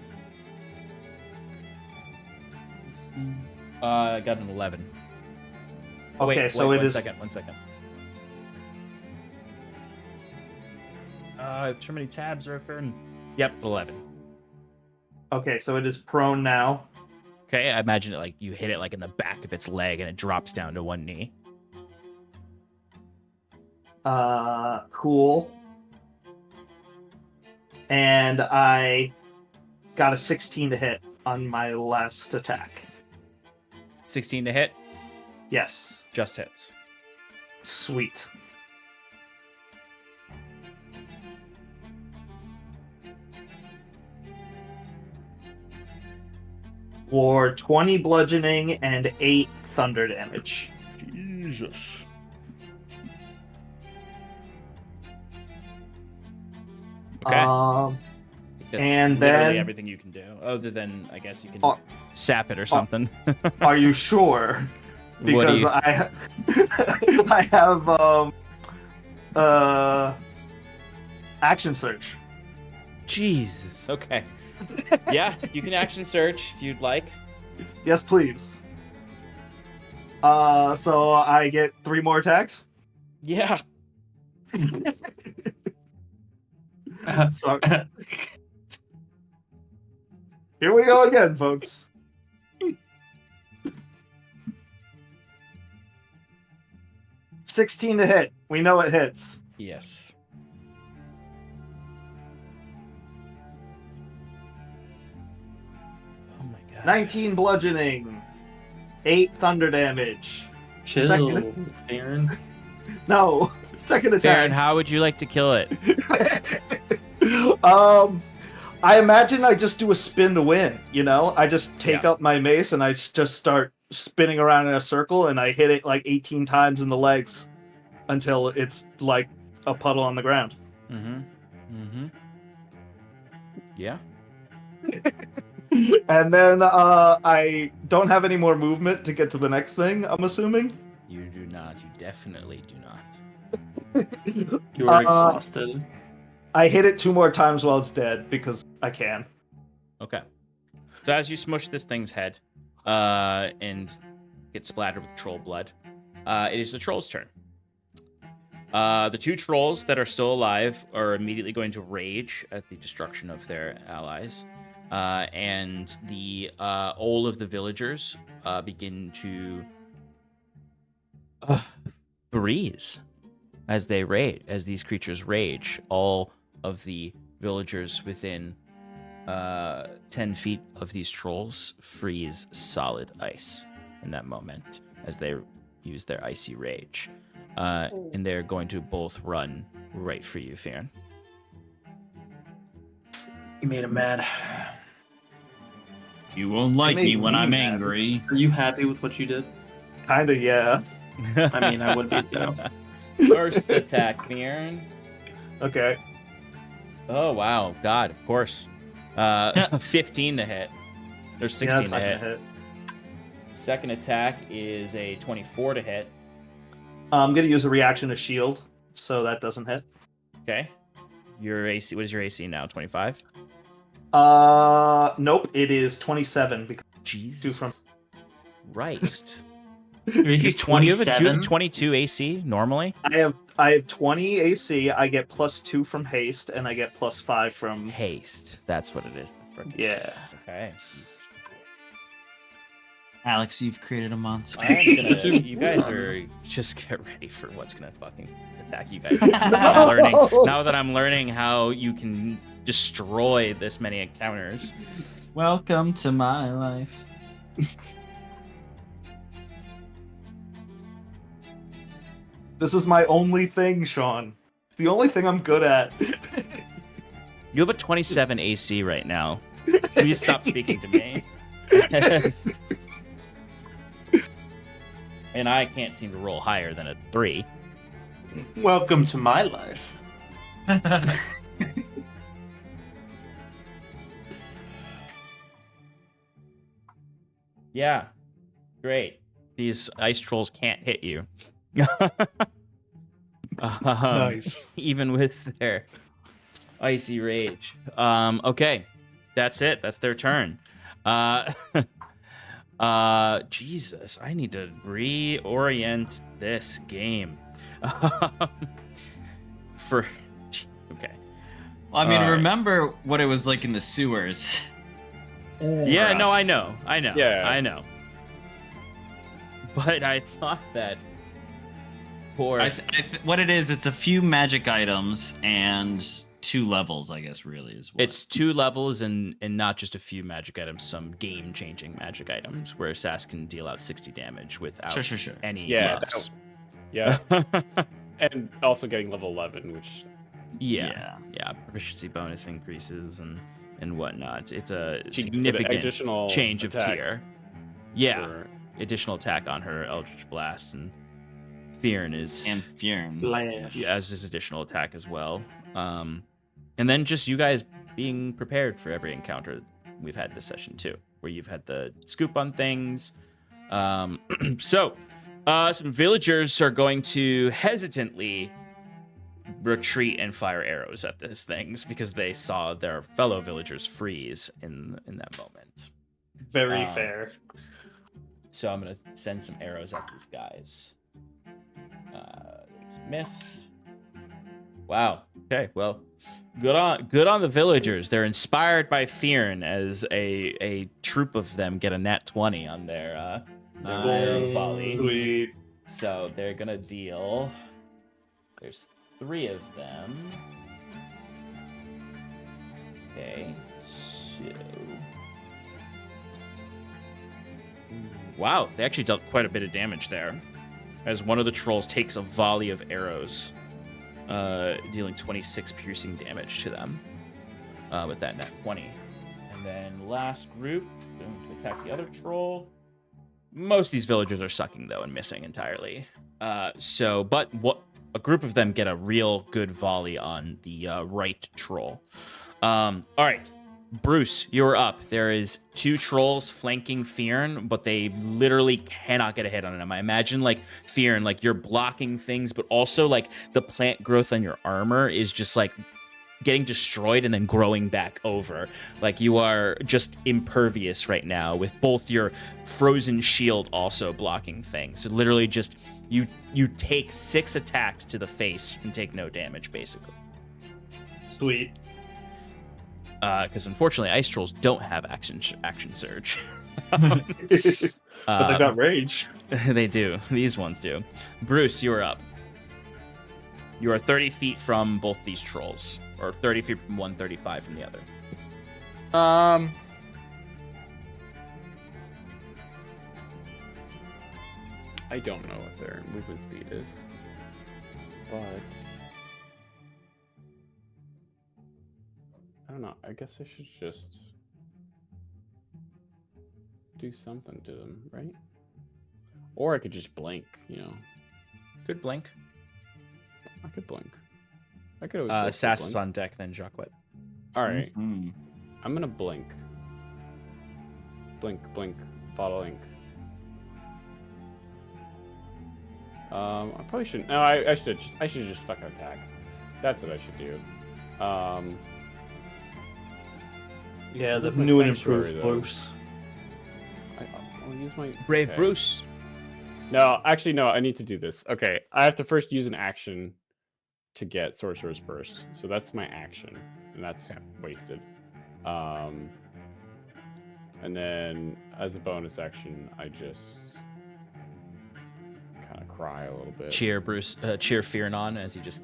I got an 11. Okay, so it is. One second. Too many tabs are open. Yep, 11. Okay, so it is prone now. Okay, I imagine it like you hit it like in the back of its leg and it drops down to one knee. Cool. And I got a 16 to hit on my last attack. 16 to hit, Yes. just hits. Sweet. For 20 bludgeoning and 8 thunder damage. Jesus. Okay. That's and literally then- everything you can do, other than I guess you can Oh. sap it or something. Are you sure? What do Because you- I have action search. Jesus. Okay. Yeah, you can action search if you'd like. Yes, please. So I get 3 more attacks. Yeah. Sorry. Here we go again, folks. $16 to hit. We know it hits. Yes. Oh my god. 19 bludgeoning. 8 thunder damage. Chill, Second- Aaron. No, second Farron, attack. how would you like to kill it? I imagine I just do a spin to win, you know? I just take Yeah. up my mace and I just start spinning around in a circle and I hit it like 18 times in the legs until it's like a puddle on the ground. Mm-hmm. Mm-hmm. Yeah. And then I don't have any more movement to get to the next thing, I'm assuming. You do not. You definitely do not. You are exhausted. I hit it 2 more times while it's dead because I can. Okay. So as you smush this thing's head, and get splattered with troll blood, it is the troll's turn. The 2 trolls that are still alive are immediately going to rage at the destruction of their allies, and all of the villagers begin to freeze as these creatures rage. All of the villagers within 10 feet of these trolls freeze solid ice in that moment as they use their icy rage. And they're going to both run right for you, Farron. You made him mad. You won't like made me when me I'm mad. angry. Are you happy with what you did? Kinda, yeah. I mean, I would be too. First attack, Farron. Okay. Oh, wow. God, of course. 15 to hit. There's 16 Yeah, to that's not hit. gonna hit. Second attack is a 24 to hit. I'm gonna use a reaction to shield, so that doesn't hit. Okay. Your AC, what is your AC now? 25? Nope, it is 27 because Jesus 2 from. Christ. Your AC is 27. 22 AC normally? I have 20 AC. I get +2 from haste, and I get +5 from. Haste. That's what it is. The frickin' Yeah. haste. Okay. Jesus Alex, you've created a monster. You guys are just get ready for what's gonna fucking attack you guys. Now that I'm learning how you can destroy this many encounters. Welcome to my life. This is my only thing, Sean. The only thing I'm good at. You have a 27 AC right now. Please stop speaking to me. And I can't seem to roll higher than a 3. Welcome to my life. Yeah, great. These ice trolls can't hit you. Nice. Even with their icy rage. Okay, that's it. That's their turn. Jesus, I need to reorient this game. Okay. Well, I mean, remember what it was like in the sewers. Yeah, no, I know. Yeah. I know. But I thought that for What it is, it's a few magic items and 2 levels, I guess, really is what. it's 2 levels and not just a few magic items, some game-changing magic items where Sass can deal out 60 damage without Sure. any Yeah, buffs. Yeah. And also getting level 11, which Yeah, proficiency bonus increases and whatnot. It's a she gets an significant additional change of attack tier. Yeah, for- additional attack on her Eldritch Blast, and Theron is And Fjern. Flash. as his additional attack as well. And then just you guys being prepared for every encounter we've had this session too, where you've had the scoop on things. So some villagers are going to hesitantly retreat and fire arrows at these things because they saw their fellow villagers freeze in that moment. Very fair. So I'm gonna send some arrows at these guys. Miss. Wow. Okay. Well, good on the villagers. They're inspired by Fearn as a troop of them get a nat 20 on their arrow volley. Sweet. So they're gonna deal. There's 3 of them. Okay. So. Wow, they actually dealt quite a bit of damage there, as one of the trolls takes a volley of arrows, dealing 26 piercing damage to them with that nat 20. And then last group going to attack the other troll. Most of these villagers are sucking though and missing entirely. But a group of them get a real good volley on the right troll. All right. Bruce, you're up. There is 2 trolls flanking Fearn, but they literally cannot get a hit on them. I imagine like Fearn, like you're blocking things, but also like the plant growth on your armor is just like getting destroyed and then growing back over. Like you are just impervious right now with both your frozen shield also blocking things. So literally just you take 6 attacks to the face and take no damage basically. Sweet. Because unfortunately, ice trolls don't have action surge. But they got rage. They do. These ones do. Bruce, you are up. You are 30 feet from both these trolls, or 30 feet from one, 35 from the other. I don't know what their movement speed is, but I don't know. I guess I should just do something to them, right? Or I could just blink, Good blink. I could blink. I could always Sass is on deck, then Jacques. All right. Mhm. I'm gonna blink. Blink, bottle ink. I probably shouldn't. No, I should just fucking attack. That's what I should do. Yeah, the Where's my new and sanctuary, improved though? Bruce. I'll use my Brave okay. Bruce. No, actually, no. I need to do this. Okay, I have to first use an action to get Sorcerer's Burst. So that's my action, and that's wasted. And then, as a bonus action, I just kind of cry a little bit. Cheer Fearon on as he just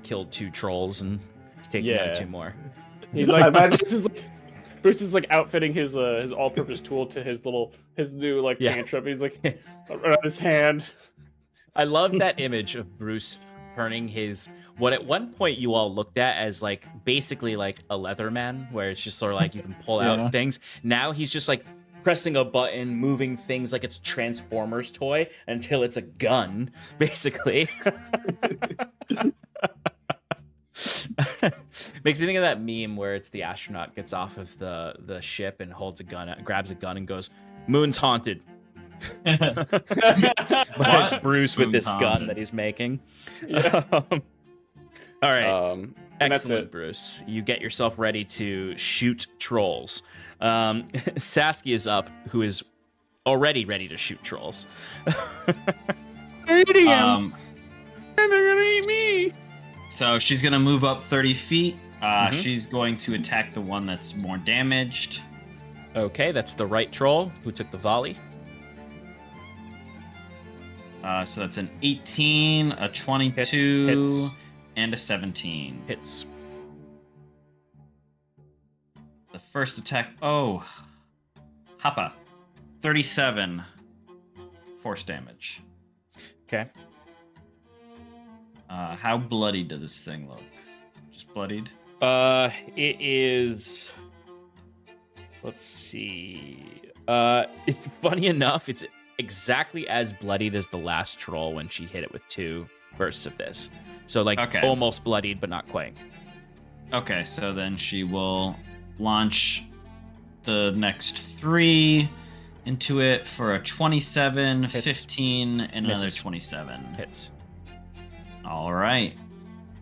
killed 2 trolls and he's taking out 2 more. He's like, I imagine- Bruce is like outfitting his all-purpose tool to his new like cantrip. He's like around his hand. I love that image of Bruce turning his what at one point you all looked at as like basically like a Leatherman, where it's just sort of like you can pull out things. Now he's just like pressing a button, moving things like it's a Transformers toy until it's a gun, basically. Makes me think of that meme where it's the astronaut gets off of the ship and holds a gun, grabs a gun and goes, "Moon's haunted." But it's Bruce with this gun that he's making. Yeah. All right. And that's Excellent, it. Bruce. You get yourself ready to shoot trolls. Saskia is up, who is already ready to shoot trolls. Eating him, Um, and they're gonna eat me. so she's gonna move up 30 feet. She's going to attack the one that's more damaged. Okay, that's the right troll who took the volley. So that's an 18, a 22, Hits. and a 17. Hits. The first attack. Oh, Hapa. 37 force damage. Okay. How bloody does this thing look? Just bloodied? It is. Let's see. It's funny enough. It's exactly as bloodied as the last troll when she hit it with 2 bursts of this. So like almost bloodied, but not quite. Okay, so then she will launch the next 3 into it for a 27, Hits. 15, and another Misses. 27. Hits. All right.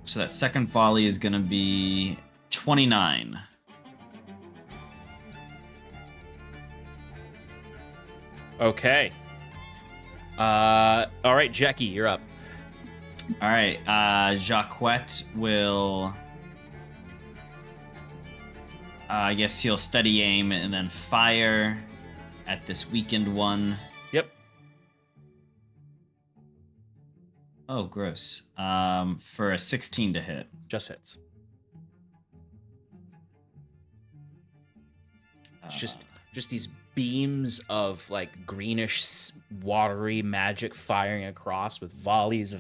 So that second volley is going to be 29. Okay. All right, Jackie, you're up. All right. Jacquette will. I guess he'll steady aim and then fire at this weakened one. Yep. Oh, gross. For a 16 to hit. Just hits. It's just these beams of like greenish watery magic firing across with volleys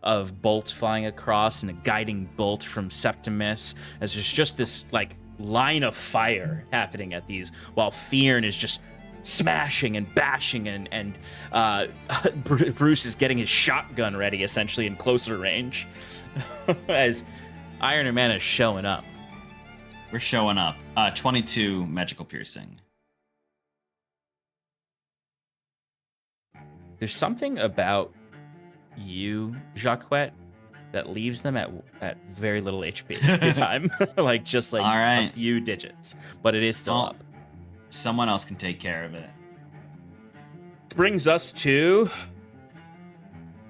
of bolts flying across and a guiding bolt from Septimus as there's just this like line of fire happening at these while Fearn is just smashing and bashing and Bruce is getting his shotgun ready essentially in closer range as Iron Man is showing up. We're showing up. 22 magical piercing. There's something about you, Jacquette, that leaves them at very little HP every time. like just like All right. a few digits. But it is still Well, up. Someone else can take care of it. Brings us to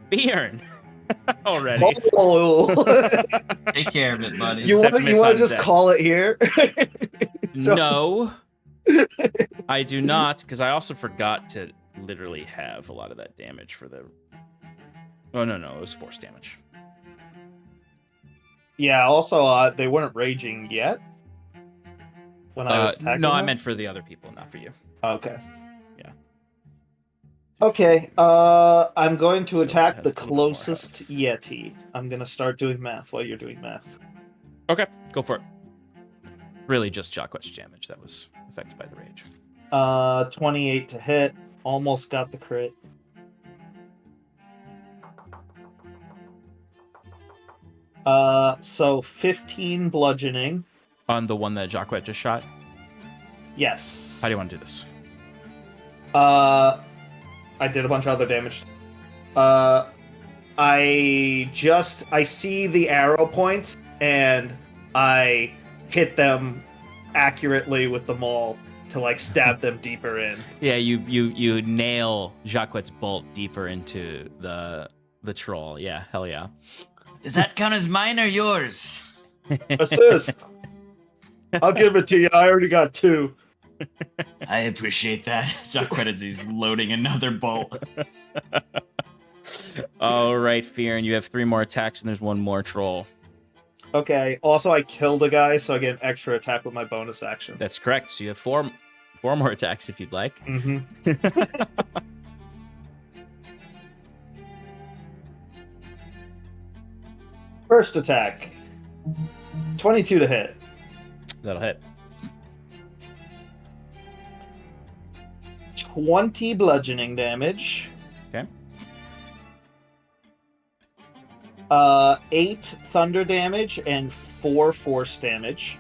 Bjorn already. Oh, Take care of it, buddy. you want Septimus to on just deck. call it here? No, I do not, because I also forgot to literally have a lot of that damage for the. Oh no, it was force damage. Yeah. Also, they weren't raging yet when I was attacking No, I them? meant for the other people, not for you. Okay. Yeah. Okay. I'm going to So it attack has the a little more closest health. Yeti. I'm gonna start doing math while you're doing math. Okay, go for it. Really, just Jacquette's damage that was affected by the rage. 28 to hit. Almost got the crit. So 15 bludgeoning. On the one that Jacquette just shot. Yes. How do you want to do this? I did a bunch of other damage. I see the arrow points and I hit them accurately with the maul to like stab them deeper in. Yeah, you nail Jacquette's bolt deeper into the troll. Yeah, hell yeah. Does that count as mine or yours? Assist. I'll give it to you. I already got 2. I appreciate that. Jock credits he's loading another bolt. All right, Fear, and you have 3 more attacks, and there's 1 more troll. Okay. Also, I killed a guy, so I get an extra attack with my bonus action. That's correct. So you have 4 more attacks if you'd like. Mm-hmm. First attack. 22 to hit. That'll hit. 20 bludgeoning damage. Okay. 8 thunder damage and 4 force damage.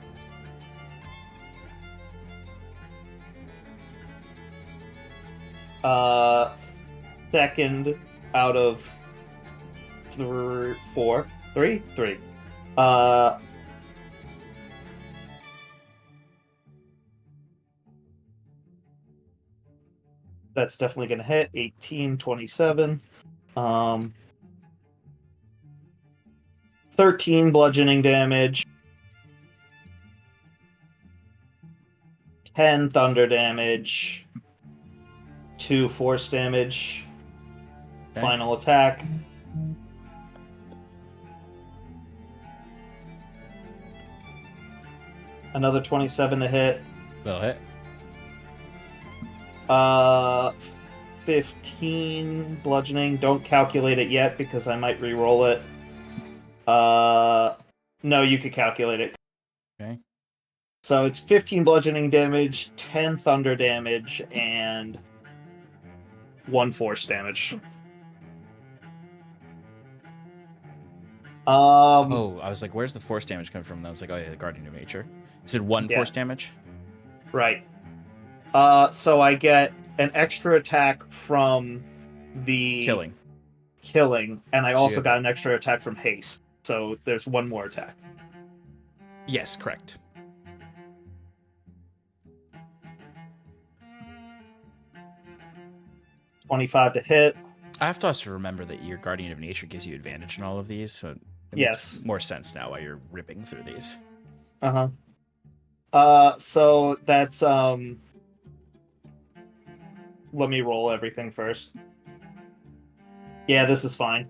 Second out of 3. That's definitely going to hit. 18, 27. 13 bludgeoning damage. 10 thunder damage. 2 force damage. Okay. Final attack. Another 27 to hit. That'll hit. 15 bludgeoning. Don't calculate it yet because I might re-roll it. No, you could calculate it. Okay. So it's 15 bludgeoning damage, 10 thunder damage, and 1 force damage. Oh, I was like, where's the force damage coming from? And I was like, oh yeah, the Guardian of Nature. You said 1 force damage? Right. So I get an extra attack from the killing, and I So also you- got an extra attack from haste. So there's 1 more attack. Yes, correct. $25 to hit. I have to also remember that your Guardian of Nature gives you advantage in all of these, so it Yes. makes more sense now while you're ripping through these. So that's let me roll everything first. Yeah, this is fine.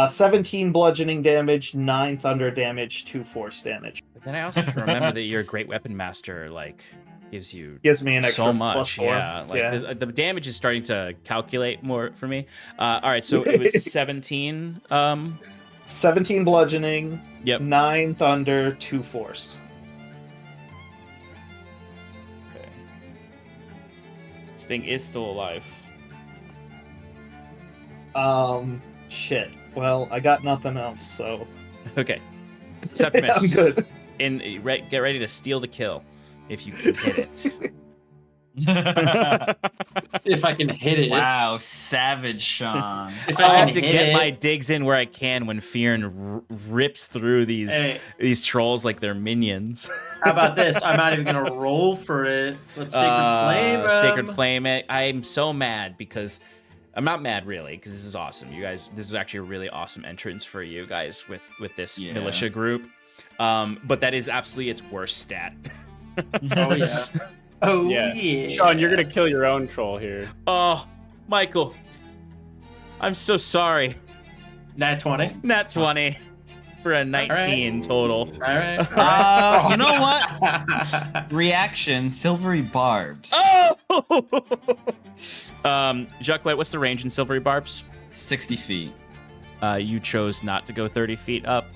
17 bludgeoning damage, 9 thunder damage, 2 force damage. But then I also have to remember that your Great Weapon Master, like, gives you Gives me an extra so much. +4. Yeah, like Yeah. The damage is starting to calculate more for me. All right, so it was 17. 17 bludgeoning, Yep. 9 thunder, 2 force. Okay. This thing is still alive. Shit. Well, I got nothing else, so Okay. Septimus, I'm good. get ready to steal the kill if you can hit it. If I can hit it. Wow, savage Sean. If I I have can to hit get it. my digs in where I can when Fearn rips through Hey, these trolls like they're minions. how about this? I'm not even gonna roll for it. Let's sacred flame. Sacred Flame it. I'm so mad because I'm not mad really because this is awesome. You guys, this is actually a really awesome entrance for you guys with this Yeah. militia group. But that is absolutely its worst stat. Oh yeah. Oh Yeah. yeah. Sean, you're gonna kill your own troll here. Oh, Michael, I'm so sorry. Nat 20. Nat 20 for a 19 total. All right. You know what? Reaction, silvery barbs. Oh! Jacques, what's the range in Silvery Barbs? 60 feet. You chose not to go 30 feet up,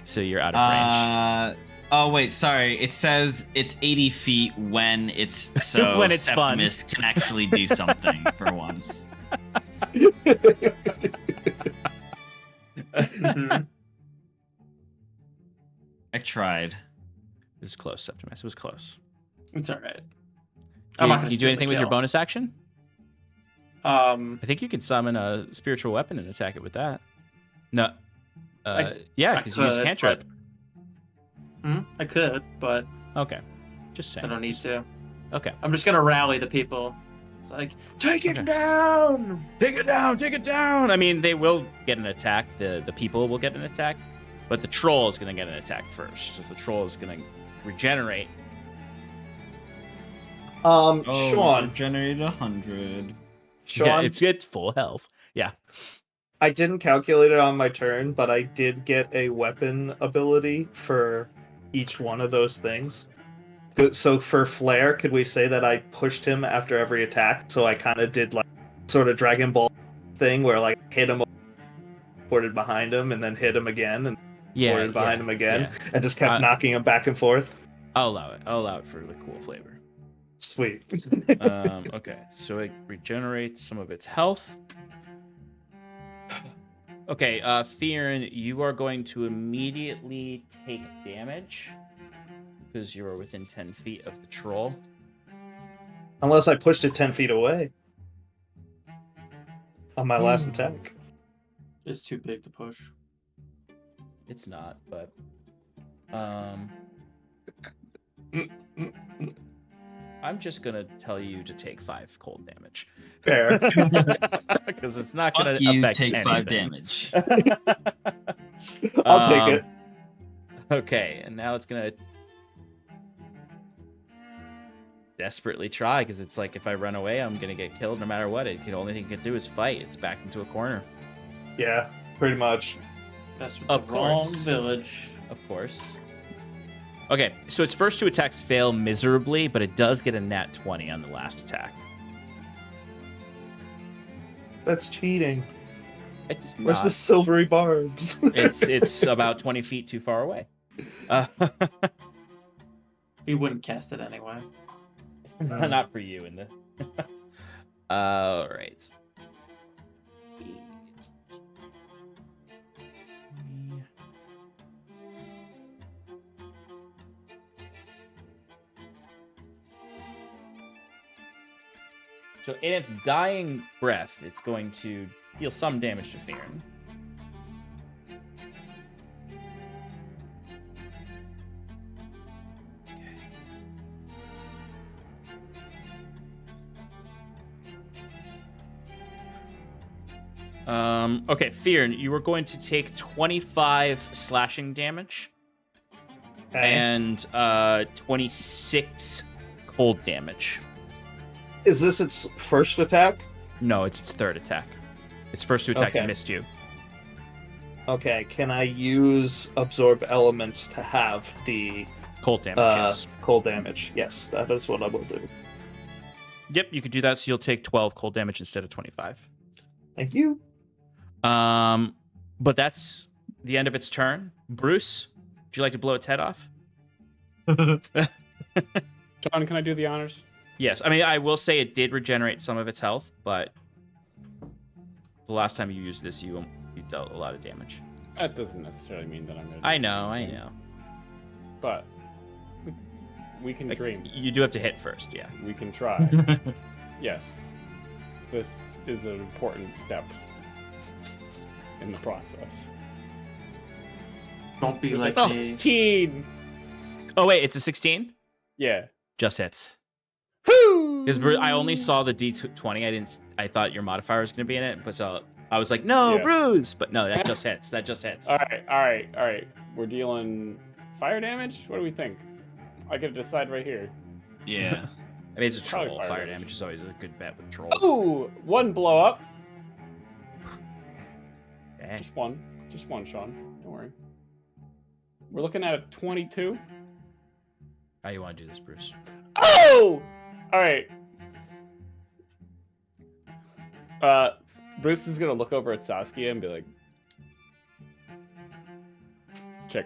so you're out of range. Oh wait, sorry. It says it's 80 feet when it's so When it's fun. Septimus can actually do something for once. Mhm. I tried. It was close, Septimus. It was close. It's all right. Can you do anything with your bonus action? I think you could summon a spiritual weapon and attack it with that. No. Yeah, because you use could, cantrip. I could, but Okay. Just saying. I don't need to. Okay. I'm just gonna rally the people. It's like, take it Okay. down. Take it down! Take it down! I mean, they will get an attack. The people will get an attack. But the troll is going to get an attack first. So the troll is going to regenerate. Sean. Generated 100. Sean, Yeah, if it's full health. Yeah. I didn't calculate it on my turn, but I did get a weapon ability for each one of those things. So for Flare, could we say that I pushed him after every attack? So I kind of did like sort of Dragon Ball thing where like hit him, ported behind him, and then hit him again, and ported behind him again, and just kept knocking him back and forth. I'll allow it. I'll allow it for the cool flavor. Sweet. Okay, so it regenerates some of its health. Okay, Theron, you are going to immediately take damage because you are within 10 feet of the troll. Unless I pushed it 10 feet away on my last attack. It's too big to push. It's not, but I'm just gonna tell you to take 5 cold damage. Fair. Because it's not gonna Fuck you, affect take 5 anything. damage. I'll take it. Okay, and now it's gonna desperately try because it's like if I run away, I'm gonna get killed no matter what. The only thing it can do is fight. It's backed into a corner. Yeah, pretty much. That's Of the wrong course. village. Of course. Okay, so its first 2 attacks fail miserably, but it does get a nat 20 on the last attack. That's cheating. It's Where's not. the silvery barbs? It's about 20 feet too far away. He wouldn't cast it anyway. Not for you in the. All right. So in its dying breath, it's going to deal some damage to Theron. Okay, Theron, you are going to take 25 slashing damage and 26 cold damage. Is this its first attack? No, it's its third attack. Its first 2 attacks Okay. missed you. Okay, can I use absorb elements to have the Cold damage, yes. cold damage? Yes, that is what I will do. Yep, you could do that, so you'll take 12 cold damage instead of 25. Thank you. But that's the end of its turn. Bruce, would you like to blow its head off? John, can I do the honors? Yes. I mean, I will say it did regenerate some of its health, but the last time you used this, you dealt a lot of damage. That doesn't necessarily mean that I'm going to. I know. But we can Like, dream. you do have to hit first, yeah. We can try. Yes. This is an important step in the process. Don't be like Oh, me. 16! Oh, wait, it's a 16? Yeah. Just hits. Woo! Because I only saw the D20. I thought your modifier was going to be in it, but so I was like, no, Yeah. Bruce. But no, that just hits. That just hits. All right. We're dealing fire damage? What do we think? I get to decide right here. Yeah. I mean, it's a Probably troll. fire Fire damage. damage is always a good bet with trolls. Ooh! 1 blow up. Dang. Just one, Sean. Don't worry. We're looking at a 22. How you want to do this, Bruce? Oh! All right. Bruce is gonna look over at Saskia and be like, "Check."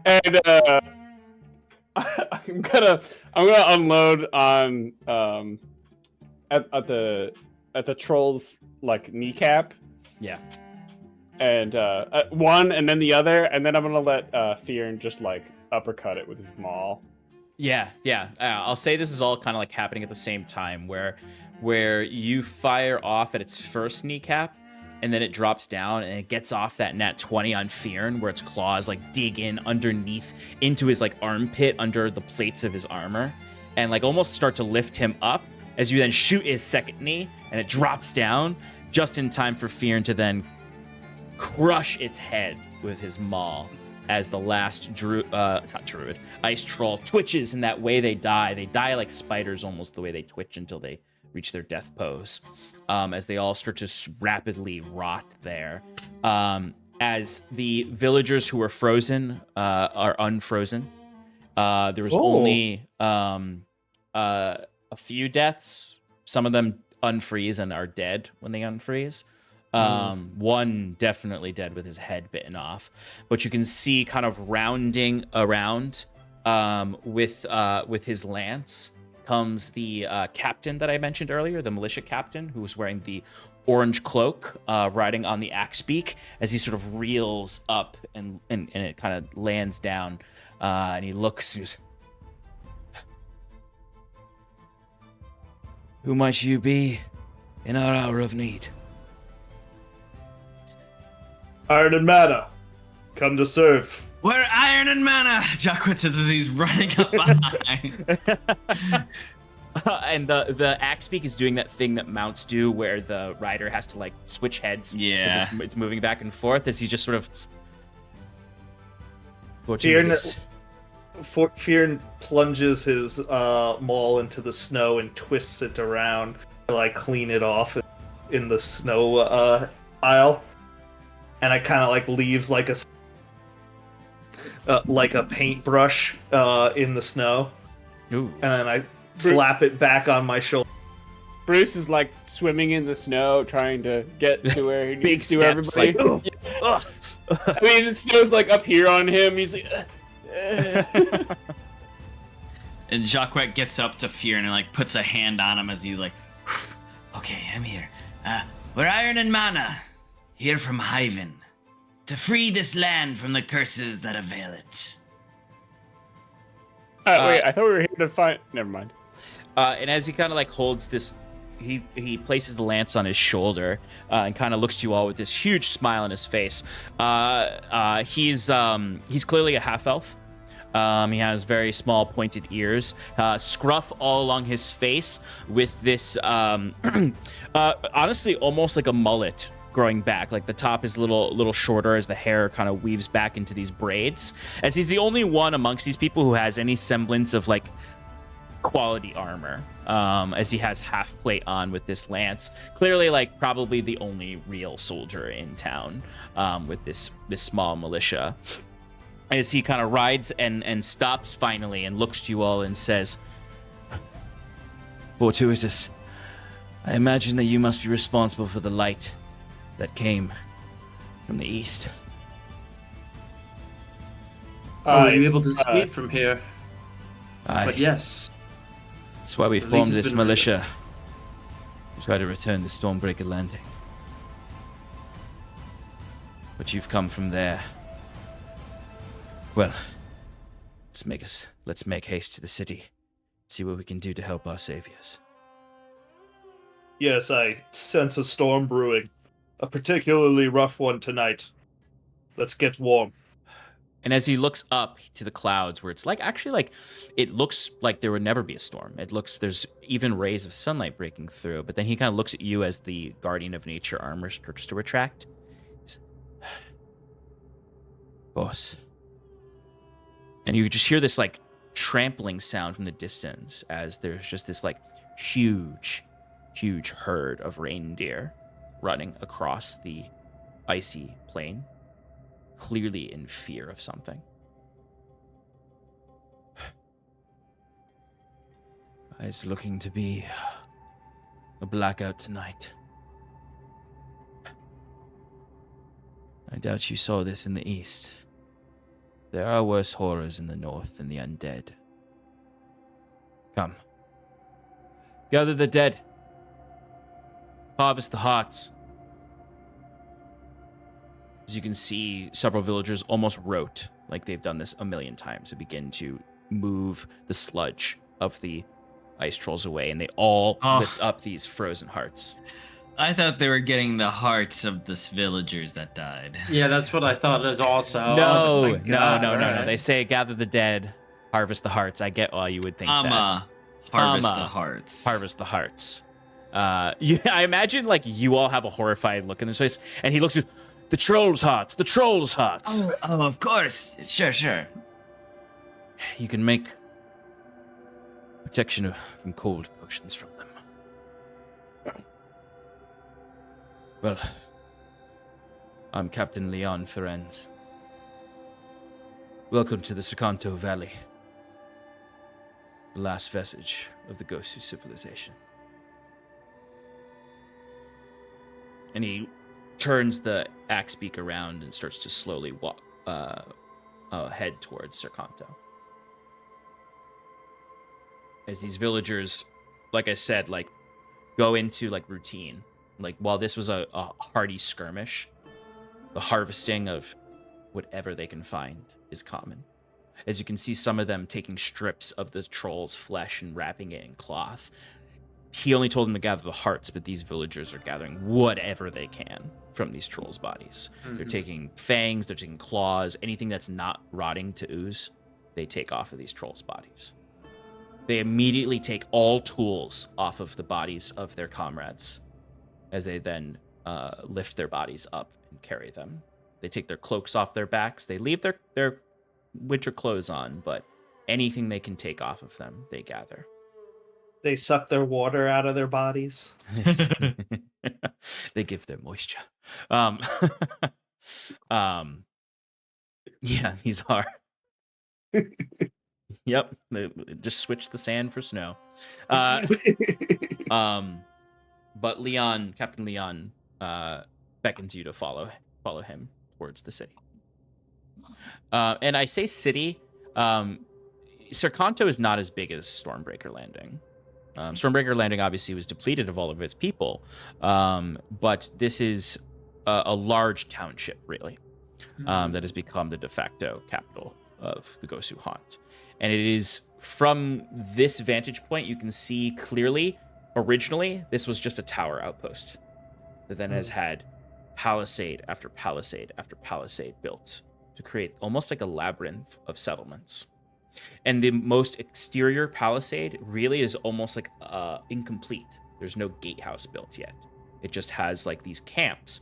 And I'm gonna unload on at the troll's like kneecap. Yeah. And one and then the other, and then I'm gonna let Theron just like uppercut it with his maul. Yeah. I'll say this is all kind of like happening at the same time, where you fire off at its first kneecap, and then it drops down and it gets off that nat 20 on Theron, where its claws like dig in underneath into his like armpit under the plates of his armor, and like almost start to lift him up as you then shoot his second knee, and it drops down just in time for Theron to then crush its head with his maul as the last ice troll twitches in that way they die. They die like spiders, almost the way they twitch until they reach their death pose. As they all start to rapidly rot there. As the villagers who were frozen are unfrozen. There was only a few deaths. Some of them unfreeze and are dead when they unfreeze. One definitely dead with his head bitten off. But you can see kind of rounding around with his lance comes the captain that I mentioned earlier, the militia captain, who was wearing the orange cloak, riding on the axe beak as he sort of reels up and it kind of lands down, and he looks. He goes, "Who might you be in our hour of need?" Iron and Mana, come to serve. We're Iron and Mana! Jacquet says as he's running up behind. And the axe beak is doing that thing that mounts do where the rider has to like switch heads. Yeah. As it's moving back and forth as he just sort of. Fear plunges his maul into the snow and twists it around to like clean it off in the snow pile. And I kind of like leaves like a paintbrush in the snow. Ooh. And then I slap it back on my shoulder. Bruce is like swimming in the snow, trying to get to where he Big needs to. steps, Everybody. like, I mean, the snow's like up here on him. He's like. And Jacquet gets up to Fear and like puts a hand on him as he's like, "Okay, I'm here. We're Iron and Mana, here from Hyven, to free this land from the curses that avail it." Wait, I thought we were here to find. Never mind. And as he kind of like holds this, he places the lance on his shoulder and kind of looks to you all with this huge smile on his face. He's clearly a half elf. He has very small pointed ears, scruff all along his face with this honestly almost like a mullet growing back. Like the top is a little shorter as the hair kind of weaves back into these braids, as he's the only one amongst these people who has any semblance of like quality armor, as he has half plate on with this lance. Clearly like probably the only real soldier in town, with this small militia. As he kind of rides and stops finally and looks to you all and says, "Fortuitous, I imagine that you must be responsible for the light that came from the east." Are you able to escape from here? Aye. But yes. That's why we've At least formed it's this been militia. To try to return the Stormbreaker landing. But you've come from there. Well, let's make haste to the city. See what we can do to help our saviors. Yes, I sense a storm brewing. A particularly rough one tonight. Let's get warm. And as he looks up to the clouds, where it's like actually like it looks like there would never be a storm. There's even rays of sunlight breaking through. But then he kind of looks at you as the guardian of nature armor starts to retract. Boss. And you just hear this like trampling sound from the distance as there's just this like huge herd of reindeer running across the icy plain, clearly in fear of something. It's looking to be a blackout tonight. I doubt you saw this in the east. There are worse horrors in the north than the undead. Come. Gather the dead. Harvest the hearts. As you can see, several villagers almost rote, like they've done this a million times, and begin to move the sludge of the ice trolls away, and they all lift up these frozen hearts. I thought they were getting the hearts of the villagers that died. Yeah, that's what I thought as also. No. Right. They say gather the dead, harvest the hearts. I get why you would think that. Harvest the hearts. Harvest the hearts. I imagine like you all have a horrified look in his face, and he looks at The troll's heart! The troll's heart! Oh, of course. Sure. You can make protection from cold potions from them. Well, I'm Captain Leon Ferenz. Welcome to the Sercanto Valley, the last vestige of the Gosu civilization. And he turns the axe beak around and starts to slowly walk, head towards Sercanto. As these villagers, like I said, like go into like routine. Like while this was a hardy skirmish, the harvesting of whatever they can find is common. As you can see, some of them taking strips of the troll's flesh and wrapping it in cloth. He only told them to gather the hearts, but these villagers are gathering whatever they can from these trolls' bodies. Mm-hmm. They're taking fangs, they're taking claws, anything that's not rotting to ooze, they take off of these trolls' bodies. They immediately take all tools off of the bodies of their comrades as they then lift their bodies up and carry them. They take their cloaks off their backs. They leave their winter clothes on, but anything they can take off of them, they gather. They suck their water out of their bodies. They give their moisture. Yeah, these are. Yep, they just switch the sand for snow. But Leon, Captain Leon, beckons you to follow him towards the city. And I say city. Sercanto is not as big as Stormbreaker Landing. Stormbreaker Landing obviously was depleted of all of its people, but this is a large township, really, that has become the de facto capital of the Gosu Haunt. And it is from this vantage point, you can see clearly, originally, this was just a tower outpost that then has had palisade after palisade after palisade built to create almost like a labyrinth of settlements. And the most exterior palisade really is almost like incomplete. There's no gatehouse built yet. It just has like these camps.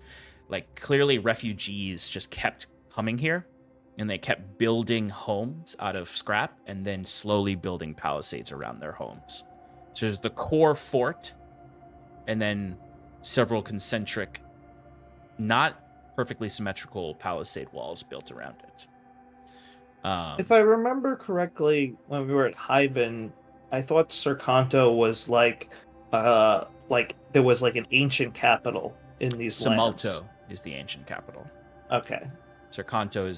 Like clearly refugees just kept coming here and they kept building homes out of scrap and then slowly building palisades around their homes. So there's the core fort and then several concentric, not perfectly symmetrical palisade walls built around it. If I remember correctly, when we were at Hyven, I thought Sercanto was like there was like an ancient capital in these lands. Samalto is the ancient capital. Okay. Sercanto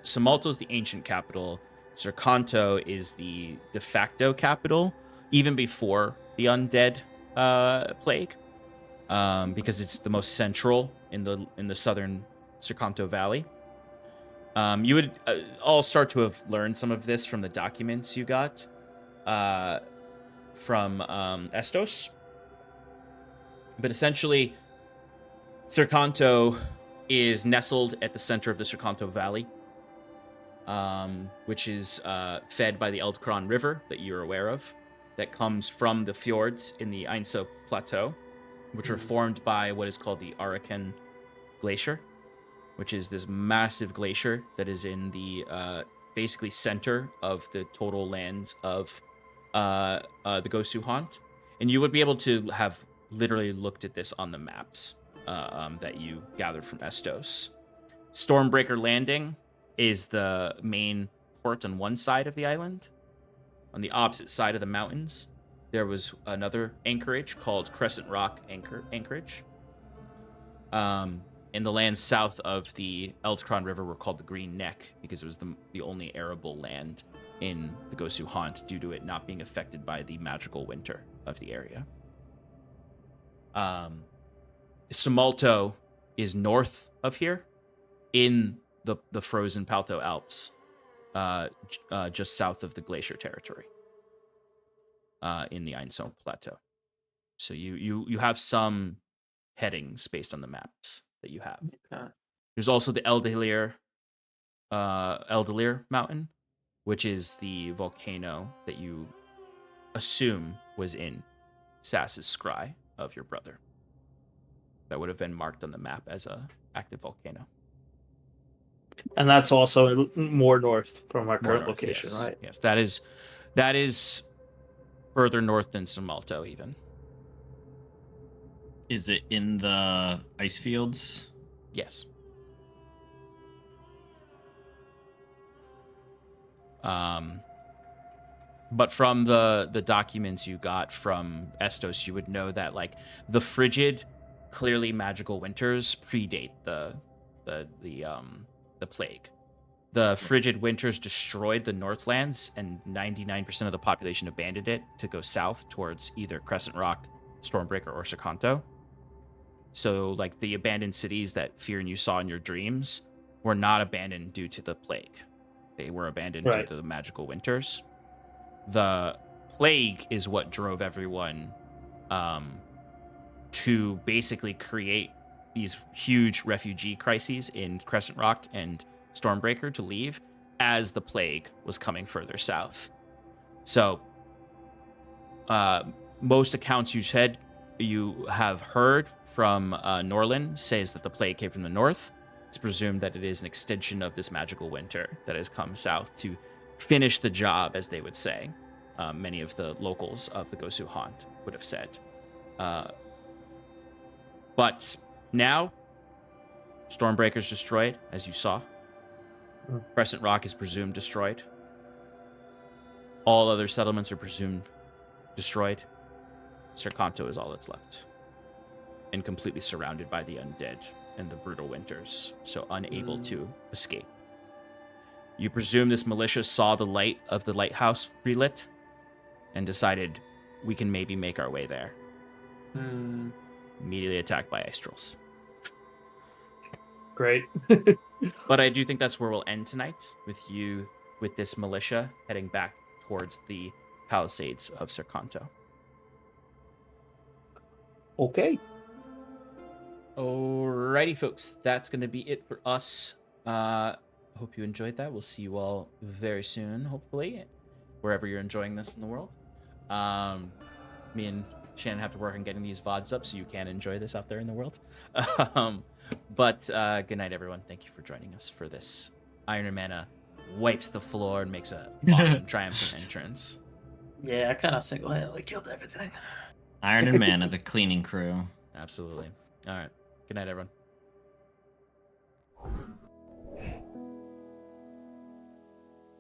Samalto is the ancient capital. Sercanto is the de facto capital, even before the undead plague, because it's the most central in the southern Sercanto Valley. You would all start to have learned some of this from the documents you got from Estos. But essentially, Sercanto is nestled at the center of the Sercanto Valley, which is fed by the Eldkron River that you're aware of, that comes from the fjords in the Ainso Plateau, which are formed by what is called the Arakan Glacier, which is this massive glacier that is in the basically center of the total lands of the Gosu Haunt. And you would be able to have literally looked at this on the maps that you gathered from Estos. Stormbreaker Landing is the main port on one side of the island. On the opposite side of the mountains, there was another anchorage called Crescent Rock Anchorage. And the lands south of the Eldkron River were called the Green Neck because it was the only arable land in the Gosu Haunt due to it not being affected by the magical winter of the area. Samalto is north of here in the frozen Palto Alps, just south of the glacier territory in the Ainso Plateau. So you have some headings based on the maps that you have. Okay. There's also the Aldhalor Mountain, which is the volcano that you assume was in Sass's scry of your brother. that would have been marked on the map as a active volcano. And that's also more north from our More current north, location, yes. right? Yes, that is further north than Samalto even. Is it in the ice fields? Yes. But from the documents you got from Estos, you would know that like the frigid, clearly magical winters predate the plague. The frigid winters destroyed the Northlands, and 99% of the population abandoned it to go south towards either Crescent Rock, Stormbreaker, or Sercanto. So, like, the abandoned cities that Fear and you saw in your dreams were not abandoned due to the plague. They were abandoned due to the magical winters. The plague is what drove everyone to basically create these huge refugee crises in Crescent Rock and Stormbreaker to leave as the plague was coming further south. So, most accounts you have heard from Norland says that the plague came from the north. It's presumed that it is an extension of this magical winter that has come south to finish the job, as they would say. Many of the locals of the Gosu Haunt would have said. But now, Stormbreaker's destroyed, as you saw. Crescent Rock is presumed destroyed. All other settlements are presumed destroyed. Sercanto is all that's left. And completely surrounded by the undead and the brutal winters, so unable to escape. You presume this militia saw the light of the lighthouse relit and decided we can maybe make our way there. Immediately attacked by ice trolls. Great. But I do think that's where we'll end tonight, with this militia heading back towards the palisades of Sercanto. Okay. Alrighty, folks. That's going to be it for us. Hope you enjoyed that. We'll see you all very soon, hopefully, wherever you're enjoying this in the world. Me and Shannon have to work on getting these VODs up so you can enjoy this out there in the world. But good night, everyone. Thank you for joining us for this. Iron and Mana wipes the floor and makes an awesome triumphant entrance. Yeah, I kind of single-handedly killed everything. Iron and Mana, the cleaning crew. Absolutely. All right. Good night, everyone.